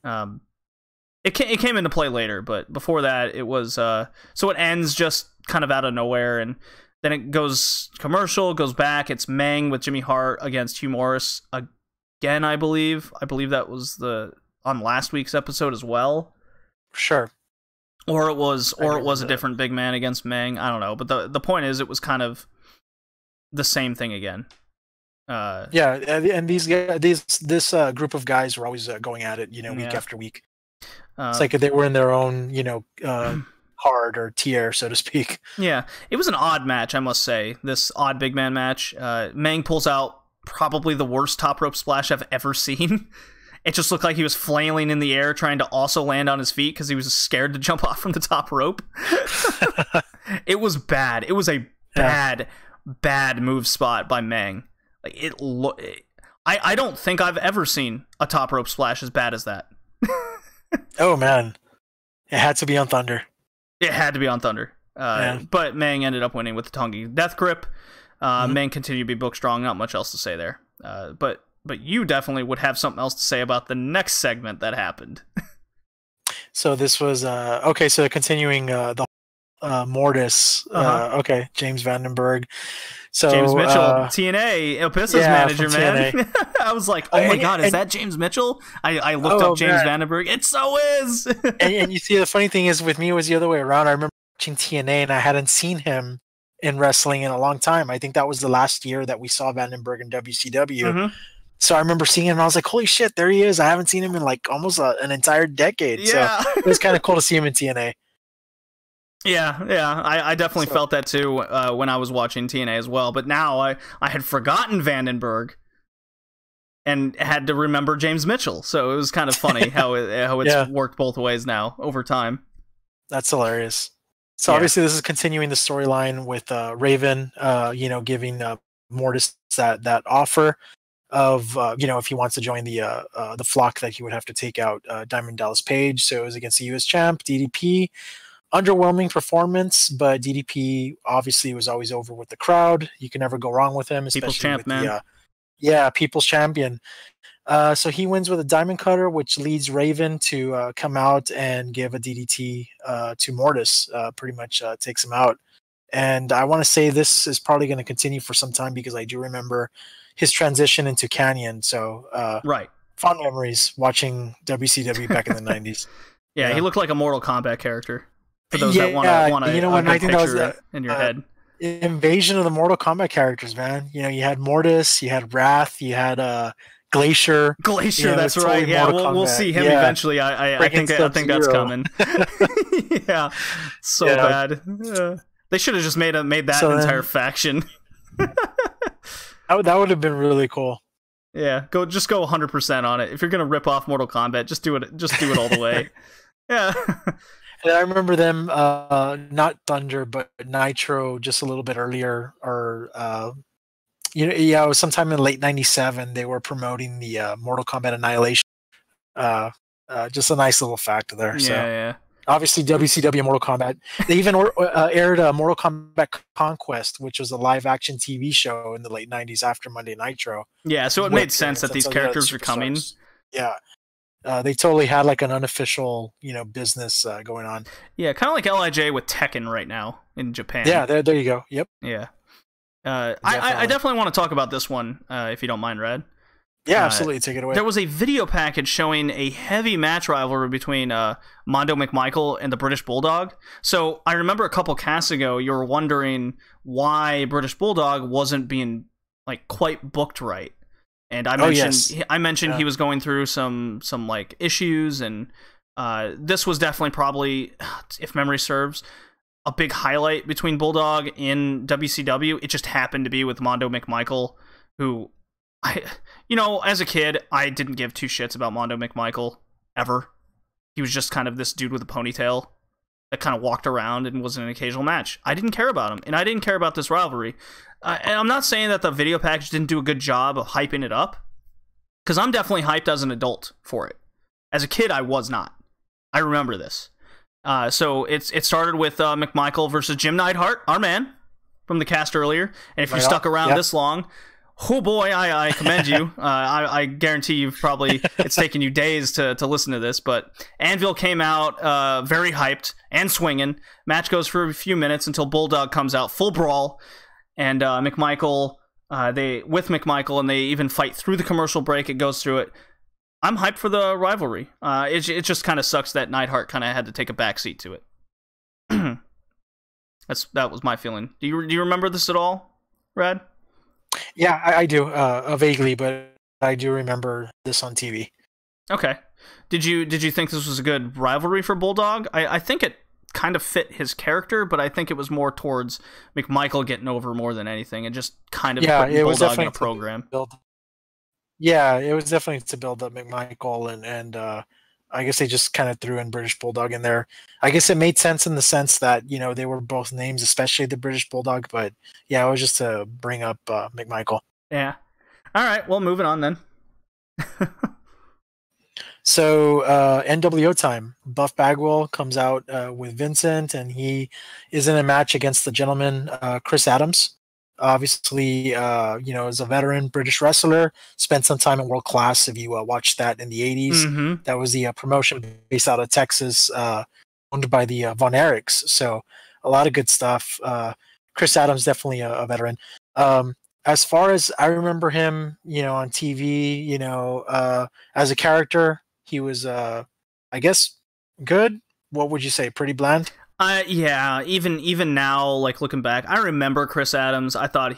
It came into play later, but before that, it was so it ends just kind of out of nowhere, and then it goes commercial, goes back. It's Mang with Jimmy Hart against Hugh Morris again, I believe. I believe that was on last week's episode as well. Sure. Or it was a different big man against Mang. I don't know, but the point is, it was kind of the same thing again. And this group of guys were always going at it, week after week. It's like they were in their own, card or tier, so to speak. Yeah, it was an odd match, I must say. This odd big man match. Mang pulls out probably the worst top rope splash I've ever seen. It just looked like he was flailing in the air, trying to also land on his feet because he was scared to jump off from the top rope. It was bad. It was a bad move spot by Mang. Like I don't think I've ever seen a top rope splash as bad as that. Oh man, it had to be on Thunder. It had to be on Thunder. But Mang ended up winning with the Tongi Death Grip. Mang continued to be book strong. Not much else to say there. But you definitely would have something else to say about the next segment that happened. So this was okay. So continuing the Mortis. Okay, James Vandenberg. So James Mitchell, TNA, Opessa's manager, man. I was like, oh my God, is that James Mitchell? I looked up James Vandenberg. It so is. and you see, the funny thing is, with me, it was the other way around. I remember watching TNA, and I hadn't seen him in wrestling in a long time. I think that was the last year that we saw Vandenberg in WCW. Mm-hmm. So I remember seeing him, and I was like, holy shit, there he is. I haven't seen him in like almost an entire decade. Yeah. So it was kind of cool to see him in TNA. Yeah, I definitely felt that too when I was watching TNA as well. But now I had forgotten Vandenberg and had to remember James Mitchell. So it was kind of funny how it's worked both ways now over time. That's hilarious. So obviously this is continuing the storyline with Raven, giving Mortis that offer of if he wants to join the flock, that he would have to take out Diamond Dallas Page. So it was against the US champ DDP. Underwhelming performance, but DDP obviously was always over with the crowd. You can never go wrong with him, especially People's champ, with man. People's champion. So he wins with a diamond cutter, which leads Raven to come out and give a DDT to Mortis. Pretty much takes him out. And I want to say this is probably going to continue for some time, because I do remember his transition into Canyon. So fond memories watching WCW back in the 90s. Yeah, he looked like a Mortal Kombat character. For those that want to, I think that was in your head. Invasion of the Mortal Kombat characters, man. You had Mortis, you had Wrath, you had Glacier. That's right. Yeah, we'll see him eventually. I think that's coming. Yeah, bad. They should have just made that entire faction. That would have been really cool. Yeah, just go 100% on it. If you're gonna rip off Mortal Kombat, just do it. Just do it all the way. Yeah. And I remember them, not Thunder, but Nitro, just a little bit earlier, or it was sometime in late '97. They were promoting the Mortal Kombat Annihilation. Just a nice little fact there. So. Yeah. Obviously, WCW Mortal Kombat. They even aired Mortal Kombat Conquest, which was a live-action TV show in the late '90s after Monday Nitro. Yeah, so it made sense that these characters were coming. Yeah, they totally had like an unofficial, business going on. Yeah, kind of like LIJ with Tekken right now in Japan. Yeah, there you go. Yep. Yeah. I definitely want to talk about this one, if you don't mind, Red. Yeah, absolutely. Take it away. There was a video package showing a heavy match rivalry between Mondo McMichael and the British Bulldog. So I remember a couple casts ago, you were wondering why British Bulldog wasn't being like quite booked right. And I mentioned he was going through some like issues, and this was definitely probably, if memory serves, a big highlight between Bulldog in WCW. It just happened to be with Mondo McMichael, who as a kid, I didn't give two shits about Mondo McMichael ever. He was just kind of this dude with a ponytail that kind of walked around and was in an occasional match. I didn't care about him, and I didn't care about this rivalry. And I'm not saying that the video package didn't do a good job of hyping it up, because I'm definitely hyped as an adult for it. As a kid, I was not. I remember this. So it started with McMichael versus Jim Neidhart, our man, from the cast earlier. And if you stuck around this long, oh boy, I commend you. I guarantee you've it's taken you days to listen to this, but Anvil came out very hyped and swinging. Match goes for a few minutes until Bulldog comes out, full brawl, and McMichael, and they even fight through the commercial break. It goes through it. I'm hyped for the rivalry. It just kind of sucks that Neidhart kind of had to take a backseat to it. That was my feeling. Do you remember this at all, Rad? Yeah, I do, vaguely, but I do remember this on TV. Okay. Did you think this was a good rivalry for Bulldog? I think it kind of fit his character, but I think it was more towards McMichael getting over more than anything, and just kind of putting Bulldog in a program. Yeah, it was definitely to build up McMichael, and I guess they just kind of threw in British Bulldog in there. I guess it made sense in the sense that, they were both names, especially the British Bulldog, but yeah, it was just to bring up McMichael. Yeah. All right, well, moving on then. So, NWO time. Buff Bagwell comes out with Vincent, and he is in a match against the gentleman, Chris Adams. Obviously, is a veteran British wrestler, spent some time in World Class. If you watched that in the 80s, mm-hmm. That was the promotion based out of Texas, owned by the Von Erichs. So a lot of good stuff. Chris Adams, definitely a veteran. As far as I remember him, on TV, as a character, he was, I guess, good. What would you say? Pretty bland? Yeah, even now, like looking back, I remember Chris Adams. I thought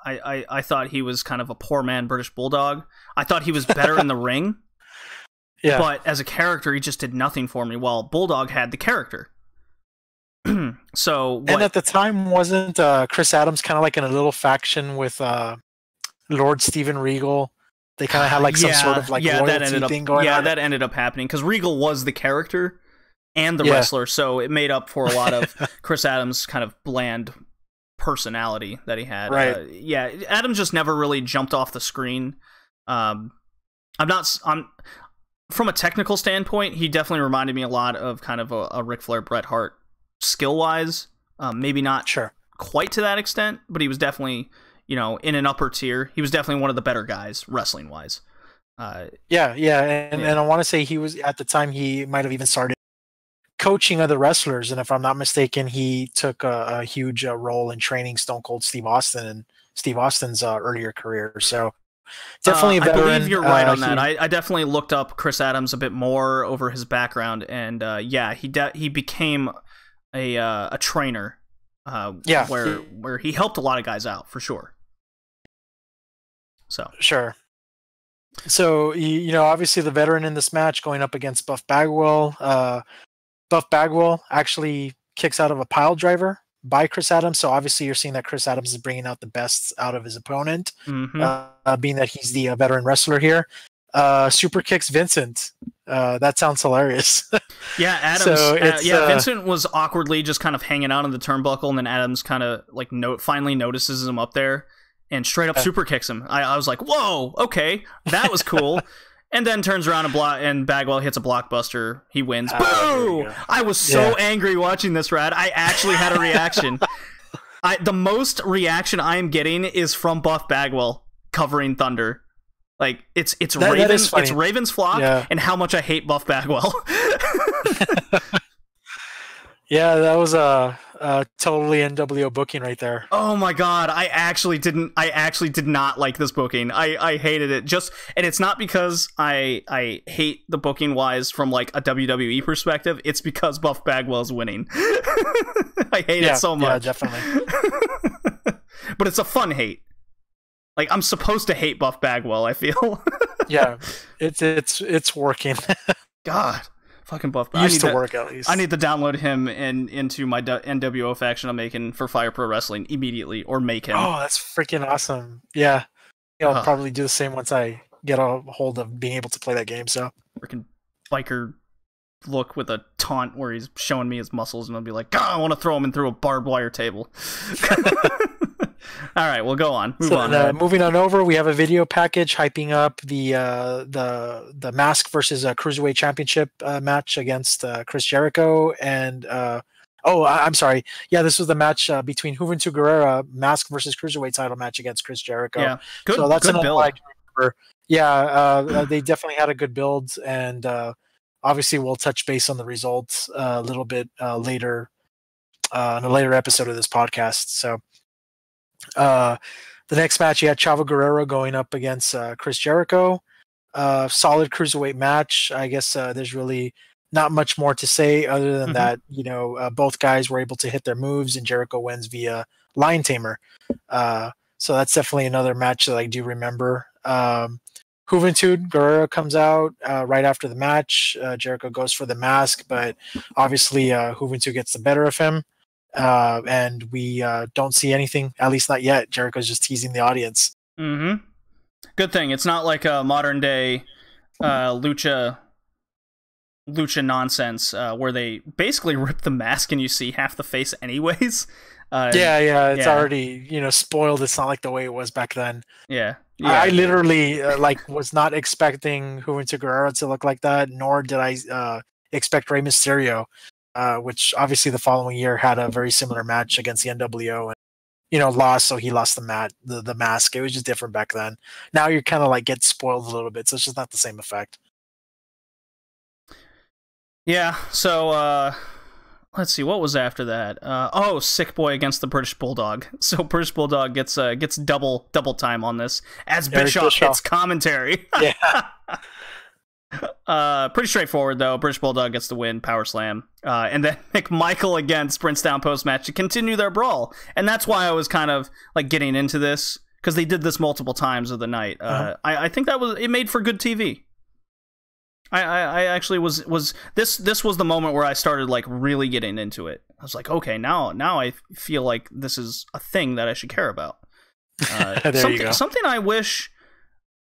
I thought he was kind of a poor man British Bulldog. I thought he was better in the ring. Yeah. But as a character, he just did nothing for me, while Bulldog had the character. So and at the time, wasn't Chris Adams kind of like in a little faction with Lord Steven Regal? They kind of had like some sort of like loyalty thing going on. Yeah, that ended up happening because Regal was the character and the wrestler, so it made up for a lot of Chris Adams' kind of bland personality that he had. Right. Adams just never really jumped off the screen. I'm from a technical standpoint, he definitely reminded me a lot of kind of a Ric Flair, Bret Hart, skill-wise. Maybe not quite to that extent, but he was definitely, in an upper tier. He was definitely one of the better guys, wrestling-wise. And I want to say he was, at the time, he might have even started coaching other wrestlers, and if I'm not mistaken, he took a huge role in training Stone Cold Steve Austin and Steve Austin's earlier career. So definitely a veteran. I believe you're right on that. I definitely looked up Chris Adams a bit more over his background, and he became a trainer. Where he helped a lot of guys out for sure. So obviously the veteran in this match going up against Buff Bagwell. Buff Bagwell actually kicks out of a pile driver, by Chris Adams. So obviously you're seeing that Chris Adams is bringing out the best out of his opponent, being that he's the veteran wrestler here. Super kicks Vincent. That sounds hilarious. Yeah, Adams. So Vincent was awkwardly just kind of hanging out on the turnbuckle, and then Adams kind of like finally notices him up there and straight up super kicks him. I was like, whoa, okay, that was cool. And then turns around and Bagwell hits a blockbuster. He wins. Boo! I was so angry watching this, Rad. I actually had a reaction. The most reaction I am getting is from Buff Bagwell covering Thunder. Like it's Raven's flock, and how much I hate Buff Bagwell. Yeah, that was a totally NWO booking right there. Oh my god, I actually did not like this booking. I hated it. And it's not because I hate the booking wise from like a WWE perspective. It's because Buff Bagwell's winning. I hate it so much. Yeah, definitely. But it's a fun hate. Like, I'm supposed to hate Buff Bagwell, I feel. Yeah, it's working. God, fucking Buff Bagwell. Used to work, at least. I need to download him into my NWO faction I'm making for Fire Pro Wrestling immediately, or make him. Oh, that's freaking awesome. Yeah. I'll probably do the same once I get a hold of being able to play that game, so. Freaking biker look with a taunt where he's showing me his muscles, and I'll be like, God, I want to throw him in through a barbed wire table. All right, we'll go on. Moving on over, we have a video package hyping up the Mask versus Cruiserweight Championship match against Chris Jericho and I'm sorry. Yeah, this was the match between Juventud Guerrera, Mask versus Cruiserweight title match against Chris Jericho. Yeah, good. So that's good build. Yeah, they definitely had a good build, and obviously we'll touch base on the results a little bit later in a later episode of this podcast. So. The next match, you had Chavo Guerrero going up against Chris Jericho. Solid cruiserweight match. I guess there's really not much more to say other than that. Both guys were able to hit their moves, and Jericho wins via Lion Tamer. So that's definitely another match that I do remember. Juventud Guerrero comes out right after the match. Jericho goes for the mask, but obviously Juventud gets the better of him. And we don't see anything, at least not yet. Jericho's just teasing the audience. Mm-hmm. Good thing. It's not like a modern day lucha nonsense where they basically rip the mask and you see half the face anyways. It's already spoiled. It's not like the way it was back then. Yeah. I literally was not expecting Juventud Guerrero to look like that, nor did I expect Rey Mysterio. Which obviously the following year had a very similar match against the NWO and, lost. So he lost the mask. It was just different back then. Now you're kind of like get spoiled a little bit. So it's just not the same effect. Yeah. So, let's see. What was after that? Sick Boy against the British Bulldog. So British Bulldog gets double time on this as Bischoff hits commentary. Yeah. Pretty straightforward though. British Bulldog gets the win, power slam, and then McMichael against Prince down post match to continue their brawl, and that's why I was kind of like getting into this because they did this multiple times of the night. I think it made for good TV. I actually was this was the moment where I started like really getting into it. I was like, okay, now I feel like this is a thing that I should care about. Something I wish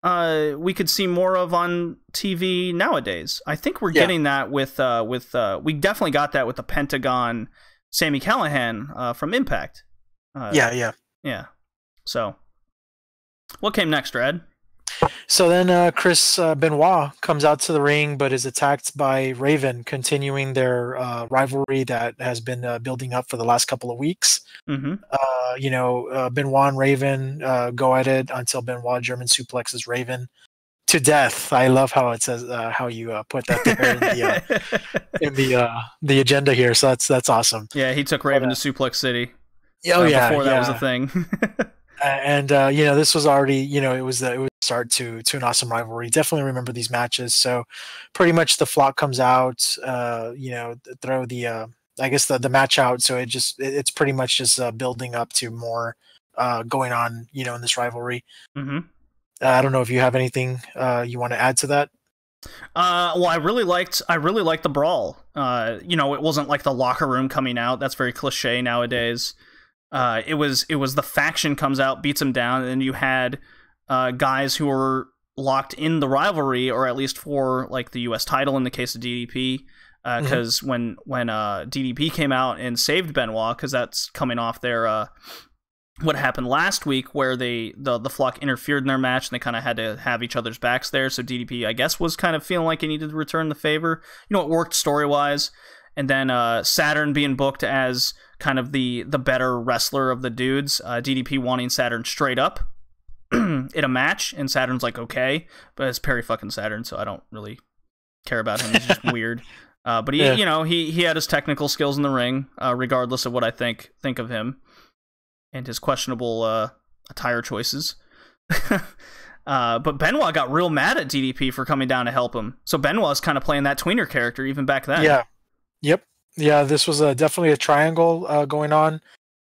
we could see more of on TV nowadays. I think we're getting that with we definitely got that with the Pentagon Sami Callihan from Impact. Yeah. So what came next, Red? So then Chris Benoit comes out to the ring, but is attacked by Raven, continuing their rivalry that has been building up for the last couple of weeks. Mm-hmm. Benoit and Raven go at it until Benoit German suplexes Raven to death. I love how it says how you put that there in the agenda here. So that's awesome. Yeah, he took Raven to Suplex City. Before that was a thing. This was already, it was start to an awesome rivalry. Definitely remember these matches. So pretty much the flock comes out, throw the the match out. So it's pretty much just building up to more going on, in this rivalry. Mm-hmm. I don't know if you have anything you want to add to that. Well, I really liked the brawl. You know, it wasn't like the locker room coming out. That's very cliche nowadays. It was the faction comes out, beats them down, and then you had guys who were locked in the rivalry, or at least for like the U.S. title in the case of DDP. Because when DDP came out and saved Benoit, because that's coming off their what happened last week, where the Flock interfered in their match and they kind of had to have each other's backs there. So DDP, I guess, was kind of feeling like he needed to return the favor. You know, it worked story wise, and then Saturn being booked as kind of the better wrestler of the dudes. DDP wanting Saturn straight up in a match, and Saturn's like, okay, but it's Perry fucking Saturn, so I don't really care about him. He's just weird. But he, you know, he had his technical skills in the ring, regardless of what I think of him and his questionable attire choices. But Benoit got real mad at DDP for coming down to help him. So Benoit's kind of playing that tweener character even back then. Yeah. Yep. Yeah, this was definitely a triangle going on.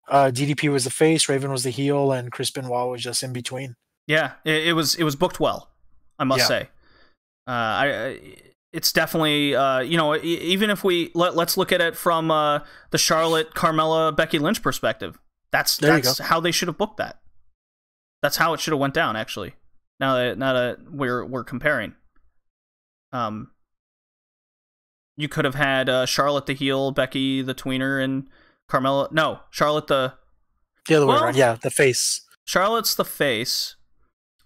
DDP was the face, Raven was the heel, and Chris Benoit was just in between. Yeah, it was booked well, I must say. It's definitely, you know, even if let's look at it from the Charlotte, Carmella, Becky Lynch perspective. That's how they should have booked that. That's how it should have went down, actually. Now that we're comparing. You could have had Charlotte the heel, Becky the tweener, and Carmella. No, Charlotte the other way around. Yeah, the face. Charlotte's the face.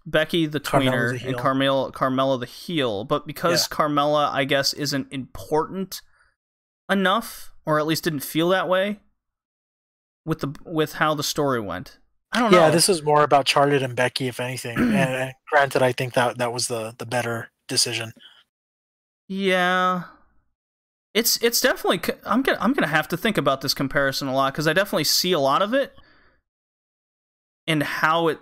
Becky the tweener, and Carmella the heel, but because Carmella, I guess, isn't important enough, or at least didn't feel that way with how the story went. I don't know. Yeah, this is more about Charlotte and Becky, if anything. and granted, I think that was the better decision. Yeah, it's definitely. I'm gonna have to think about this comparison a lot, because I definitely see a lot of it and how it's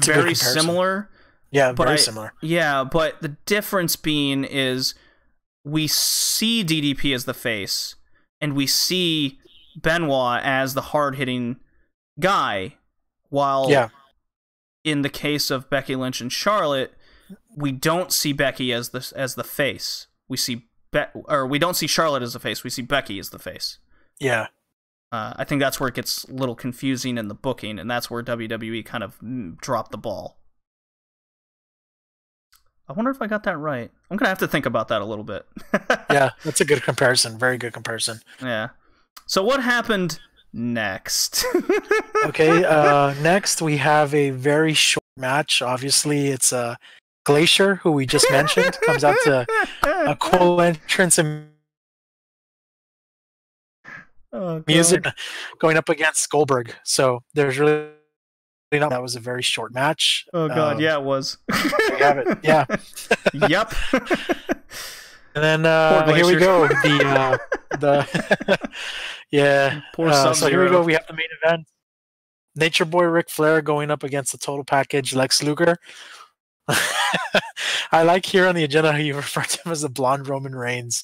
very similar. Yeah, very similar. Yeah, but the difference being is we see DDP as the face, and we see Benoit as the hard-hitting guy, while in the case of Becky Lynch and Charlotte, we don't see Becky as the face. We see we don't see Charlotte as the face. We see Becky as the face. Yeah. I think that's where it gets a little confusing in the booking, and that's where WWE kind of dropped the ball. I wonder if I got that right. I'm going to have to think about that a little bit. Yeah, that's a good comparison. Very good comparison. Yeah. So what happened next? Okay, next we have a very short match. Obviously, it's Glacier, who we just mentioned, comes out to a cool entrance and music going up against Goldberg. So there's really not, that was a very short match. Oh god, yeah, it was. There you have it. Yeah. Yep. And then here we go. Yeah. Poor so here we go. We have the main event. Nature Boy Ric Flair going up against the total package Lex Luger. I like here on the agenda how you refer to him as the blonde Roman Reigns.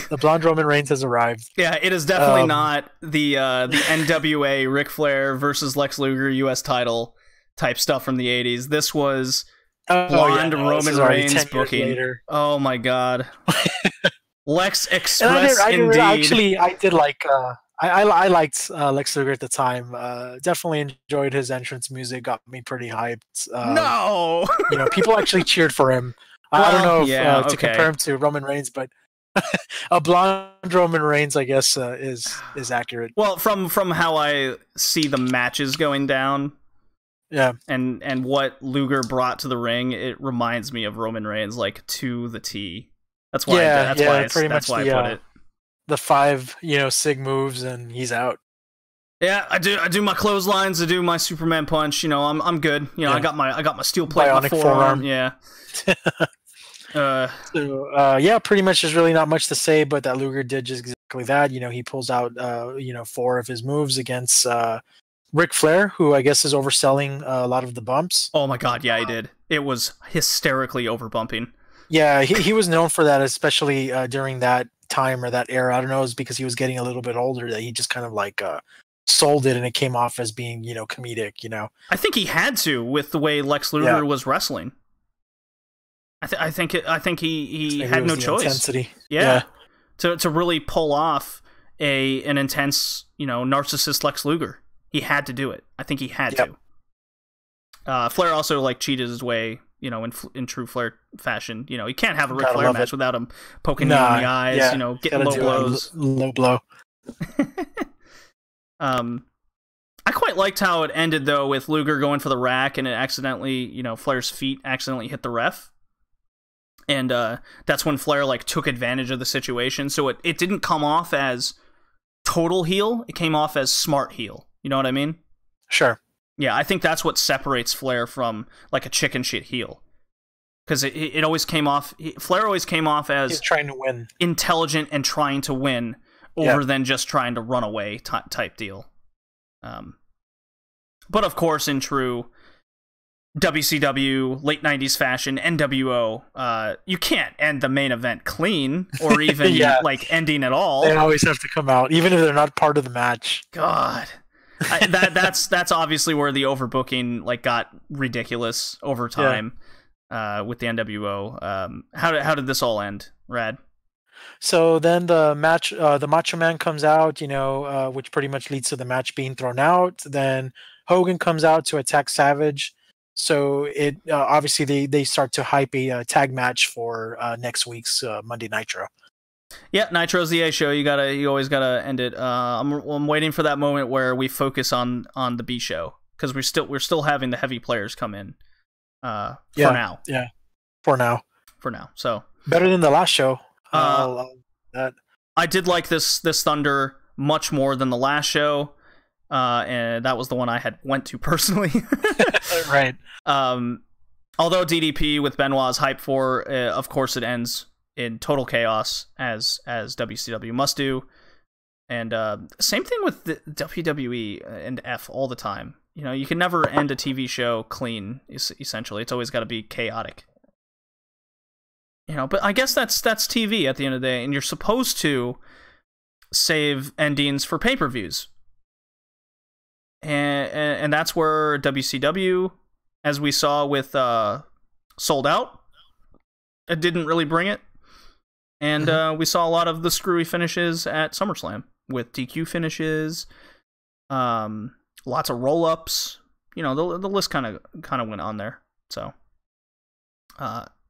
The blonde Roman Reigns has arrived. Yeah, it is definitely not the NWA Ric Flair versus Lex Luger US title type stuff from the 80s. This was blonde Roman Reigns booking. Oh my god. Lex Express indeed. Actually, I did like I liked Lex Luger at the time. Definitely enjoyed his entrance music. Got me pretty hyped. No, you know, people actually cheered for him. Well, I don't know if, to compare him to Roman Reigns, but a blonde Roman Reigns, I guess, is accurate. Well, from how I see the matches going down, yeah, and what Luger brought to the ring, it reminds me of Roman Reigns, like to the T. That's why. That's why I put it. The 5, Sig moves, and he's out. Yeah, I do my clotheslines, I do my Superman punch. I'm good. I got my steel plate, my forearm. Yeah. Pretty much there's really not much to say, but that Luger did just exactly that. He pulls out 4 of his moves against Ric Flair, who I guess is overselling a lot of the bumps. Oh my god, yeah, he did. It was hysterically overbumping. Yeah, he was known for that, especially during that time or that era. I don't know, it was because he was getting a little bit older that he just kind of like sold it, and it came off as being comedic. I think he had to with the way Lex Luger was wrestling. I think he had no choice. Intensity. Yeah. To really pull off an intense, narcissist Lex Luger. He had to do it. I think he had to. Flair also like cheated his way, in true Flair fashion. He can't have a Ric Flair match without him poking you in the eyes, getting low blows. Low blow. I quite liked how it ended though, with Luger going for the rack and it accidentally, Flair's feet accidentally hit the ref. And that's when Flair like took advantage of the situation. So it didn't come off as total heel. It came off as smart heel. You know what I mean? Sure. Yeah, I think that's what separates Flair from like a chicken shit heel. Because it always came off... Flair always came off as... He's trying to win. Intelligent and trying to win over than just trying to run away type deal. But of course, in true WCW, late 90s fashion, NWO, you can't end the main event clean or even like ending at all. They always have to come out, even if they're not part of the match. God. That's obviously where the overbooking like got ridiculous over time with the NWO. How did this all end, Rad? So then the match, the Macho Man comes out, which pretty much leads to the match being thrown out. Then Hogan comes out to attack Savage. So it obviously they start to hype a tag match for next week's Monday Nitro. Yeah, Nitro's the A show. You always gotta end it. I'm waiting for that moment where we focus on the B show because we're still having the heavy players come in. For now. Yeah. For now. So better than the last show. I did like this Thunder much more than the last show, and that was the one I had went to personally. Right. Although DDP with Benoit's hype for, of course, it ends in total chaos as WCW must do, and same thing with the WWE and F all the time. You can never end a TV show clean. Essentially, it's always got to be chaotic. But I guess that's TV at the end of the day, and you're supposed to save endings for pay-per-views. And that's where WCW, as we saw with Sold Out, it didn't really bring it. And we saw a lot of the screwy finishes at SummerSlam with DQ finishes, lots of roll-ups. The list kind of went on there. So,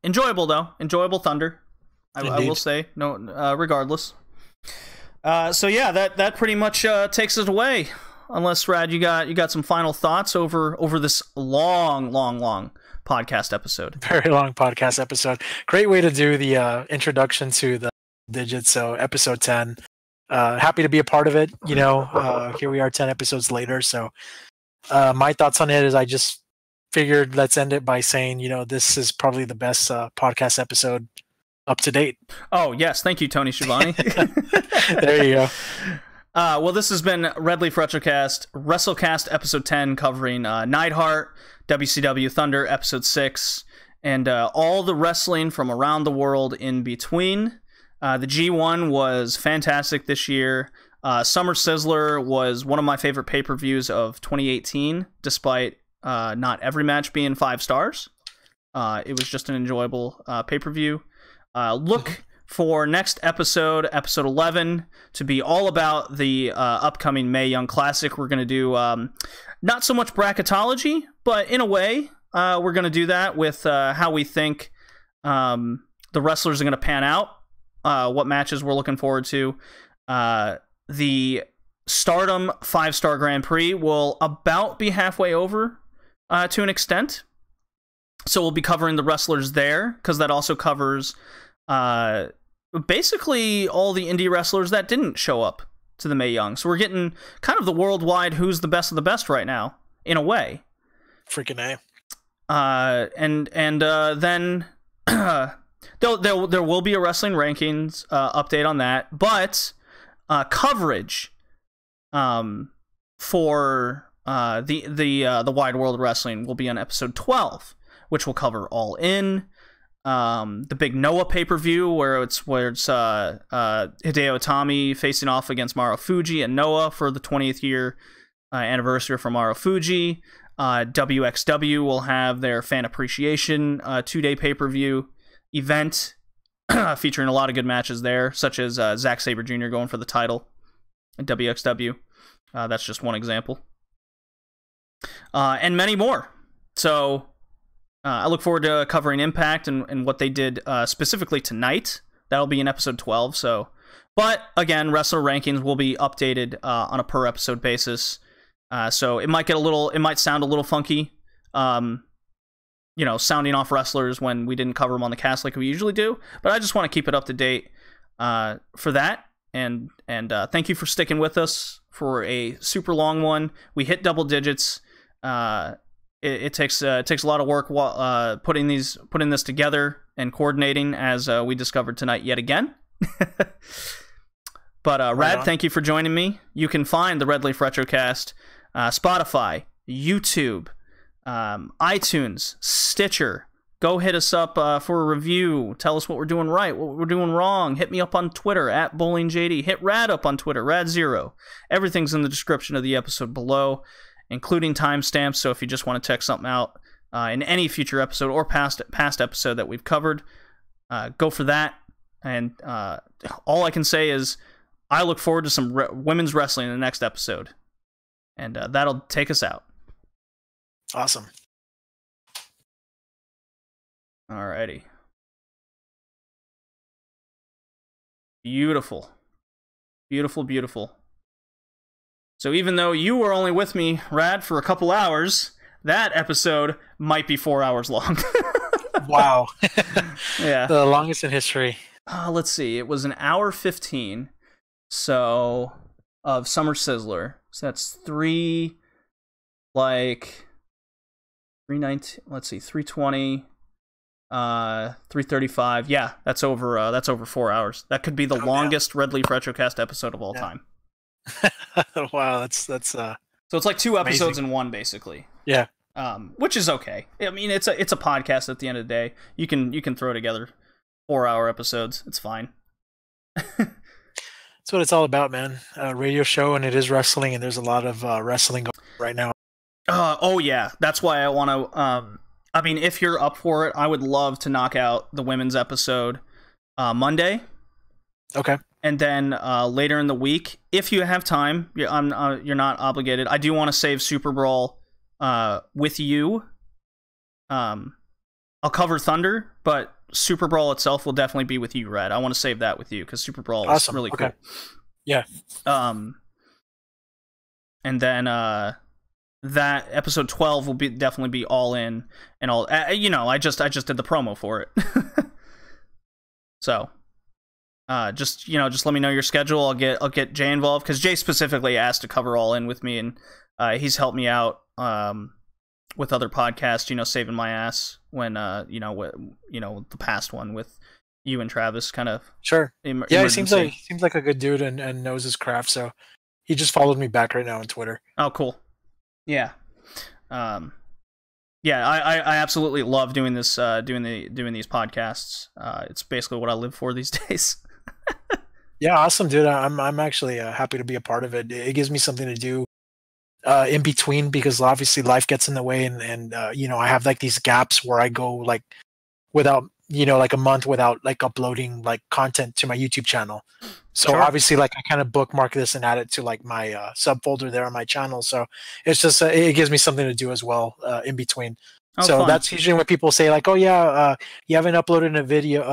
enjoyable though. Enjoyable Thunder. I will say no. Regardless. So yeah, that pretty much takes it away. Unless Rad, you got some final thoughts over this long podcast episode. Very long podcast episode. Great way to do the introduction to the digits. So episode 10. Happy to be a part of it. Here we are 10 episodes later. So my thoughts on it is I just figured let's end it by saying, this is probably the best podcast episode up to date. Oh, yes. Thank you, Tony Schiavone. There you go. Well, this has been Red Leaf Retrocast, Wrestlecast episode 10, covering Neidhart, WCW Thunder episode 6, and all the wrestling from around the world in between. The G1 was fantastic this year. Summer Sizzler was one of my favorite pay-per-views of 2018, despite not every match being 5 stars. It was just an enjoyable pay-per-view. Look for next episode 11, to be all about the upcoming Mae Young Classic. We're going to do not so much bracketology, but in a way, we're going to do that with how we think the wrestlers are going to pan out, what matches we're looking forward to. The Stardom 5-star Grand Prix will about be halfway over to an extent. So we'll be covering the wrestlers there, because that also covers basically all the indie wrestlers that didn't show up to the Mae Young. So we're getting kind of the worldwide who's the best of the best right now, in a way. Freaking A. And then there will be a wrestling rankings update on that, but coverage for the Wide World of Wrestling will be on episode 12, which will cover All In, the big Noah pay-per-view where it's Hideo Itami facing off against Marufuji and Noah for the 20th year anniversary for Marufuji. WXW will have their fan appreciation 2-day pay-per-view. event featuring a lot of good matches there, such as Zack Sabre Jr. going for the title in WXW. That's just one example. And many more. So I look forward to covering Impact and what they did specifically tonight. That'll be in episode 12. But again, wrestler rankings will be updated on a per episode basis. So it might sound a little funky, sounding off wrestlers when we didn't cover them on the cast like we usually do. But I just want to keep it up to date for that. And thank you for sticking with us for a super long one. We hit double digits. It takes a lot of work putting this together and coordinating, as we discovered tonight yet again. But Rad, thank you for joining me. You can find the Red Leaf Retrocast, Spotify, YouTube, iTunes, Stitcher. Go hit us up for a review. Tell us what we're doing right, what we're doing wrong. Hit me up on Twitter at BowlingJD. Hit Rad up on Twitter, Rad0. Everything's in the description of the episode below, including timestamps. So if you just want to check something out in any future episode or past episode that we've covered, go for that. And all I can say is I look forward to some women's wrestling in the next episode. And that'll take us out. Awesome. Alrighty. Beautiful. Beautiful, beautiful. So even though you were only with me, Rad, for a couple hours, that episode might be 4 hours long. Wow. Yeah. The longest in history. Let's see. It was an hour 15. So, of Summer Sizzler. So that's 319. Let's see, 320. 335. Yeah, that's over 4 hours. That could be the longest Red Leaf Retrocast episode of all time. Wow, that's so it's like 2 episodes in one, basically. Yeah. Which is okay. I mean, it's a podcast at the end of the day. You can throw together 4-hour episodes. It's fine. That's what it's all about, man. Radio show, and it is wrestling, and there's a lot of wrestling going on right now. Oh yeah, that's why I want to. I mean, if you're up for it, I would love to knock out the women's episode Monday. Okay. And then later in the week, if you have time, you're not obligated. I do want to save Super Brawl with you. I'll cover Thunder, but Super Brawl itself will definitely be with you, Red. I want to save that with you because Super Brawl is really cool. Yeah. And then that episode 12 will definitely be all in and all. I just did the promo for it. So, just let me know your schedule. I'll get Jay involved because Jay specifically asked to cover all in with me, and he's helped me out with other podcasts. Saving my ass when the past one with you and Travis kind of sure. Yeah, he seems like a good dude and knows his craft. So he just followed me back right now on Twitter. Oh, cool. Yeah. Yeah, I absolutely love doing this, doing these podcasts. It's basically what I live for these days. Yeah, awesome, dude. I'm actually happy to be a part of it. It gives me something to do in between because obviously life gets in the way, and I have like these gaps where I go like without like a month without like uploading like content to my YouTube channel. So obviously like I kind of bookmark this and add it to like my subfolder there on my channel. So it's just it gives me something to do as well in between. Oh, so fun. That's usually when people say like, oh yeah, you haven't uploaded a video,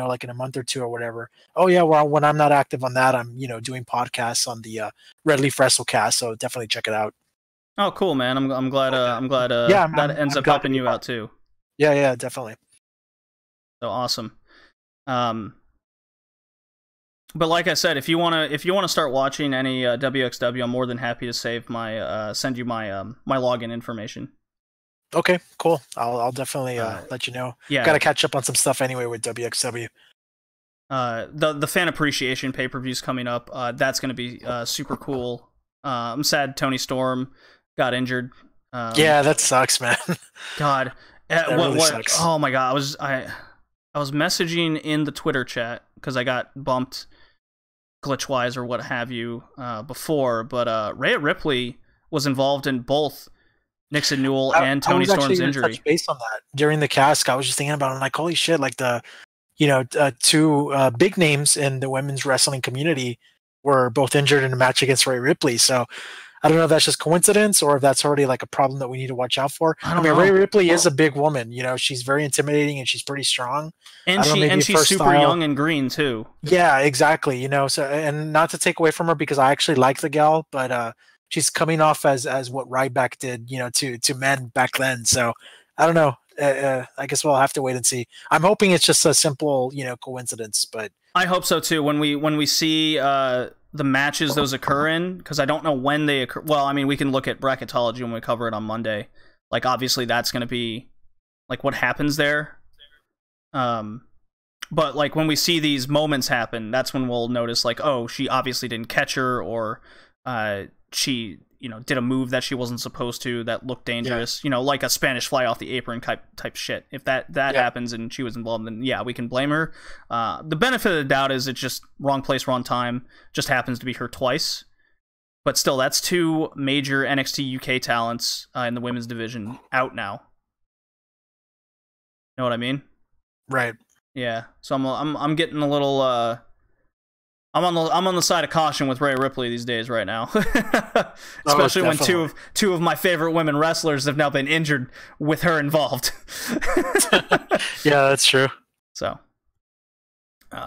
like in a month or two or whatever. Oh yeah, well when I'm not active on that, I'm doing podcasts on the Red Leaf Wrestlecast. So definitely check it out. Oh cool, man. I'm glad that ends up helping you out too. Yeah, definitely. So awesome. But like I said, if you wanna start watching any WXW, I'm more than happy to send you my my login information. Okay, cool. I'll definitely let you know. Yeah, gotta catch up on some stuff anyway with WXW. The fan appreciation pay-per-view's coming up. That's gonna be super cool. I'm sad Tony Storm got injured. Yeah, that sucks, man. God, that really sucks. Oh my God, I was messaging in the Twitter chat because I got bumped glitch-wise or what have you before, but Rhea Ripley was involved in both Nixon Newell and Tony Storm's injury. Based on that, during the cast, I was just thinking about it. I'm like, holy shit! Like the, two big names in the women's wrestling community were both injured in a match against Rhea Ripley. So I don't know if that's just coincidence or if that's already like a problem that we need to watch out for. I mean, Rhea Ripley is a big woman. She's very intimidating and she's pretty strong. And she's super young and green too. Yeah, exactly. So, and not to take away from her because I actually like the gal, but she's coming off as what Ryback did, to men back then. So I don't know. I guess we'll have to wait and see. I'm hoping it's just a simple, coincidence, but I hope so too. When we see the matches those occur in, because I don't know when they occur. Well, I mean, we can look at bracketology when we cover it on Monday. Like, obviously, that's going to be like what happens there. But like when we see these moments happen, that's when we'll notice like, oh, she obviously didn't catch her, or she did a move that she wasn't supposed to that looked dangerous, like a Spanish fly off the apron type shit. If that happens and she was involved, then yeah, we can blame her. The benefit of the doubt is it's just wrong place, wrong time. Just happens to be her twice. But still, that's two major NXT UK talents in the women's division out now. Know what I mean? Right. Yeah. So I'm getting a little I'm on the side of caution with Rhea Ripley these days right now, especially when two of my favorite women wrestlers have now been injured with her involved. Yeah, that's true. So